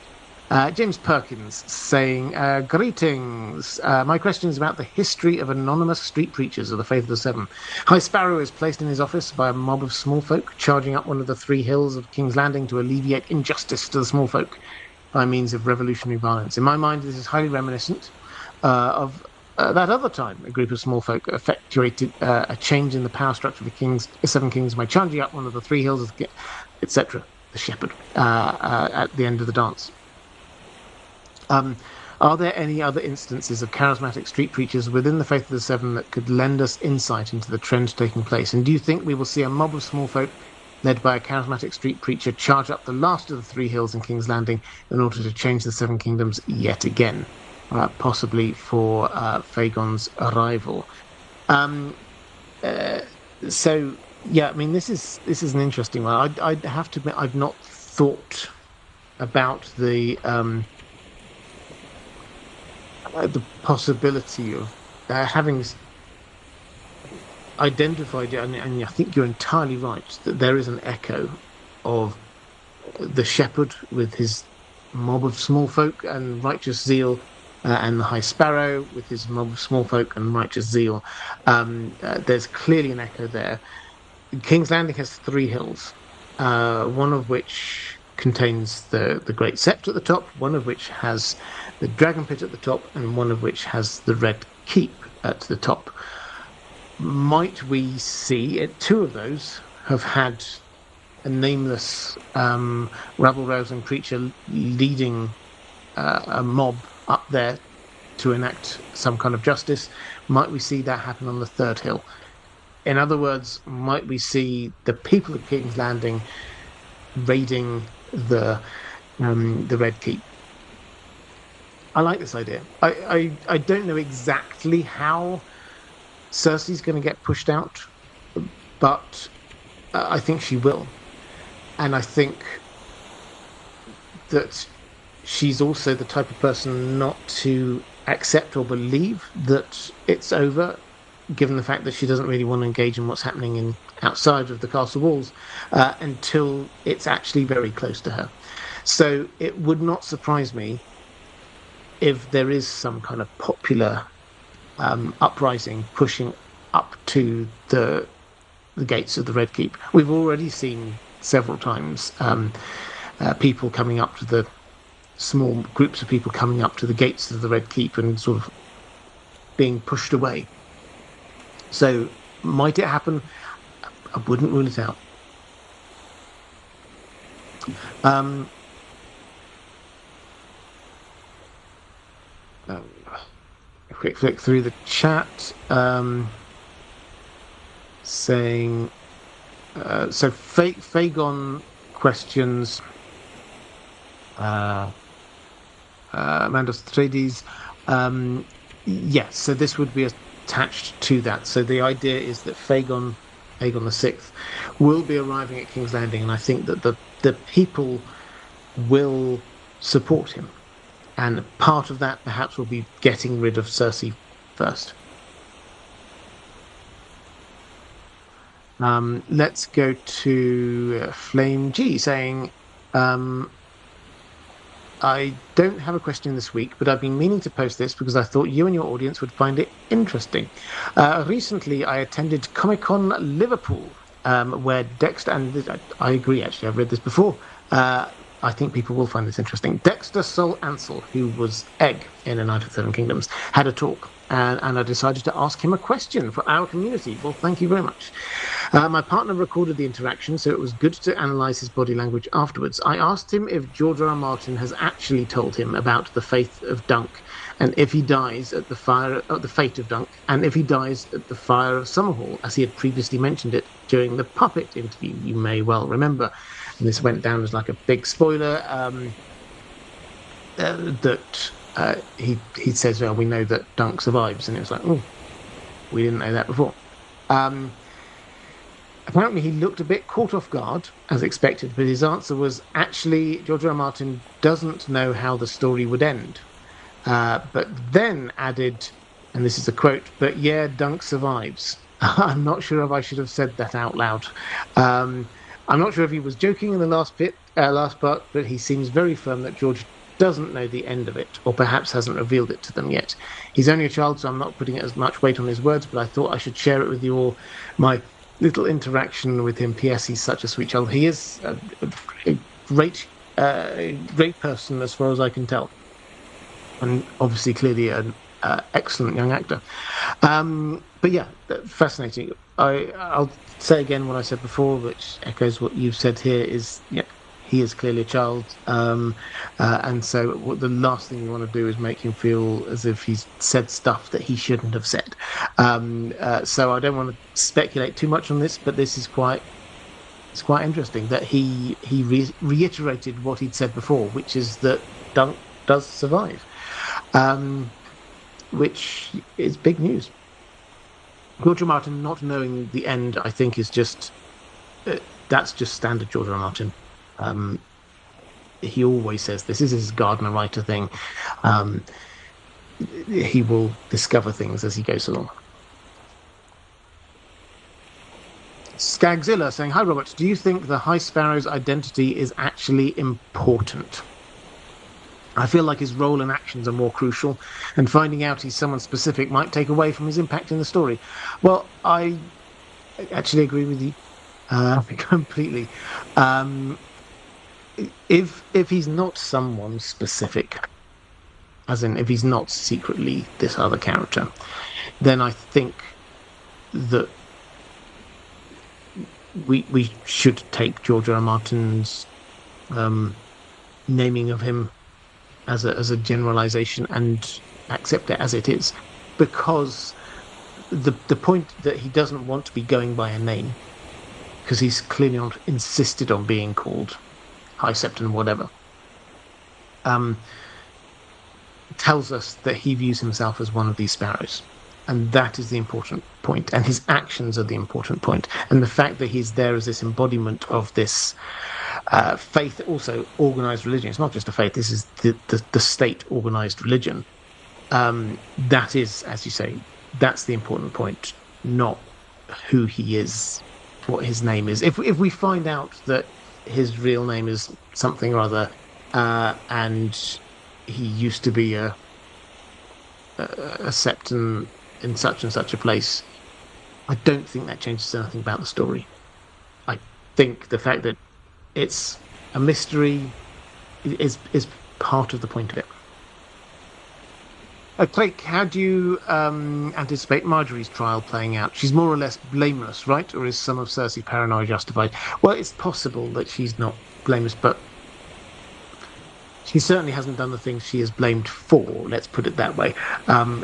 James Perkins saying, greetings. My question is about the history of anonymous street preachers of the Faith of the Seven. High Sparrow is placed in his office by a mob of small folk charging up one of the 3 hills of King's Landing to alleviate injustice to the small folk by means of revolutionary violence. In my mind, this is highly reminiscent of that other time a group of small folk effectuated a change in the power structure of the 7 kings by charging up one of the 3 hills, etc., the shepherd, at the end of the dance. Are there any other instances of charismatic street preachers within the Faith of the Seven that could lend us insight into the trend taking place? And do you think we will see a mob of small folk led by a charismatic street preacher charge up the last of the 3 hills in King's Landing in order to change the 7 kingdoms yet again, possibly for Phagon's arrival? So, yeah, I mean, this is an interesting one. I have to admit, I've not thought about the possibility of having identified it, and I think you're entirely right that there is an echo of the shepherd with his mob of small folk and righteous zeal, and the High Sparrow with his mob of small folk and righteous zeal. There's clearly an echo there. King's Landing has 3 hills, one of which contains the Great Sept at the top, one of which has the Dragon Pit at the top, and one of which has the Red Keep at the top. Might we see it? 2 of those have had a nameless rabble-rousing preacher leading a mob up there to enact some kind of justice. Might we see that happen on the 3rd hill? In other words, might we see the people of King's Landing raiding the Red Keep? I like this idea. I don't know exactly how Cersei's going to get pushed out, but I think she will. And I think that she's also the type of person not to accept or believe that it's over, given the fact that she doesn't really want to engage in what's happening outside of the castle walls until it's actually very close to her. So it would not surprise me if there is some kind of popular uprising pushing up to the gates of the Red Keep. We've already seen several times people coming up to the small groups of people coming up to the gates of the Red Keep and sort of being pushed away. So might it happen? I wouldn't rule it out. A quick flick through the chat, saying so Phagon questions Mandos Trades. Yes, so this would be attached to that. So the idea is that Aegon VI, will be arriving at King's Landing, and I think that the people will support him. And part of that perhaps will be getting rid of Cersei first. Let's go to Flame G saying, I don't have a question this week, but I've been meaning to post this because I thought you and your audience would find it interesting. Recently, I attended Comic-Con Liverpool, where Dexter, and I agree, actually, I've read this before, I think people will find this interesting. Dexter Sol Ansel, who was Egg in A Knight of the Seven Kingdoms, had a talk, and I decided to ask him a question for our community. Well, thank you very much. My partner recorded the interaction, so it was good to analyse his body language afterwards. I asked him if George R. R. Martin has actually told him about the faith of Dunk, and if he dies at the fate of Dunk, and if he dies at the fire of Summerhall, as he had previously mentioned it during the puppet interview, you may well remember. And this went down as like a big spoiler, that he says, well, we know that Dunk survives, and it was like, oh, we didn't know that before. Apparently he looked a bit caught off guard, as expected, but his answer was, actually, George R. R. Martin doesn't know how the story would end. But then added, and this is a quote, but yeah, Dunk survives. I'm not sure if I should have said that out loud. I'm not sure if he was joking in the last part, but he seems very firm that George doesn't know the end of it, or perhaps hasn't revealed it to them yet. He's only a child, so I'm not putting as much weight on his words, but I thought I should share it with you all. My little interaction with him. P.S. He's such a sweet child. He is a great, great person as far as I can tell, and obviously clearly an excellent young actor. But yeah, fascinating. I'll say again what I said before, which echoes what you've said here. Is yeah, he is clearly a child, and so the last thing you want to do is make him feel as if he's said stuff that he shouldn't have said. So I don't want to speculate too much on this, but this is quite interesting that he reiterated what he'd said before, which is that Dunk does survive, which is big news. George R. Martin not knowing the end, I think, is just that's just standard George R. Martin. He always says this is his Gardner writer thing. He will discover things as he goes along. Skagzilla saying, "Hi Robert, do you think the High Sparrow's identity is actually important? I feel like his role and actions are more crucial, and finding out he's someone specific might take away from his impact in the story." Well, I actually agree with you completely. If he's not someone specific, as in if he's not secretly this other character, then I think that we should take George R. R. Martin's naming of him as a generalization and accept it as it is, because the point that he doesn't want to be going by a name, because he's clearly not insisted on being called High Septon whatever, tells us that he views himself as one of these sparrows, and that is the important point, and his actions are the important point, and the fact that he's there as this embodiment of this faith, also organized religion. It's not just a faith, this is the state organized religion. That is, as you say, that's the important point, not who he is, what his name is. If we find out that his real name is something or other, and he used to be a septon in such and such a place, I don't think that changes anything about the story. I think the fact that it's a mystery is part of the point of it. Clake, how do you anticipate Marjorie's trial playing out? She's more or less blameless, right? Or is some of Cersei's paranoia justified? Well, it's possible that she's not blameless, but she certainly hasn't done the things she is blamed for, let's put it that way.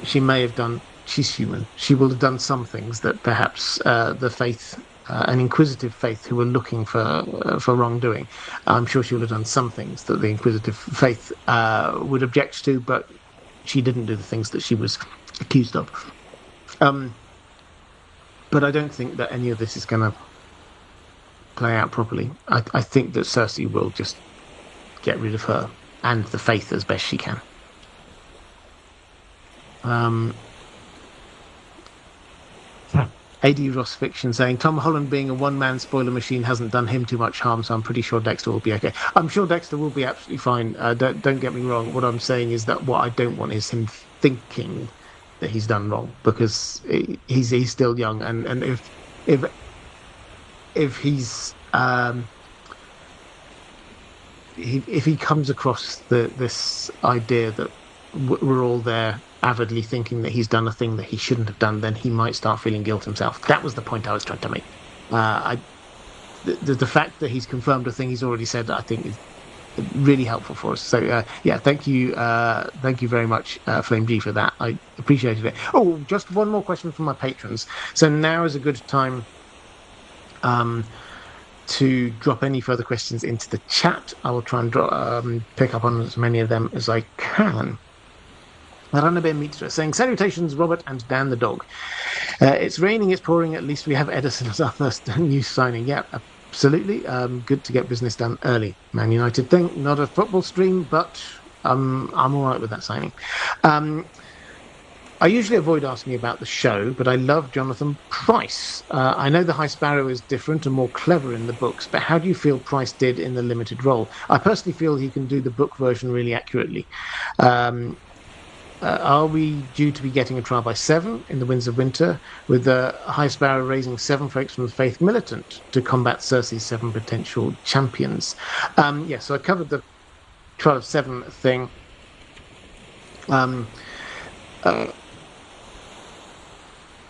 She may have done, she's human, she will have done some things that perhaps the faith, an inquisitive faith who were looking for wrongdoing, I'm sure she will have done some things that the inquisitive faith would object to, but she didn't do the things that she was accused of. But I don't think that any of this is going to play out properly. I think that Cersei will just get rid of her and the faith as best she can. AD Ross Fiction saying, Tom Holland being a one-man spoiler machine hasn't done him too much harm, so I'm pretty sure Dexter will be okay. I'm sure Dexter will be absolutely fine. Don't get me wrong. What I'm saying is that what I don't want is him thinking that he's done wrong, because he's still young, and if he's if he comes across this idea that we're all there avidly thinking that he's done a thing that he shouldn't have done, then he might start feeling guilt himself. That was the point I was trying to make. The fact that he's confirmed a thing he's already said, I think, is really helpful for us. So yeah, thank you very much, Flame G, for that. I appreciated it. Oh, just one more question from my patrons. So now is a good time to drop any further questions into the chat. I will try and pick up on as many of them as I can. Ranabir Mitra saying, salutations, Robert and Dan the dog. It's raining, it's pouring, at least we have Edison as our first news signing. Yeah, absolutely. Good to get business done early. Man United thing, not a football stream, but I'm all right with that signing. I usually avoid asking about the show, but I love Jonathan Pryce. I know the High Sparrow is different and more clever in the books, but how do you feel Pryce did in the limited role? I personally feel he can do the book version really accurately. Um, are we due to be getting a trial by seven in the Winds of Winter, with the High Sparrow raising seven folks from the Faith Militant to combat Cersei's seven potential champions? Yeah, so I covered the trial of seven thing. Um, uh,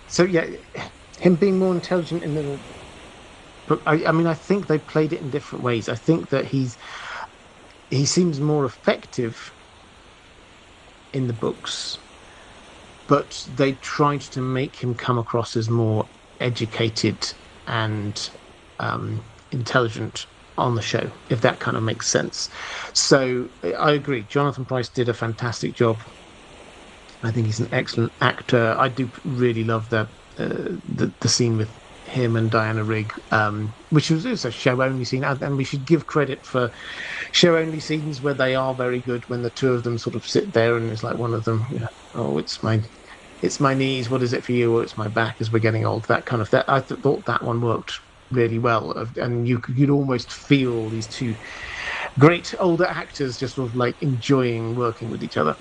so yeah, him being more intelligent in the book. I mean, I think they played it in different ways. I think that he seems more effective in the books, but they tried to make him come across as more educated and intelligent on the show, if that kind of makes sense. So I agree. Jonathan Pryce did a fantastic job. I think he's an excellent actor. I do really love the scene with him and Diana Rigg, which was a show only scene, and we should give credit for show only scenes where they are very good. When the two of them sort of sit there, and it's like one of them, oh, it's my knees. What is it for you? Or it's my back as we're getting old. That kind of that. I thought that one worked really well, and you'd almost feel these two great older actors just sort of like enjoying working with each other.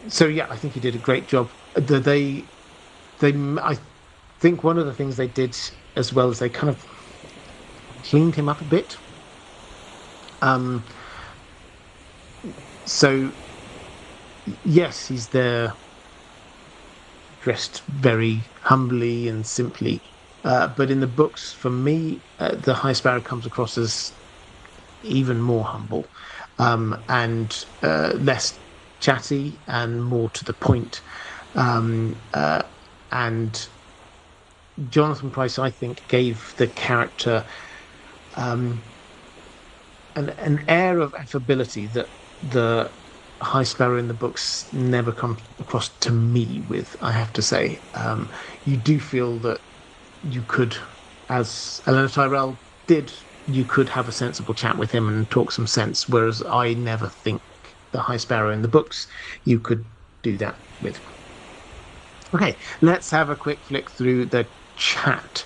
So yeah, I think he did a great job. I think one of the things they did as well is they kind of cleaned him up a bit. So yes, he's there dressed very humbly and simply. But in the books, for me, the High Sparrow comes across as even more humble and less chatty and more to the point. And Jonathan Pryce, I think, gave the character an air of affability that the High Sparrow in the books never come across to me with, I have to say. You do feel that you could, as Elena Tyrell did, you could have a sensible chat with him and talk some sense, whereas I never think the High Sparrow in the books you could do that with. Okay, let's have a quick flick through the chat.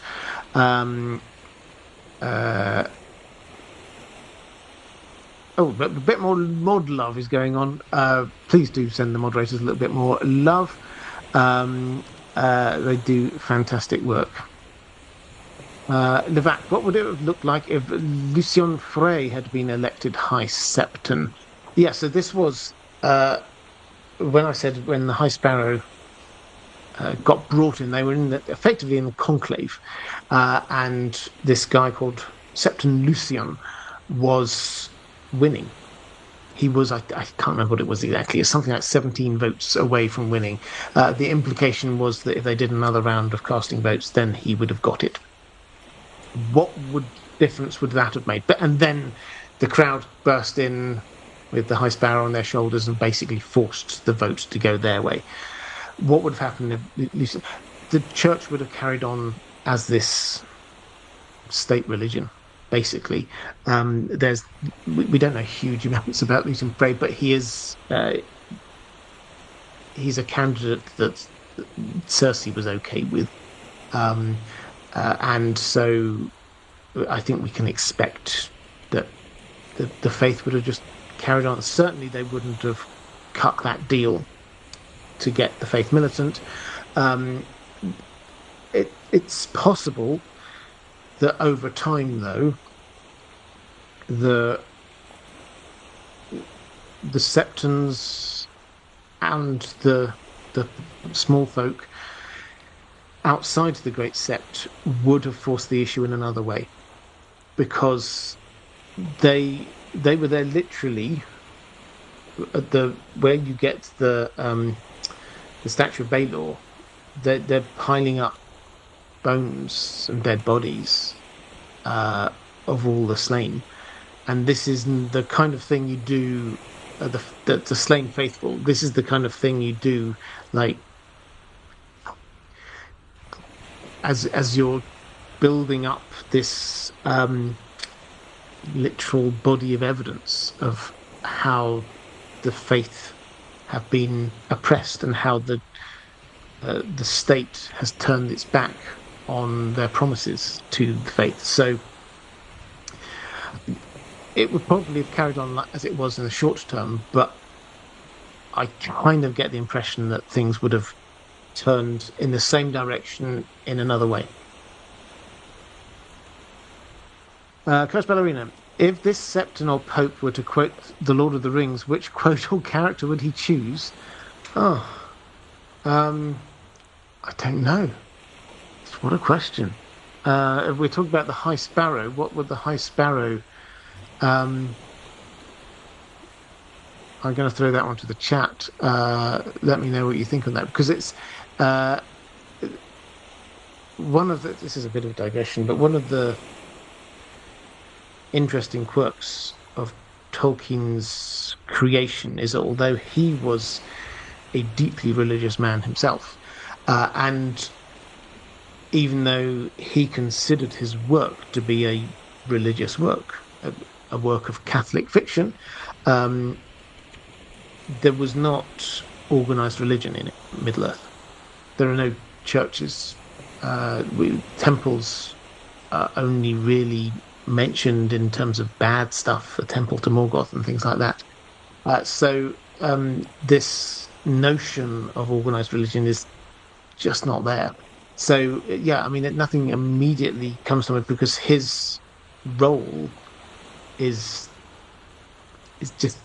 Oh, a bit more mod love is going on. Please do send the moderators a little bit more love. They do fantastic work. Levac, what would it have looked like if Lucien Frey had been elected High Septon? Yeah, so this was when the High Sparrow got brought in, they were effectively in the conclave, and this guy called Septon Lucien was winning. He was, I can't remember what it was exactly, it's something like 17 votes away from winning. The implication was that if they did another round of casting votes, then he would have got it. What difference would that have made? And then the crowd burst in with the High Sparrow on their shoulders and basically forced the vote to go their way. What would have happened if the church would have carried on as this state religion? Basically, we don't know huge amounts about Lucian Frey, but he's a candidate that Cersei was okay with, and so I think we can expect that the faith would have just carried on. Certainly, they wouldn't have cut that deal to get the faith militant. It's possible that over time, though, the Septons and the small folk outside the Great Sept would have forced the issue in another way, because they were there literally at where you get the statue of Baelor. They're piling up bones and dead bodies of all the slain, and this is the kind of thing you do. The slain faithful. This is the kind of thing you do, like as you're building up this literal body of evidence of how the faith have been oppressed and how the state has turned its back on their promises to the faith. So it would probably have carried on as it was in the short term, but I kind of get the impression that things would have turned in the same direction in another way. Coach Ballerina, if this Septenol Pope were to quote The Lord of the Rings, which quote or character would he choose? Oh, I don't know. What a question. If we're talking about the High Sparrow, what would the High Sparrow... I'm going to throw that one to the chat. Let me know what you think on that, because it's one of the... This is a bit of a digression, but one of the interesting quirks of Tolkien's creation is that although he was a deeply religious man himself, and even though he considered his work to be a religious work, a work of Catholic fiction, there was not organized religion in it, Middle-earth. There are no churches. Temples are only really mentioned in terms of bad stuff, a temple to Morgoth and things like that. So this notion of organized religion is just not there. So yeah, I mean, nothing immediately comes to mind because his role is just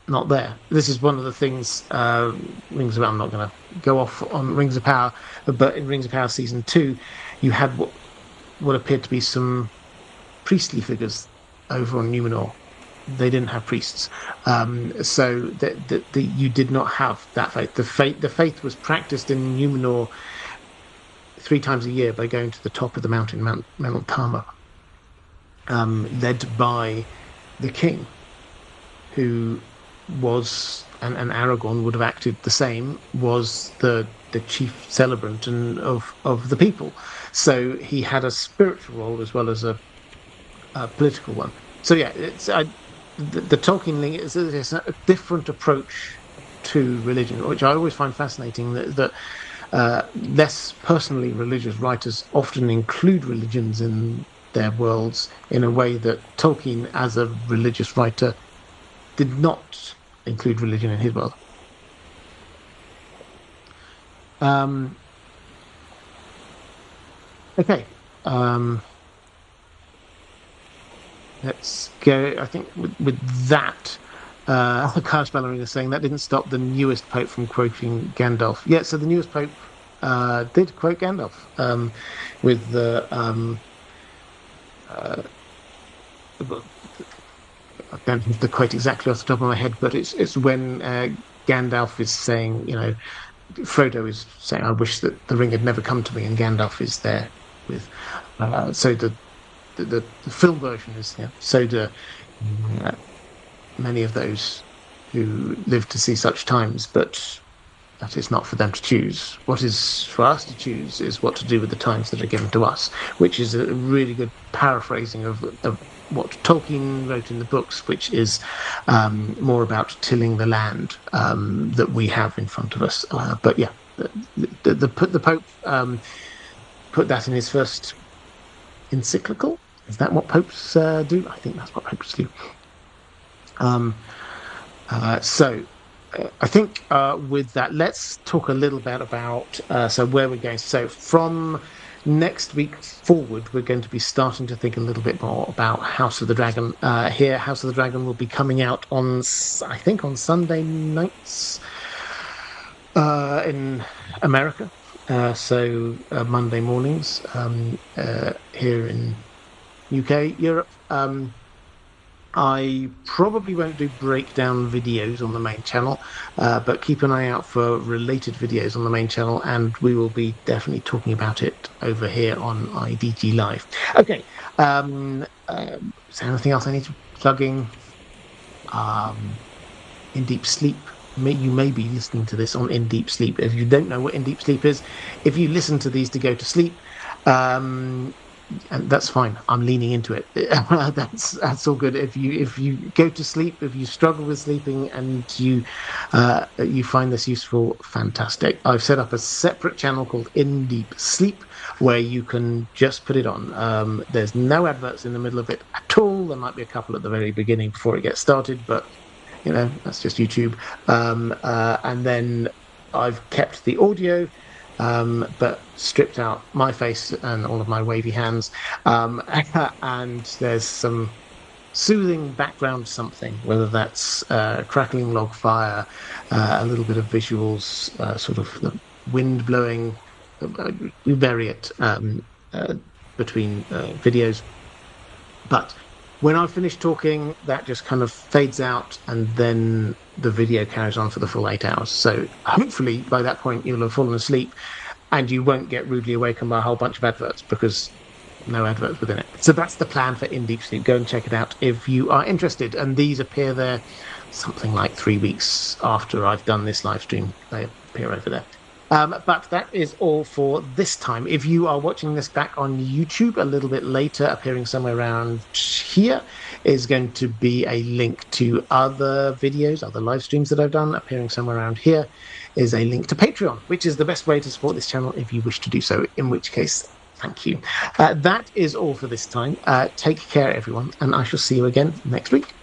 not there. This is one of the things. Rings of Power. I'm not going to go off on Rings of Power, but in Rings of Power season 2, you had what appeared to be some priestly figures over on Numenor. They didn't have priests, so you did not have that faith. The faith was practiced in Numenor 3 times a year by going to the top of the mountain, Mount Tama, led by the king, who was, and Aragorn would have acted the same, was the chief celebrant of the people. So he had a spiritual role as well as a political one. So yeah, the Tolkien link is a different approach to religion, which I always find fascinating. That less personally religious writers often include religions in their worlds in a way that Tolkien, as a religious writer, did not include religion in his world. Okay. Let's go. I think with that, Carlos Ballerina is saying that didn't stop the newest Pope from quoting Gandalf. Yeah, so the newest Pope did quote Gandalf with the. I don't have the quote exactly off the top of my head, but it's when Gandalf is saying, Frodo is saying, "I wish that the ring had never come to me," and Gandalf is there with. So the film version is so do many of those who live to see such times, but that is not for them to choose. What is for us to choose is what to do with the times that are given to us, which is a really good paraphrasing of what Tolkien wrote in the books, which is more about tilling the land that we have in front of us. But yeah, the Pope put that in his first encyclical. Is that what popes do? I think that's what popes do. So I think with that, let's talk a little bit about so where we're going. So from next week forward, we're going to be starting to think a little bit more about House of the Dragon. Here, House of the Dragon will be coming out on Sunday nights in America. So Monday mornings here in UK, Europe. I probably won't do breakdown videos on the main channel, but keep an eye out for related videos on the main channel, and we will be definitely talking about it over here on IDG Live. Okay, is there anything else I need to plug in? In Deep Sleep. You may be listening to this on In Deep Sleep. If you don't know what In Deep Sleep is, if you listen to these to go to sleep, and that's fine. I'm leaning into it. That's all good. If you go to sleep, if you struggle with sleeping, and you find this useful, fantastic. I've set up a separate channel called In Deep Sleep where you can just put it on. There's no adverts in the middle of it at all. There might be a couple at the very beginning before it gets started, but that's just YouTube. And then I've kept the audio, but stripped out my face and all of my wavy hands. And there's some soothing background something, whether that's crackling log fire, a little bit of visuals, sort of the wind blowing. We vary it between videos. But when I finish talking, that just kind of fades out, and then the video carries on for the full 8 hours. So hopefully by that point you'll have fallen asleep, and you won't get rudely awakened by a whole bunch of adverts, because no adverts within it. So that's the plan for In Deep Sleep. Go and check it out if you are interested. And these appear there something like 3 weeks after I've done this live stream. They appear over there. But that is all for this time. If you are watching this back on YouTube a little bit later, appearing somewhere around here is going to be a link to other videos, other live streams that I've done. Appearing somewhere around here is a link to Patreon, which is the best way to support this channel if you wish to do so, in which case, thank you. That is all for this time. Take care, everyone, and I shall see you again next week.